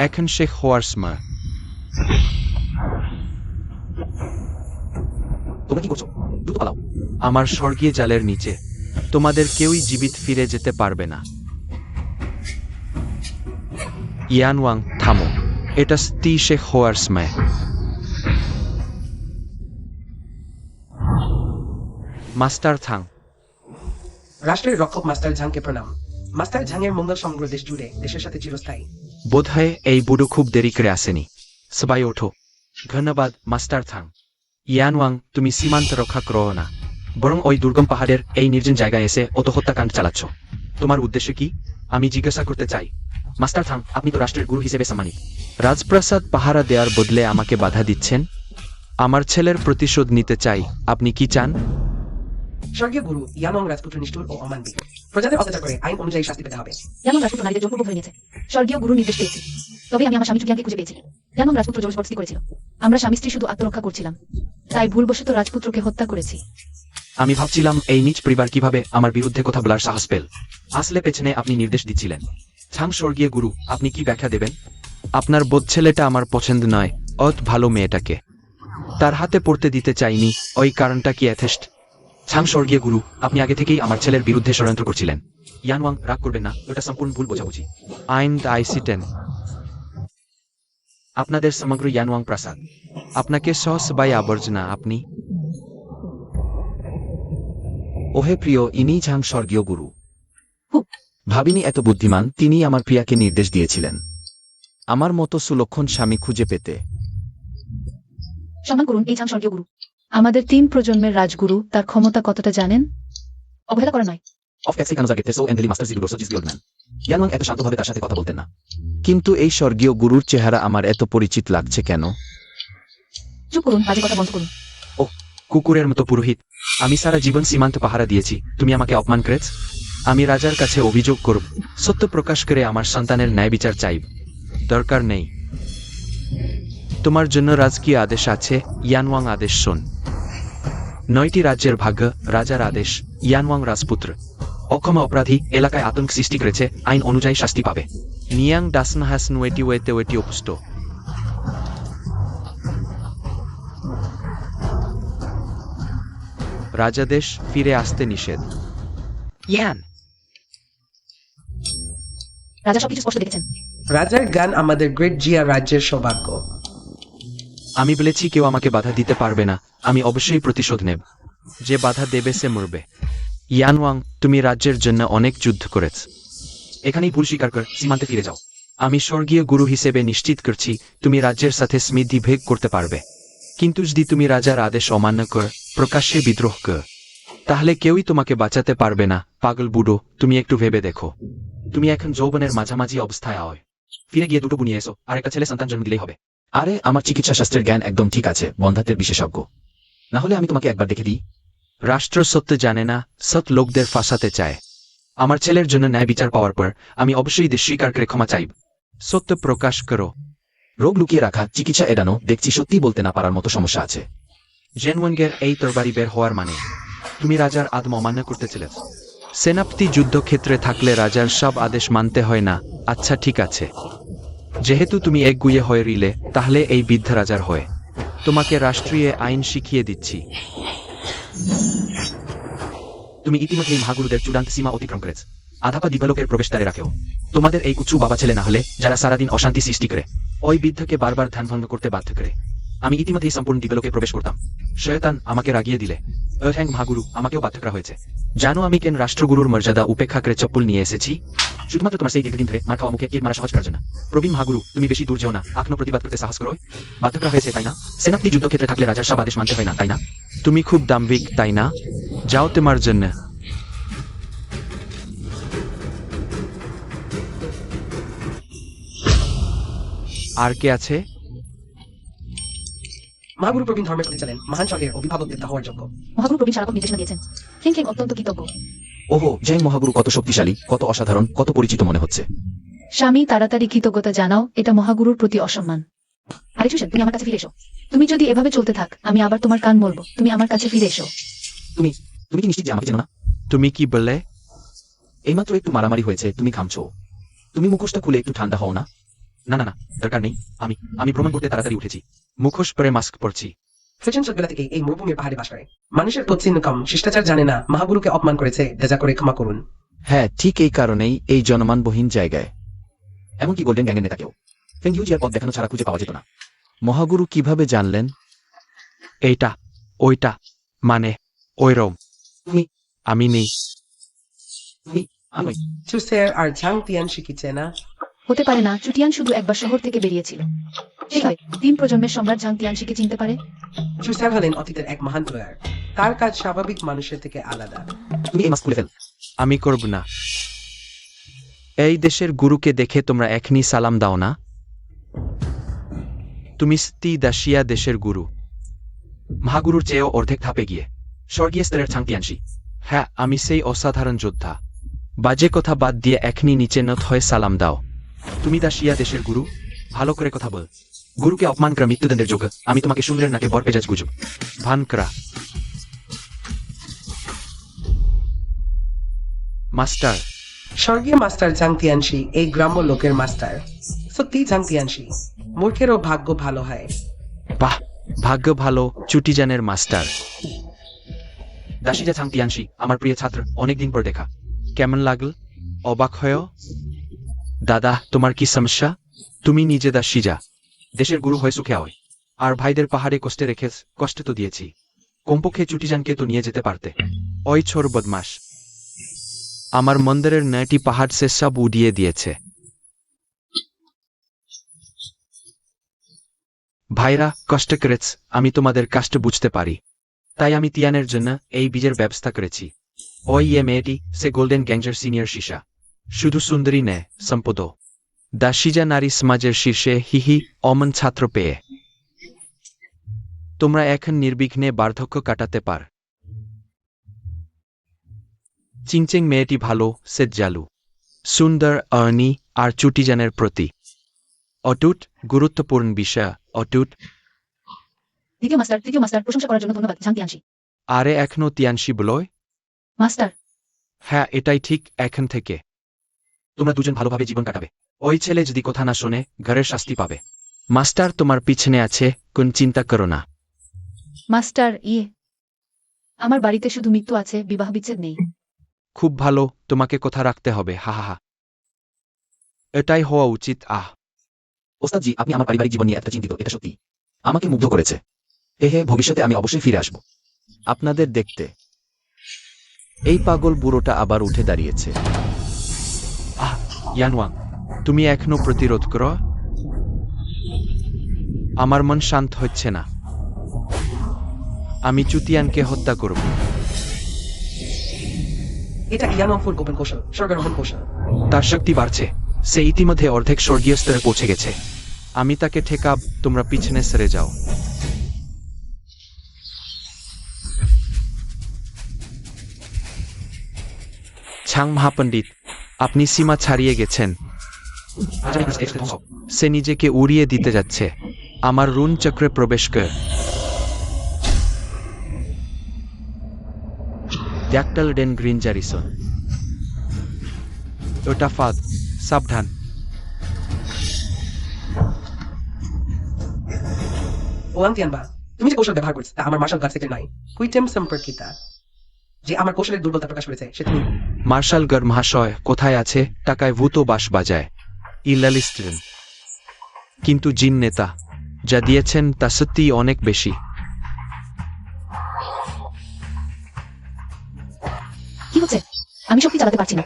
Speaker 2: এখন শেখ হওয়ার সময়।
Speaker 1: তোমরা কি করছো? দ্রুত পালাও।
Speaker 2: আমার স্বর্গীয় জালের নিচে তোমাদের কেউই জীবিত ফিরে যেতে পারবে না। ইয়ান ওয়াং, থামো। এটা শেখ হওয়ার সময়। মাস্টার থাং।
Speaker 3: রাষ্ট্রের রক্ষক মাস্টার ঝাংকে প্রণাম। মাস্টার ঝাংয়ের মঙ্গল সমগ্র দেশ জুড়ে, দেশের সাথে চিরস্থায়ী।
Speaker 2: বোধহয় এই বুড়ো খুব দেরি করে আসেনি। সবাই ওঠো। ধন্যবাদ মাস্টার থাং। ইয়ান ওয়াং, তুমি সীমান্ত রক্ষা করো না, বরং ওই দুর্গম পাহাড়ের এই নির্জন জায়গায় এসে অত হত্যাকাণ্ড চালাচ্ছ। তোমার উদ্দেশ্য কি? আমি জিজ্ঞাসা করতে চাই।
Speaker 1: মাস্টার থাং, আপনি তো রাষ্ট্রের গুরু হিসেবে সম্মানিত।
Speaker 2: রাজপ্রাসাদ পাহারা দেওয়ার বদলে আমাকে বাধা দিচ্ছেন? আমার ছেলের প্রতিশোধ নিতে চাই। আপনি কি চান?
Speaker 3: স্বর্গীয় গুরু ইয়ানং রাজপুত্র নিষ্ঠুর ও অমানবিক। প্রজাদের অত্যাচার করে আইন অনুযায়ী শাস্তি পেতে হবে।
Speaker 5: যেমন রাজপুত্র নারীদের জোরপূর্বক ধরে নিয়েছে। স্বর্গীয় গুরু নির্দেশ পেয়েছি। তবে আমি আমার স্বামী চুকিয়াংকে খুঁজে পেয়েছি। যেমন রাজপুত্র জবরদস্তি করেছিল। আমরা স্বামী স্ত্রী শুধু আত্মরক্ষা করছিলাম। তাই ভুলবশত রাজপুত্রকে হত্যা করেছি।
Speaker 2: আমি ভাবছিলাম এই নিজ পরিবার কিভাবে আমার বিরুদ্ধে কথা বলার সাহস পেল। আসলে পেছনে আপনি নির্দেশ দিচ্ছিলেন। ছাং স্বর্গীয় গুরু, আপনি কি ব্যাখ্যা দেবেন? আপনার বোধ ছেলেটা আমার পছন্দ নয়, অত ভালো মেয়েটাকে তার হাতে পড়তে দিতে চাইনি। ওই কারণটা কি যথেষ্ট? ছাং স্বর্গীয় গুরু, আপনি আগে থেকেই আমার ছেলের বিরুদ্ধে ষড়যন্ত্র করছিলেন। ইয়ানওয়াং, রাগ করবেন না, ওটা সম্পূর্ণ ভুল বোঝাবুঝি। আইন আইসি-10 আপনাদের সমগ্র ইয়ানওয়াং প্রাসাদ আপনাকে সহসবাই আবর্জনা। আপনি
Speaker 6: ওহে প্রিয়, ইনি ঝাং স্বর্গীয় গুরু।
Speaker 5: হুপ।
Speaker 6: ভাবিনি এত বুদ্ধিমান, তিনি আমার প্রিয়াকে নির্দেশ দিয়েছিলেন আমার মতো সুলক্ষণ স্বামী খুঁজে পেতে।
Speaker 5: সম্মান করুন এই ছাং স্বর্গীয় গুরু।
Speaker 4: আমাদের 3 প্রজন্মের রাজগুরু, তার ক্ষমতা কতটা জানেন?
Speaker 5: অবহেলা করা নয়।
Speaker 1: অফ ক্যাক্সি কানুজা গেতে সো এন্ডেলি মাস্টার জিরো সো জিস গোল্ডম্যান। ইয়ানওয়াং এত শান্তভাবে তার সাথে কথা বলতেন না।
Speaker 6: কিন্তু এই স্বর্গীয় গুরুর চেহারা আমার এত পরিচিত লাগছে কেন?
Speaker 5: চুপ করুন, বাজে কথা বন্ধ করুন।
Speaker 2: কুকুরের মতো পুরোহিত, আমি সারা জীবন সীমান্ত পাহারা দিয়েছি, তুমি আমাকে অপমান করেছ? আমি রাজার কাছে অভিযোগ করব, সত্য প্রকাশ করে আমার সন্তানের ন্যায় বিচার চাইব। দরকার নেই। তোমার জন্য রাজকীয় আদেশ আছে, ইয়ানওয়াং আদেশ শোন। 9টি রাজ্যের ভাগ্য, রাজার আদেশ, ইয়ানওয়াং রাজপুত্র অক্ষমা অপরাধী, এলাকায় আতঙ্ক সৃষ্টি করেছে, আইন অনুযায়ী শাস্তি পাবে। নিয়াং ডাসনহাস নুয়েটি ওয়েতে ওয়েটি অপুষ্ট। রাজাদেশ ফিরে আসতে নিষেধ। ইয়ান,
Speaker 5: রাজা সবকিছু স্পষ্ট দেখেছেন।
Speaker 3: রাজার জ্ঞান আমাদের গ্রেট জিয়া রাজ্যের সৌভাগ্য।
Speaker 2: আমি বলেছি কেউ আমাকে বাধা দিতে পারবে না, আমি অবশ্যই প্রতিশোধ নেব। যে বাধা দেবে সে মরবে। ইয়ানওয়াং, তুমি রাজ্যের জন্য অনেক যুদ্ধ করেছ,
Speaker 1: এখানেই ভুল স্বীকার কর, সীমান্তে ফিরে যাও।
Speaker 2: আমি স্বর্গীয় গুরু হিসেবে নিশ্চিত করছি তুমি রাজ্যের সাথে স্মৃতি ভেগ করতে পারবে। কিন্তু যদি তুমি রাজার আদেশ অমান্য কর, প্রকাশ্যে বিদ্রোহ কর, তাহলে কেউই তোমাকে বাঁচাতে পারবে না। পাগল বুড়ো, তুমি একটু ভেবে দেখো।
Speaker 1: তুমি এখন যৌবনের মাঝামাঝি অবস্থায় আয়। ফিরে গিয়ে দুটো বুনিয়ে এসো, আর একটা ছেলে সন্তান জন্ম দিলেই হবে। আরে আমার চিকিৎসা শাস্ত্রের জ্ঞান একদম ঠিক আছে, বন্ধাত্বের বিশেষজ্ঞ। না হলে আমি তোমাকে একবার দেখে দিই।
Speaker 2: রাষ্ট্র সত্য জানে না, সৎ লোকদের ফাঁসাতে চায়। আমার ছেলের জন্য ন্যায় বিচার পাওয়ার পর আমি অবশ্যই দেশ স্বীকার করে ক্ষমা চাইব। সত্য প্রকাশ করো।
Speaker 1: রোগ লুকিয়ে রাখা, চিকিৎসা এড়ানো, দেখছি সত্যি বলতে না পারার মতো সমস্যা আছে।
Speaker 2: জেনওয়াঙ্গের এই তরবারি বের হওয়ার মানে তুমি রাজার আদম অমান্য করতে ছিলে। সেনাপতি যুদ্ধক্ষেত্রে থাকলে রাজার সব আদেশ মানতে হয় না। আচ্ছা ঠিক আছে, যেহেতু তুমি একগুয়ে হয়ে রিলে, তাহলে এই বৃদ্ধ রাজার হয়ে তোমাকে রাষ্ট্রীয় আইন শিখিয়ে দিচ্ছি।
Speaker 1: তুমি ইতিমধ্যেই মহাগুরুদের চূড়ান্ত সীমা অতিক্রম করেছ। আধাপা দিবালোকের প্রবেশদ্বারে রাখেও তোমাদের এই উঁচু বাবা ছেলে না হলে, যারা সারাদিন অশান্তি সৃষ্টি করে, ওই বৃদ্ধকে বারবার ধ্যান ভঙ্গ করতে বাধ্য করে। আমি ইতিমধ্যেই সম্পূর্ণ দিবালোকে প্রবেশ করতাম। শয়তান আমাকে রাগিয়ে দিলে অর্থ্যাং মহাগুরু আমাকেও বাধ্য করা হয়েছে। জানো আমি কেন রাষ্ট্রগুরুর মর্যাদা উপেক্ষা করে চপ্পল নিয়ে এসেছি? শুধুমাত্র তোমার সেই দীর্ঘদিন ধরে মার খাওয়া মুখে কিট মারা সহজ করার জন্য। প্রবীণ মহাগুরু, তুমি বেশি দূর যেও না, এখনো প্রতিবাদ করতে সাহস করো। বাধ্য করা হয়েছে, তাই না? সেনাপতি যুদ্ধক্ষেত্রে থাকলে রাজার সব আদেশ মানতে হয় না, তাই না?
Speaker 2: তুমি খুব দাম্ভিক, তাই না? যাও তোমার জন্য। আর কে আছে?
Speaker 3: মহাগুরু প্রবীণ ধর্মের প্রতি ছিলেন, মহান স্বর্গের অভিভাবক দেবতা হওয়ার যোগ্য।
Speaker 5: মহাগুরু প্রবীণ সারাপক নির্দেশনা দিয়েছেন। খেং খেং অত্যন্ত কৃতজ্ঞ।
Speaker 1: ওহো, জয় মহাগুরু কত শক্তিশালী, কত অসাধারণ, কত পরিচিত মনে হচ্ছে।
Speaker 4: স্বামী, তাড়াতাড়ি কৃতজ্ঞতা জানাও, এটা মহাগুরুর প্রতি অসম্মান।
Speaker 5: আরে সুশান, তুমি আমার কাছে ফিরে এসো। তুমি যদি এভাবে চলতে থাক, আমি আবার তোমার কান বলবো। তুমি আমার কাছে ফিরে এসো।
Speaker 1: তুমি তুমি কি নিশ্চিত যে আমাকে চেনো না?
Speaker 2: তুমি কি বললে?
Speaker 1: এইমাত্র একটু মারামারি হয়েছে, তুমি ঘামছো। তুমি মুখোশটা খুলে একটু ঠান্ডা হও না। না না না, দরকার নেই। আমি ভ্রমণ করতে তাড়াতাড়ি উঠেছি।
Speaker 2: মুখোশ পরে মাস্ক পরছি।
Speaker 3: ফেশন ছোটবেলা থেকে এই মরুভূমির পাহাড়ে বাস করে। মানুষের তচ্ছিন্ন কম, শিষ্টাচার জানে না, মহাগুরুকে অপমান করেছে, দেজা করে ক্ষমা করুন।
Speaker 6: হ্যাঁ, ঠিক এই কারণেই এই জনমানবহীন জায়গায়
Speaker 1: এমনকি গোল্ডেন গ্যাংয়ের নেতাকেও ফেংইউজিয়ার পথ দেখানো ছাড়া খুঁজে পাওয়া যেত না।
Speaker 6: মহাগুরু কিভাবে জানলেন?
Speaker 2: এইটা, ওইটা, মানে ওইরম।
Speaker 1: তুমি-
Speaker 2: আমি নেই।
Speaker 1: আমি
Speaker 3: চুসের আর ঝাং তিয়ান শিখিছে না?
Speaker 5: হতে পারে না, চুটিয়ান শুধু একবার শহর থেকে বেরিয়েছিল। ঠিক হয়, 3 প্রজন্মের সম্রাট ঝাং তিয়ানশিকে চিনতে পারে।
Speaker 3: চুসের হলেন অতীতের এক মহান প্লেয়ার। তার কাজ স্বাভাবিক মানুষের থেকে আলাদা।
Speaker 1: তুমি এই মাস্ক খুলে ফেল।
Speaker 2: আমি করব না। এই দেশের গুরুকে দেখে তোমরা এখনই সালাম দাও না? তুমি স্তি দাসিয়া দেশের গুরু।
Speaker 1: মহাগুরুর চেয়েও অর্ধেক ধাপে গিয়ে স্বর্গীয় স্তরের ছাংতিয়ানশি।
Speaker 2: হ্যাঁ, আমি সেই অসাধারণ যোদ্ধা। বাজে কথা বাদ দিয়ে এখনই নিচে নত হয়ে সালাম দাও। তুমি দাসিয়া দেশের গুরু, ভালো করে কথা বল। গুরুকে অপমান করা মৃত্যুদণ্ডের যোগ্য। আমি তোমাকে সুন্দরের নাকে বরপেজাজ গুজব ভান করা। মাস্টার,
Speaker 3: স্বর্গীয় মাস্টার জাং তিয়ানশি এই গ্রাম্য লোকের মাস্টার। সত্যি জাং তিয়ানশি, মূর্খেরও ভাগ্য ভালো হয়।
Speaker 2: বাহ, ভাগ্য ভালো চুটিজানের মাস্টার। দাসিজা ছাংতিয়ানশি, আমার প্রিয় ছাত্র, অনেকদিন পর দেখা। কেমন লাগল? অবাক হয়েও? দাদা, তোমার কি সমস্যা? তুমি নিজে দাসিজা, দেশের গুরু হয়ে সুখে হয়, আর ভাইদের পাহাড়ে কষ্টে রেখে কষ্ট তো দিয়েছি। কমপক্ষে চুটিজানকে তো নিয়ে যেতে পারতে। ওই ছোর বদমাস আমার মন্দিরের 9টি পাহাড় সে সব উড়িয়ে দিয়েছে। ভাইরা কষ্ট করেছ, আমি তোমাদের কষ্ট বুঝতে পারি। তাই আমি তিয়ানের জন্য এই বীজের ব্যবস্থা করেছি। ওই মেয়েটি সে গোল্ডেন গ্যাংজের সিনিয়র শিশা, শুধু সুন্দরী নে, সম্পদ। দাসিজা নারী সমাজের শীর্ষে হিহি অমন ছাত্র পেয়ে তোমরা এখন নির্বিঘ্নে বার্ধক্য কাটাতে পার। চিংচেং মেয়েটি ভালো, সেজ্জালু, সুন্দর, অর্নি আর চুটিজানের প্রতি অটুট গুরুত্বপূর্ণ বিষয়। অটুট।
Speaker 5: তৃতীয় মাস্টার প্রশংসা করার জন্য ধন্যবাদ জাং তিয়ানশি।
Speaker 2: আরে এখনো তিয়ানশি বলয়?
Speaker 5: মাস্টার,
Speaker 2: হ্যাঁ, এটাই ঠিক। এখন থেকে তোমরা দুজন ভালোভাবে জীবন কাটাবে। ওই ছেলে যদি কথা না শোনে, ঘরের শাস্তি পাবে। মাস্টার তোমার পিছনে আছে, কোন চিন্তা করো না।
Speaker 5: মাস্টার আমার বাড়িতে শুধু মৃত্যু আছে, বিবাহ বিচ্ছেদ নেই।
Speaker 2: খুব ভালো, তোমাকে কথা রাখতে হবে। হা হা হা, এটাই হওয়া উচিত।
Speaker 1: ওস্তাদজি, আপনি আমার পারিবারিক জীবন নিয়ে এত চিন্তিত, এটা সত্যি আমাকে মুগ্ধ করেছে। ভবিষ্যতে আমি অবশ্যই ফিরে আসব
Speaker 6: আপনাদের দেখতে। এই পাগল বুড়োটা আবার উঠে দাঁড়িয়েছে।
Speaker 2: ইয়ানওয়াং, তুমি এখনো প্রতিরোধ করো? আমার মন শান্ত হচ্ছে না। আমি চুতিয়ানকে হত্যা করব।
Speaker 3: এটা ইয়ানফুর গোপন কৌশল, স্বর্গারোহণ কৌশল।
Speaker 2: তার শক্তি বাড়ছে, সে ইতিমধ্যে অর্ধেক স্বর্গীয় স্তরে পৌঁছে গেছে। আমি তাকে ঠেকাব, তোমরা পিছনে সরে যাও। ছাং মহাপণ্ডিত, আপনি সীমা ছাড়িয়ে গেছেন। সে নিজেকে উড়িয়ে দিতে যাচ্ছে। আমার রুন চক্রে প্রবেশ কর। ড্যাকটাল ডেন গ্রিন জারিসন, ওটা ফাঁদ, সাবধান।
Speaker 3: ওয়াং তিয়ানবা, তুমি যে কৌশল ব্যবহার করছো তা আমার মার্শাল গার্ড সেক্রেট নয়, কুইটেম সম্পর্কিতা। যে আমার কৌশলের দুর্বলতা প্রকাশ করেছে সে তুমি।
Speaker 2: মার্শালগড় মহাশয় কোথায় আছে? টাকায় ভূত বাস বাজায় ইলালিস্টন, কিন্তু জিন নেতা যা দিয়েছেন তা সত্যিই অনেক বেশি।
Speaker 5: কি হচ্ছে? আমি শক্তি চালাতে পারছি না।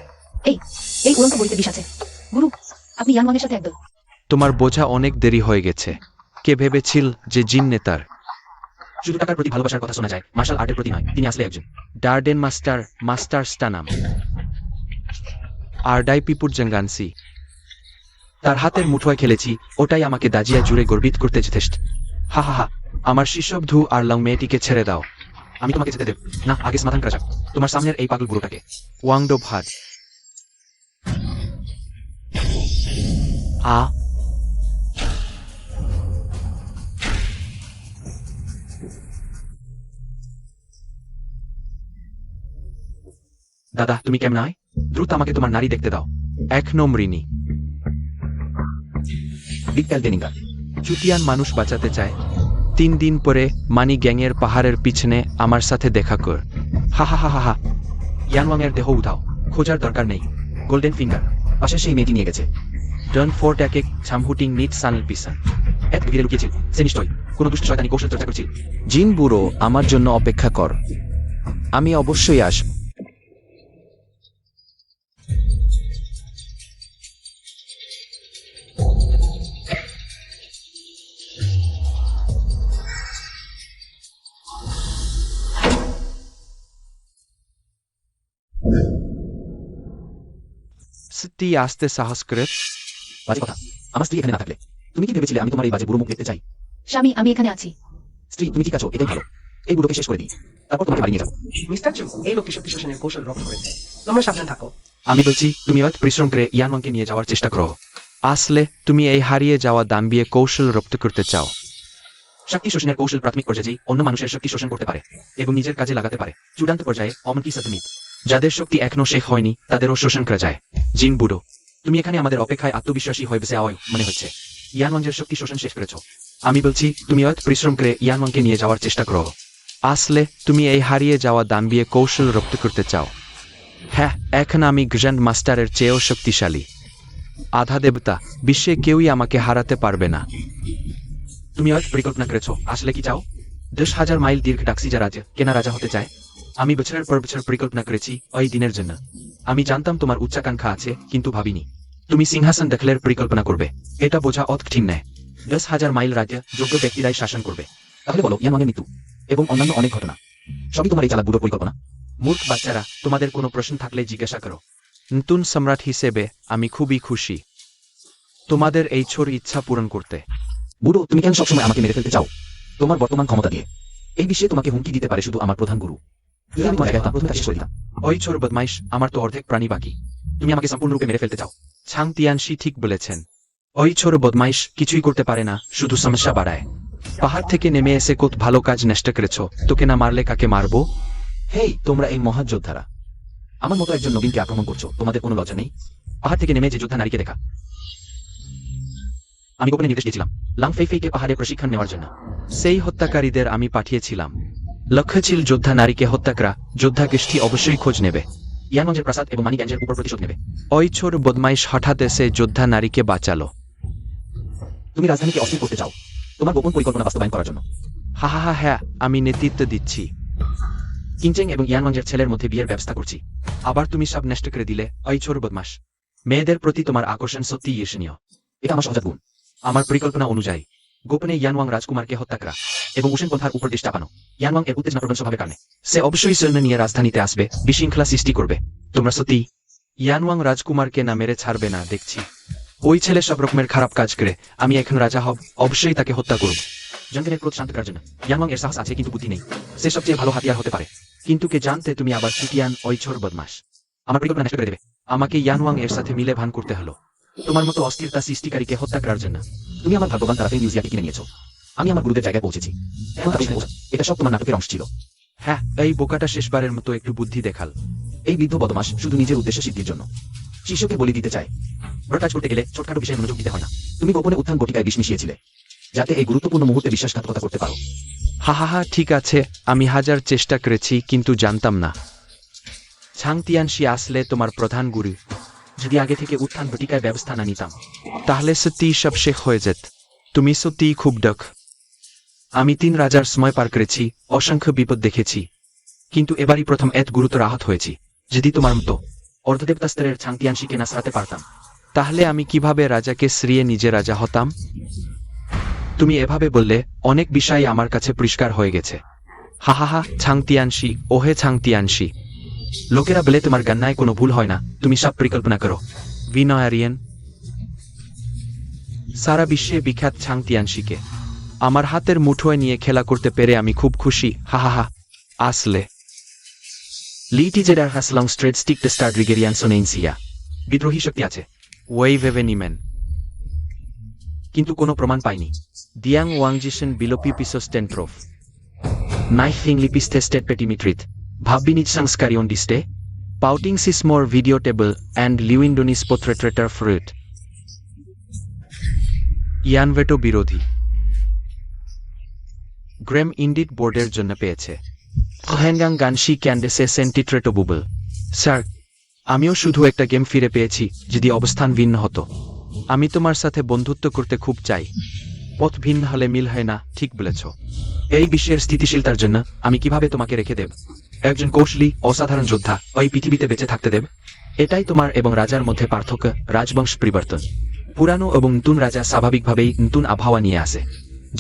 Speaker 5: এই উড়ন্ত বইতে বিষ আছে। গুরু, আপনি ইয়ানওয়াংয়ের সাথে একদল।
Speaker 2: তোমার বোঝা অনেক দেরি হয়ে গেছে। কে ভেবেছিল যে জিন নেতার
Speaker 1: শুধু টাকার প্রতি ভালোবাসার কথা শোনা যায়, মার্শাল আর্টের প্রতি নয়। তিনি আসলে একজন
Speaker 2: ডার্ডেন মাস্টার স্টানাম আরডাই পিপুর জঙ্গানসি।
Speaker 1: তার হাতের মুঠোয় খেলেছি, ওটাই আমাকে দাজিয়া জুড়ে গর্বিত করতে যথেষ্ট।
Speaker 2: হা হা হা, আমার শিশবধূ আর লং মেয়েটিকে ছেড়ে দাও।
Speaker 1: আমি তোমাকে যেতে দেব না, আগে সমাধান করা যাক তোমার সামনের এই পাগল বুড়োটাকে।
Speaker 2: ওয়াংডো ভাদ
Speaker 1: দাদা, তুমি কেমন আয়? দ্রুত আমাকে তোমার নারী দেখতে দাও।
Speaker 2: এক নম্বরিনী
Speaker 1: বিজ্ঞাল ডেনিঙ্গা।
Speaker 2: চুতিয়ান মানুষ বাঁচাতে চায়। 3 দিন পরে মানি গ্যাংয়ের পাহাড়ের পিছনে আমার সাথে দেখা কর।
Speaker 1: হা হা হা হা হা। ইয়ানওয়াং এর দেহ উঠাও, খোঁজার দরকার নেই। গোল্ডেন ফিঙ্গার পাশে সেই মেয়েটি নিয়ে গেছে।
Speaker 2: ডন ফোর্ট এক ছামহুটিং নিট সানল পিসান।
Speaker 1: এত গভীরে লুকিয়েছিল, সে নিশ্চয়ই কোনো দুষ্ট শয়তানি কৌশল চর্চা করছিল।
Speaker 6: জিন বুড়ো, আমার জন্য অপেক্ষা কর, আমি অবশ্যই আসব।
Speaker 2: সত্যি আসতে সাহস করে?
Speaker 1: বাজে কথা, আমার স্ত্রী এখানে না থাকলে তুমি কি ভেবেছিলে আমি তোমার এই বাজে বুড়ো মুখ দেখতে চাই?
Speaker 5: স্বামী, আমি এখানে আছি।
Speaker 1: স্ত্রী, তুমি ঠিক আছো, এটাই ভালো। এই বুড়োকে শেষ করে দিই, তারপর তোমাকে বাড়ি নিয়ে যাবো।
Speaker 3: মিস্টার চু, এই লোকটি শক্তি শোষণের কৌশল রপ্ত করেছে। তোমরা সাবধান থাকো।
Speaker 2: আমি বলছি তুমি অত পরিশ্রম করে ইয়ানওয়াংকে নিয়ে যাওয়ার চেষ্টা করো। আসলে তুমি এই হারিয়ে যাওয়া দাম্ভিক কৌশল রপ্ত করতে চাও।
Speaker 1: শক্তি শোষণের কৌশল প্রাথমিক পর্যায়ে অন্য মানুষের শক্তি শোষণ করতে পারে এবং নিজের কাজে লাগাতে পারে। চূড়ান্ত পর্যায়ে অমনকি সদমিত,
Speaker 2: যাদের শক্তি এখনো শেষ হয়নি তাদেরও শোষণ করা যায়। জিন বুড়ো,
Speaker 1: তুমি এখানে আমাদের অপেক্ষায় আত্মবিশ্বাসী হয়ে বসে আওয়াই মনে হচ্ছে। ইয়ানওয়াংয়ের শক্তি শোষণ শেষ করেছো।
Speaker 2: আমি বলছি তুমি অত পরিশ্রম করে ইয়ানওয়াংকে নিয়ে যাওয়ার চেষ্টা করো। আসলে তুমি এই হারিয়ে যাওয়া দাম্ভিক কৌশল রপ্ত করতে চাও। হ্যাঁ, এখন আমি গ্র্যান্ড মাস্টারের চেয়েও শক্তিশালী। আধা দেবতা, বিশ্বে কেউই আমাকে হারাতে পারবে না।
Speaker 1: তুমি অত পরিকল্পনা করেছো, আসলে কি চাও? 10,000 মাইল দীর্ঘ ডাক্সিজা রাজা কেনা রাজা হতে চায়। আমি বছরের পর বছর পরিকল্পনা করেছি ওই দিনের জন্য। আমি জানতাম তোমার উচ্চাকাঙ্ক্ষা আছে, কিন্তু ভাবিনি তুমি সিংহাসন দখলের পরিকল্পনা করবে। এটা বোঝা অত কঠিন নয়। 10,000 মাইল রাজ্য যোগ্য ব্যক্তিরাই শাসন করবে। তাহলে বলো, ইয়ানওয়াংয়ের মৃত্যু এবং অন্যান্য অনেক ঘটনা সবই তোমার এই চালাক বুড়ো পরিকল্পনা?
Speaker 2: মূর্খ বাচ্চারা, তোমাদের কোনো প্রশ্ন থাকলে জিজ্ঞাসা করো। নতুন সম্রাট হিসেবে আমি খুবই খুশি তোমাদের এই ছোট ইচ্ছা পূরণ করতে।
Speaker 1: বুড়ো, তুমি কেন সবসময় আমাকে মেরে ফেলতে চাও? তোমার বর্তমান ক্ষমতা দিয়ে এই বিশ্বে তোমাকে হুমকি দিতে পারে শুধু আমার প্রধান গুরু। যদি আমি তোমার জায়গায় হতাম, প্রথমে তাকে শেষ করে দিতাম।
Speaker 2: ওই ছোট বদমাইশ, আমার তো অর্ধেক প্রাণী বাকি।
Speaker 1: তুমি আমাকে সম্পূর্ণরূপে মেরে ফেলতে চাও।
Speaker 2: ছাং তিয়ানশি ঠিক বলেছেন। ওই ছোট বদমাইশ কিছুই করতে পারে না, শুধু সমস্যা বাড়ায়। পাহাড় থেকে নেমে এসে কত ভালো কাজ নষ্ট করেছ, তোকে না মারলে কাকে মারবো?
Speaker 1: হেই, তোমরা এই মহাযোদ্ধারা আমার মতো একজন নবীনকে আক্রমণ করছো, তোমাদের কোনো লজ্জা নেই? পাহাড় থেকে নেমে যে যোদ্ধা নারীকে দেখা। আমি গোপনে নির্দেশ দিয়েছিলাম লাং ফেইফেইকে পাহাড়ে প্রশিক্ষণ নেওয়ার জন্য।
Speaker 2: সেই হত্যাকারীদের আমি পাঠিয়েছিলাম। লক্ষ্য ছিল যোদ্ধা নারীকে হত্যা করা। যোদ্ধা গোষ্ঠী অবশ্যই খোঁজ নেবে।
Speaker 1: ইয়ানওয়াংয়ের প্রাসাদ এবং মানিগ্যাঞ্জের উপর প্রতিশোধ নেবে।
Speaker 2: ওই ছোট বদমাইশ হঠাৎ এসে যোদ্ধা নারীকে বাঁচালো।
Speaker 1: তুমি রাজধানীকে অস্থির করতে চাও তোমার গোপন পরিকল্পনা বাস্তবায়ন করার জন্য।
Speaker 2: হা হা হা, হ্যাঁ, আমি নেতৃত্ব দিচ্ছি।
Speaker 1: কিনচেং এবং ইয়ানওয়াংয়ের ছেলের মধ্যে বিয়ের ব্যবস্থা করছি।
Speaker 2: আবার তুমি সব নষ্ট করে দিলে। ওই ছোট বদমাস, মেয়েদের প্রতি তোমার আকর্ষণ সত্যি ঈর্ষণীয়।
Speaker 1: এটা আমার সহজাত গুণ।
Speaker 2: আমার পরিকল্পনা অনুযায়ী গোপনে ইয়ানওয়াং রাজকুমারকে হত্যা করা
Speaker 1: এবং উসেন পন্থার উপর দেশ চাপানো ইয়ানওয়াং এর উত্তেজনাপ্রবণ স্বভাবের কারণে।
Speaker 2: সে অবশ্যই সৈন্য নিয়ে রাজধানীতে আসবে, বিশৃঙ্খলা সৃষ্টি করবে। তোমরা সত্যি ইয়ানওয়াং রাজকুমারকে না মেরে ছাড়বে না দেখছি। ওই ছেলে সব রকমের খারাপ কাজ করে। আমি এখন রাজা হব, অবশ্যই তাকে হত্যা করব।
Speaker 1: জঙ্গলের ক্রোধ শান্ত করার জন্য ইয়ানওয়াং এর সাহস আছে, কিন্তু বুদ্ধি নেই। সে সবচেয়ে ভালো হাতিয়ার হতে পারে।
Speaker 2: কিন্তু কে জানতে তুমি আবার চুটিয়ান ওই ছোট বদমাস
Speaker 1: আমার পরিকল্পনা নষ্ট করে দেবে।
Speaker 2: আমাকে ইয়ানওয়াং এর সাথে মিলে ভান করতে হলো
Speaker 1: তোমার মতো অস্থিরতা সৃষ্টিকারীকে হত্যা করার জন্য। তুমি আমার ভাগ্যবান তারাফে মিউজিয়ামে কিনে নিয়েছো। আমি আমার গুরুদের জায়গায় পৌঁছেছি। এখন তার পিছনে পৌঁছা। এটা সব তোমার নাটকের অংশ ছিল।
Speaker 2: হ্যাঁ, এই বোকাটা শেষবারের মতো একটু বুদ্ধি দেখাল।
Speaker 1: এই বৃদ্ধ বদমাস শুধু নিজের উদ্দেশ্য সিদ্ধির জন্য শিষ্যকে বলি দিতে চায়। বড় কাজ করতে গেলে ছোটখাটো বিষয়ে মনোযোগ দিতে হয় না। তুমি গোপনে উত্থান বটিকায় বিষ মিশিয়েছিলে যাতে এই গুরুত্বপূর্ণ মুহূর্তে বিশ্বাসঘাতকতা করতে পারো।
Speaker 2: হা হা হা, ঠিক আছে, আমি হাজার চেষ্টা করেছি, কিন্তু জানতাম না ছাং তিয়ানশি আসলে তোমার প্রধান গুরু।
Speaker 1: যদি আগে থেকে উত্থান বটিকায় ব্যবস্থা না নিতাম
Speaker 2: তাহলে সত্যিই সব শেষ হয়ে যেত। তুমি সত্যিই খুব ডক। আমি 3 রাজার সময় পার করেছি, অসংখ্য বিপদ দেখেছি, কিন্তু এবারই প্রথম এত গুরুতর আহত হয়েছি। যদি তোমার মতো
Speaker 1: অর্ধদেবতা স্তরের ছাং তিয়ানশিকে না সরাতে পারতাম
Speaker 2: তাহলে আমি কিভাবে রাজাকে সরিয়ে নিজে রাজা হতাম? তুমি এভাবে বললে অনেক বিষয় আমার কাছে পরিষ্কার হয়ে গেছে। হা হা হা, ছাং তিয়ানশি, ওহে ছাং তিয়ানশি।
Speaker 1: লোকেরা বলে তোমার গান্নায় কোনো ভুল হয় না, তুমি সব পরিকল্পনা করো।
Speaker 2: বিনয়ারিয়ান, সারা বিশ্বে বিখ্যাত ছাং তিয়ানশিকে আমার হাতের মুঠোয় নিয়ে খেলা করতে পেরে আমি খুব খুশি। হা হা হা, আসলে
Speaker 1: লিটি জেডার হাসলং স্ট্রেট স্টিক টু স্টার রিগেরিয়ান সোনেইনসিয়া বিদ্রোহী শক্তি আছে,
Speaker 2: ওয়েই ভেভেনিমেন,
Speaker 1: কিন্তু কোনো প্রমাণ পাইনি।
Speaker 2: দিয়াং ওয়াংজিশন বিলোপি পিসোস টেন্ট্রোফ
Speaker 1: নাইফ ফিংলি পিস্টেস্টেড পেটিমিট্রিত ভাববিনিজ সংস্কারিয়ন ডিস্টে
Speaker 2: পাউটিং সিসমোর ভিডিও টেবল অ্যান্ড লিউইন্ডোনিস পোথ্রেট্রেটার ফ্রুট ইয়ানভেটো বিরোধী গ্রেম ইন্ডিট বোর্ডের জন্য পেয়েছে। হ্যাঙ্গাং গানশি ক্যান্ডেসে সেন্টিট্রেটো বুবল। স্যার, আমিও শুধু একটা গেম ফিরে পেয়েছি, যদি অবস্থান ভিন্ন হতো। আমি তোমার সাথে বন্ধুত্ব করতে খুব চাই। পথ ভিন্ন হলে মিল হয় না, ঠিক বলেছ।
Speaker 1: এই বিশ্বের স্থিতিশীলতার জন্য আমি কিভাবে তোমাকে রেখে দেব? একজন কৌশলী অসাধারণ যোদ্ধা ওই পৃথিবীতে বেঁচে থাকতে দেব? এটাই তোমার এবং রাজার মধ্যে পার্থক্য, রাজবংশ পরিবর্তন। পুরানো এবং নতুন রাজা স্বাভাবিকভাবেই নতুন আবহাওয়া নিয়ে আসে।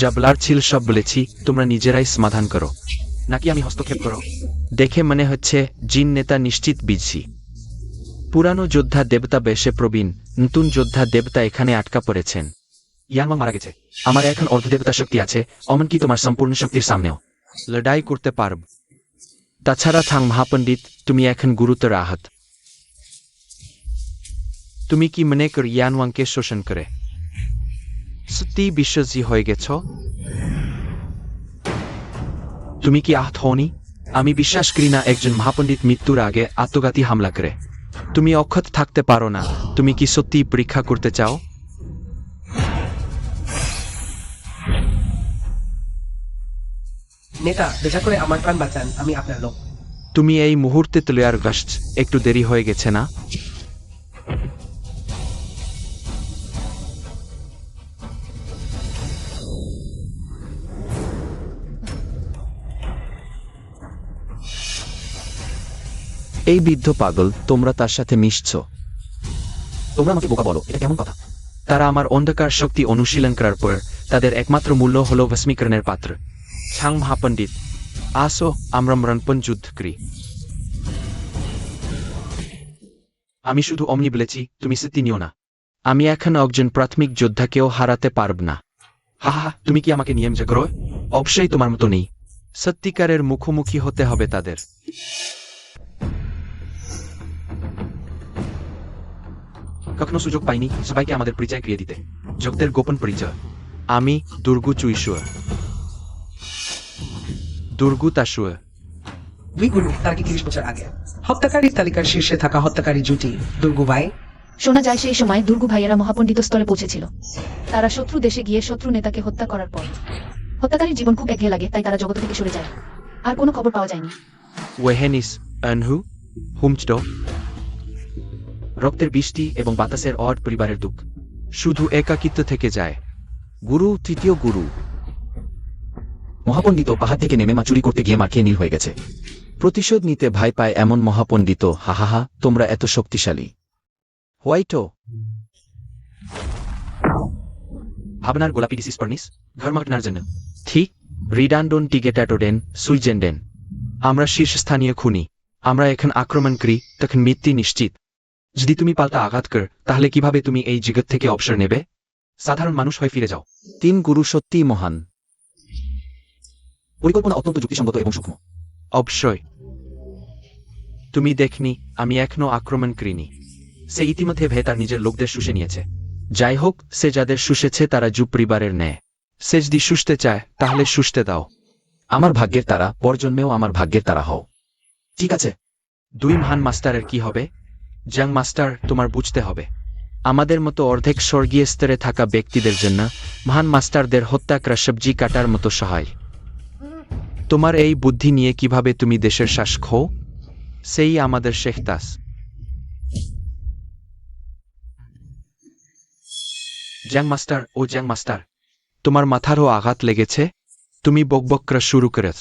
Speaker 2: যা বলার ছিল সব বলেছি, তোমরা নিজেরাই সমাধান করো।
Speaker 1: নাকি আমি হস্তক্ষেপ করো?
Speaker 2: দেখে মনে হচ্ছে জিন নেতা নিশ্চিত বিজি। পুরানো যোদ্ধা দেবতা বেশে প্রবীণ, নতুন যোদ্ধা দেবতা এখানে আটকা পড়েছেন।
Speaker 1: ইয়ানওয়াং মারা গেছে। আমার এখন অর্ধদেবতা শক্তি আছে, এমনকি তোমার সম্পূর্ণ শক্তির সামনেও।
Speaker 2: লড়াই করতে পারব। তাছাড়া থাং মহাপণ্ডিত, তুমি এখন গুরুতর আহত। তুমি কি মনে কর ইয়ানওয়াংকে শোষণ করে সত্যি বিশ্বাসী হয়ে গেছ? তুমি কি আহত হওনি? আমি বিশ্বাস করি না একজন মহাপণ্ডিত মৃত্যুর আগে আত্মঘাতী হামলা করে। তুমি অক্ষত থাকতে পারো না। তুমি কি সত্যি পরীক্ষা করতে চাও?
Speaker 3: নেতা, দয়া করে আমার প্রাণ বাঁচান, আমি আপনার লোক।
Speaker 2: তুমি এই মুহূর্তে তৈয়ার গাছ, একটু দেরি হয়ে গেছে না?
Speaker 6: এই বৃদ্ধ পাগল, তোমরা তার সাথে মিশছ।
Speaker 1: তোমরা আমাকে বোকা বলো, এটা কেমন কথা?
Speaker 2: তারা আমার অন্ধকার শক্তি অনুশীলন করার পর তাদের একমাত্র মূল্য হল ভস্মীকরণের পাত্র। ছাং মহাপণ্ডিত, আসো আমরা মরণপণ যুদ্ধ করি। আমি শুধু অমনি বলেছি, তুমি সত্যি নিও না। আমি এখন একজন প্রাথমিক যোদ্ধাকেও হারাতে পারব না।
Speaker 1: হা হা, তুমি কি আমাকে নিয়ম যে করো?
Speaker 2: অবশ্যই তোমার মতো নেই। সত্যিকারের মুখোমুখি হতে হবে তাদের।
Speaker 1: কখনো সুযোগ পাইনি সবাইকে আমাদের পরিচয় করিয়ে দিতে। জগতের গোপন পরিচয়।
Speaker 2: আমি দুর্গু চুইশুয়া, দুর্গু তাশুয়া।
Speaker 3: 2 গুরু, তার কি 30 বছর আগে। হত্যাকারীর তালিকার শীর্ষে থাকা হত্যাকারী জুটি দুর্গু ভাই।
Speaker 5: শোনা যায় সেই সময় দুর্গু ভাইয়েরা মহাপণ্ডিত স্তরে পৌঁছেছিল। তারা শত্রু দেশে গিয়ে শত্রু নেতাকে হত্যা করার পর হত্যাকারীর জীবন খুব একঘেয়ে লাগে, তাই তারা জগৎ থেকে সরে যায়। আর কোনো খবর পাওয়া যায়নি।
Speaker 2: ওয়েহেনিস আনহু হুমচড।
Speaker 1: রক্তের বৃষ্টি এবং বাতাসের অড পরিবারের দুঃখ।
Speaker 2: শুধু একাকিত্ব থেকে যায়।
Speaker 6: গুরু, তৃতীয় গুরু।
Speaker 1: মহাপণ্ডিত পাহাড় থেকে নেমে মা চুরি করতে গিয়ে মাখিয়ে নীল হয়ে গেছে।
Speaker 6: প্রতিশোধ নিতে ভয় পায় এমন মহাপণ্ডিত। হাহাহা, তোমরা এত শক্তিশালী। হোয়াইটো,
Speaker 1: ভাবনার গোলাপি ডিসিস পার্নিস ঘরমাগনার জন্য।
Speaker 2: ঠিক। রিডান্ডন টিগেটাটোডেন সুইজেন্ডেন। আমরা শীর্ষস্থানীয় খুনি। আমরা এখন আক্রমণ করি, তখন মৃত্যু নিশ্চিত।
Speaker 1: যদি তুমি পাল্টা আঘাত কর, তাহলে কিভাবে তুমি এই জগৎ থেকে অবসর নেবে? সাধারণ মানুষ হয়ে ফিরে যাও।
Speaker 6: 3 গুরু সত্যিই মহান।
Speaker 1: পরিকল্পনা অত্যন্ত যুক্তিসঙ্গত এবং সূক্ষ্ম।
Speaker 2: অবশ্যই। তুমি দেখনি আমি এখনো আক্রমণ করিনি।
Speaker 1: সে ইতিমধ্যে ভয়ে তার নিজের লোকদের শুষে নিয়েছে।
Speaker 2: যাই হোক, সে যাদের শুষেছে তারা জু পরিবারের ন্যায়। সে যদি শুষতে চায় তাহলে শুষতে দাও।
Speaker 1: আমার ভাগ্যের তারা, পরজন্মেও আমার ভাগ্যের তারা হও। ঠিক আছে।
Speaker 2: 2 মহান মাস্টারের কি হবে? জাং মাস্টার, তোমার বুঝতে হবে, আমাদের মতো অর্ধেক স্বর্গীয় স্তরে থাকা ব্যক্তিদের জন্য মহান মাস্টারদের হত্যা করা সবজি কাটার মতো সহায়। তোমার এই বুদ্ধি নিয়ে কিভাবে তুমি দেশের শাসক হও? সেই আমাদের শেখতাস।
Speaker 1: জ্যাং মাস্টার, ও জ্যাং মাস্টার,
Speaker 2: তোমার মাথারও আঘাত লেগেছে? তুমি বকবক করা শুরু করেছ।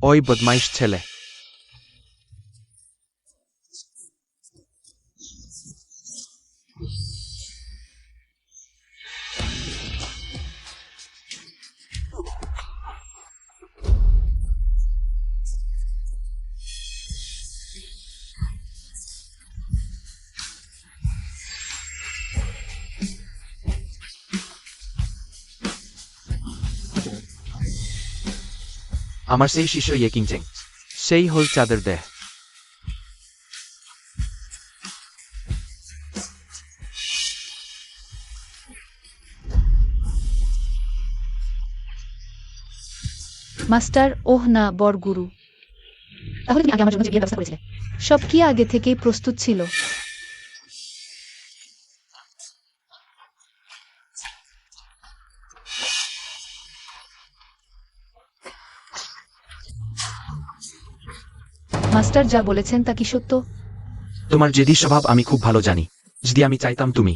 Speaker 2: ওই বদমাইশ ছেলে।
Speaker 1: আমার সেই শিষ্য ইয়ে কিংচেং।
Speaker 2: সেই হল চাঁদের দেহ।
Speaker 5: মাস্টার, ওহ না, বর গুরু। তাহলে তুমি আগে আমার জন্য যে বিয়ের ব্যবস্থা করেছিলে সব কি আগে থেকেই প্রস্তুত ছিল? মাস্টার যা বলেছেন তা কি সত্য?
Speaker 1: তোমার জেদি স্বভাব আমি খুব ভালো জানি। যদি আমি চাইতাম তুমি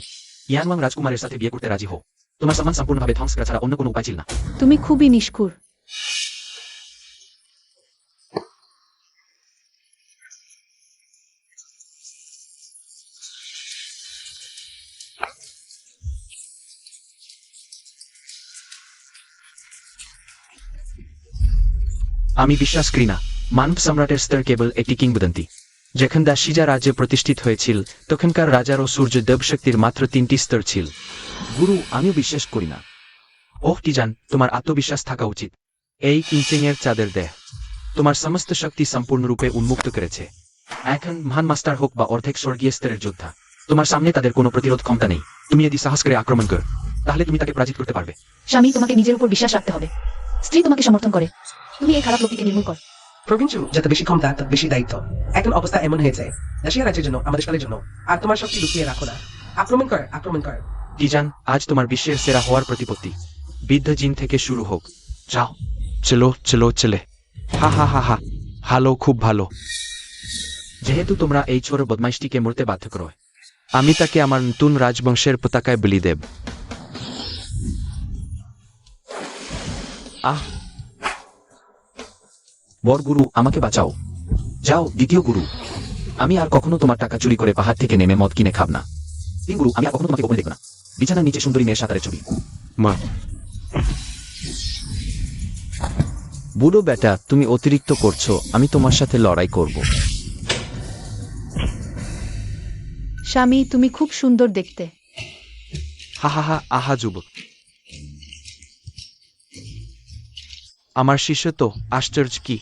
Speaker 1: ইয়ানওয়াং রাজকুমারের সাথে বিয়ে করতে রাজি হও, তোমার সম্মান সম্পূর্ণভাবে ধ্বংস করা ছাড়া অন্য কোনো উপায় ছিল না।
Speaker 5: তুমি খুবই নিষ্ঠুর।
Speaker 1: আমি বিশ্বাস করি না মানব সম্রাটের স্তর কেবল একটি কিংবদন্তি।
Speaker 2: যখন দাসিজা রাজ্য প্রতিষ্ঠিত হয়েছিল তখনকার রাজার ও সূর্য দেবশক্তির মাত্র 3টি স্তর ছিল।
Speaker 6: গুরু, আমিও বিশ্বাস করি না।
Speaker 2: ওহ টিজান, তোমার আত্মবিশ্বাস থাকা উচিত। এই কিঞ্চিংয়ের চাঁদের দেহ তোমার সমস্ত শক্তি সম্পূর্ণরূপে উন্মুক্ত করেছে। এখন মহান মাস্টার হোক বা অর্ধেক স্বর্গীয় স্তরের যোদ্ধা, তোমার সামনে তাদের কোনো প্রতিরোধ ক্ষমতা নেই। তুমি যদি সাহস করে আক্রমণ কর, তাহলে তুমি তাকে পরাজিত করতে পারবে।
Speaker 5: স্বামী, তোমাকে নিজের উপর বিশ্বাস রাখতে হবে। স্ত্রী তোমাকে সমর্থন করে। তুমি এই খারাপ লোকটিকে নির্মূল কর।
Speaker 3: প্রবীণচু, যত বেশি ক্ষমতা তত বেশি দায়িত্ব। এখন অবস্থা এমন হয়েছে, রাশিয়া রাজ্যের জন্য, আমাদের সালের জন্য। আর তোমার শক্তি লুকিয়ে রাখো না। আক্রমণ কর, আক্রমণ কর।
Speaker 2: টিজান, আজ তোমার বিশ্বের সেরা হওয়ার প্রতিপত্তি বিদ্ধ জিন থেকে শুরু হোক। যাও, চলো চলো চলে। হা হা হা হা, ভালো, খুব ভালো। যেহেতু তোমরা এই ছোট বদমাইশটিকে মরতে বাধ্য করো, আমি তাকে আমার নতুন রাজবংশের পতাকায় বলি দেব। আহ,
Speaker 1: বর গুরু, আমাকে বাঁচাও। যাও, দ্বিতীয় গুরু। আমি আর কখনো তোমার টাকা চুরি করে পাহাড় থেকে নেমে মদ কিনে খাব না। তিন গুরু, আমি আর কখনো তোমাকে গোপনে দেখব না। বিছানার নিচে সুন্দরী মেয়ের সাঁতারের ছবি।
Speaker 2: মা।
Speaker 6: বুড়ো বেটা, তুমি অতিরিক্ত করছো। আমি তোমার সাথে লড়াই করব।
Speaker 4: স্বামী, তুমি খুব সুন্দর দেখতে।
Speaker 2: হা হা হা, আহা যুবক। আমার শিষ্য তো আশ্চর্য কি।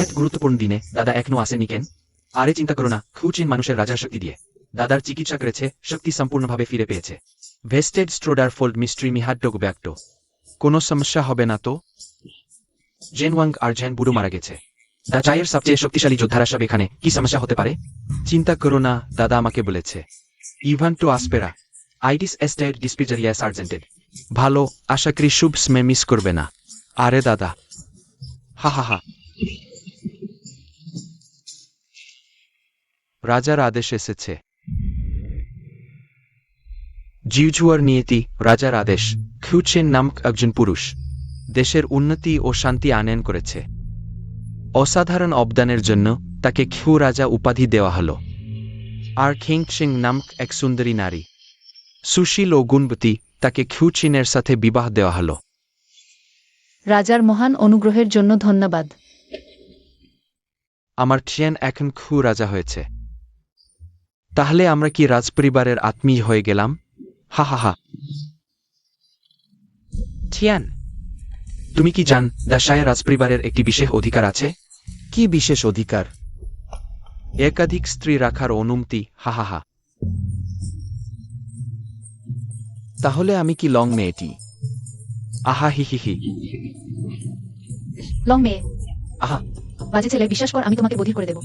Speaker 1: এক গুরুত্বপূর্ণ দিনে দাদা এখনো আসেনি কেন? আরে চিন্তা করো না, খুচিন মানুষের রাজার শক্তি দিয়ে দাদার চিকিৎসা করেছে, শক্তি সম্পূর্ণভাবে ফিরে পেয়েছে।
Speaker 2: ভেস্টেড স্ট্রোডার ফোল্ড মিস্ট্রি মিহাড্ডোগ ব্যাক্টো। কোনো সমস্যা হবে না তো?
Speaker 1: জেন ওয়াং আর জেন বুড়ো মারা গেছে। দা চায়ের সবচেয়ে শক্তিশালী যোদ্ধারা সব এখানে। কি সমস্যা হতে পারে?
Speaker 2: চিন্তা করো না, দাদা আমাকে বলেছে। ইভান টু আসপেরা
Speaker 1: আইডিস এস্টেড ডিসপিজারিয়া সার্জেন্টেড।
Speaker 2: ভালো, আশা করি শুভ স্মে মিস করবে না। আরে দাদা, হা হা হা। রাজার আদেশ এসেছে। জিউজুয়ার নিয়তি, রাজার আদেশ। খিউচেন নামক একজন পুরুষ দেশের উন্নতি ও শান্তি আনয়ন করেছে। অসাধারণ অবদানের জন্য তাকে খিউ রাজা উপাধি দেওয়া হলো। আর খিংচিং নামক এক সুন্দরী নারী, সুশীল ও গুণবতী, তাকে খিউচিনের সাথে বিবাহ দেওয়া হলো।
Speaker 4: রাজার মহান অনুগ্রহের জন্য ধন্যবাদ।
Speaker 2: আমার টিয়ান এখন খু রাজা হয়েছে। তাহলে আমরা কি রাজপরিবারের আত্মীয় হয়ে গেলাম? হা হা হা।
Speaker 1: টিয়ান, তুমি কি জান দা শায় রাজপরিবারের একটি বিশেষ অধিকার আছে?
Speaker 6: কি বিশেষ অধিকার?
Speaker 2: একাধিক স্ত্রী রাখার অনুমতি। হা হা হা।
Speaker 6: তাহলে আমি কি লং মেয়েটি?
Speaker 2: আহা হি হি হি।
Speaker 5: লং মেয়ে,
Speaker 1: আহা,
Speaker 5: বাজে ছেলে, বিশ্বাস কর, আমি তোমাকে বধির করে দেব।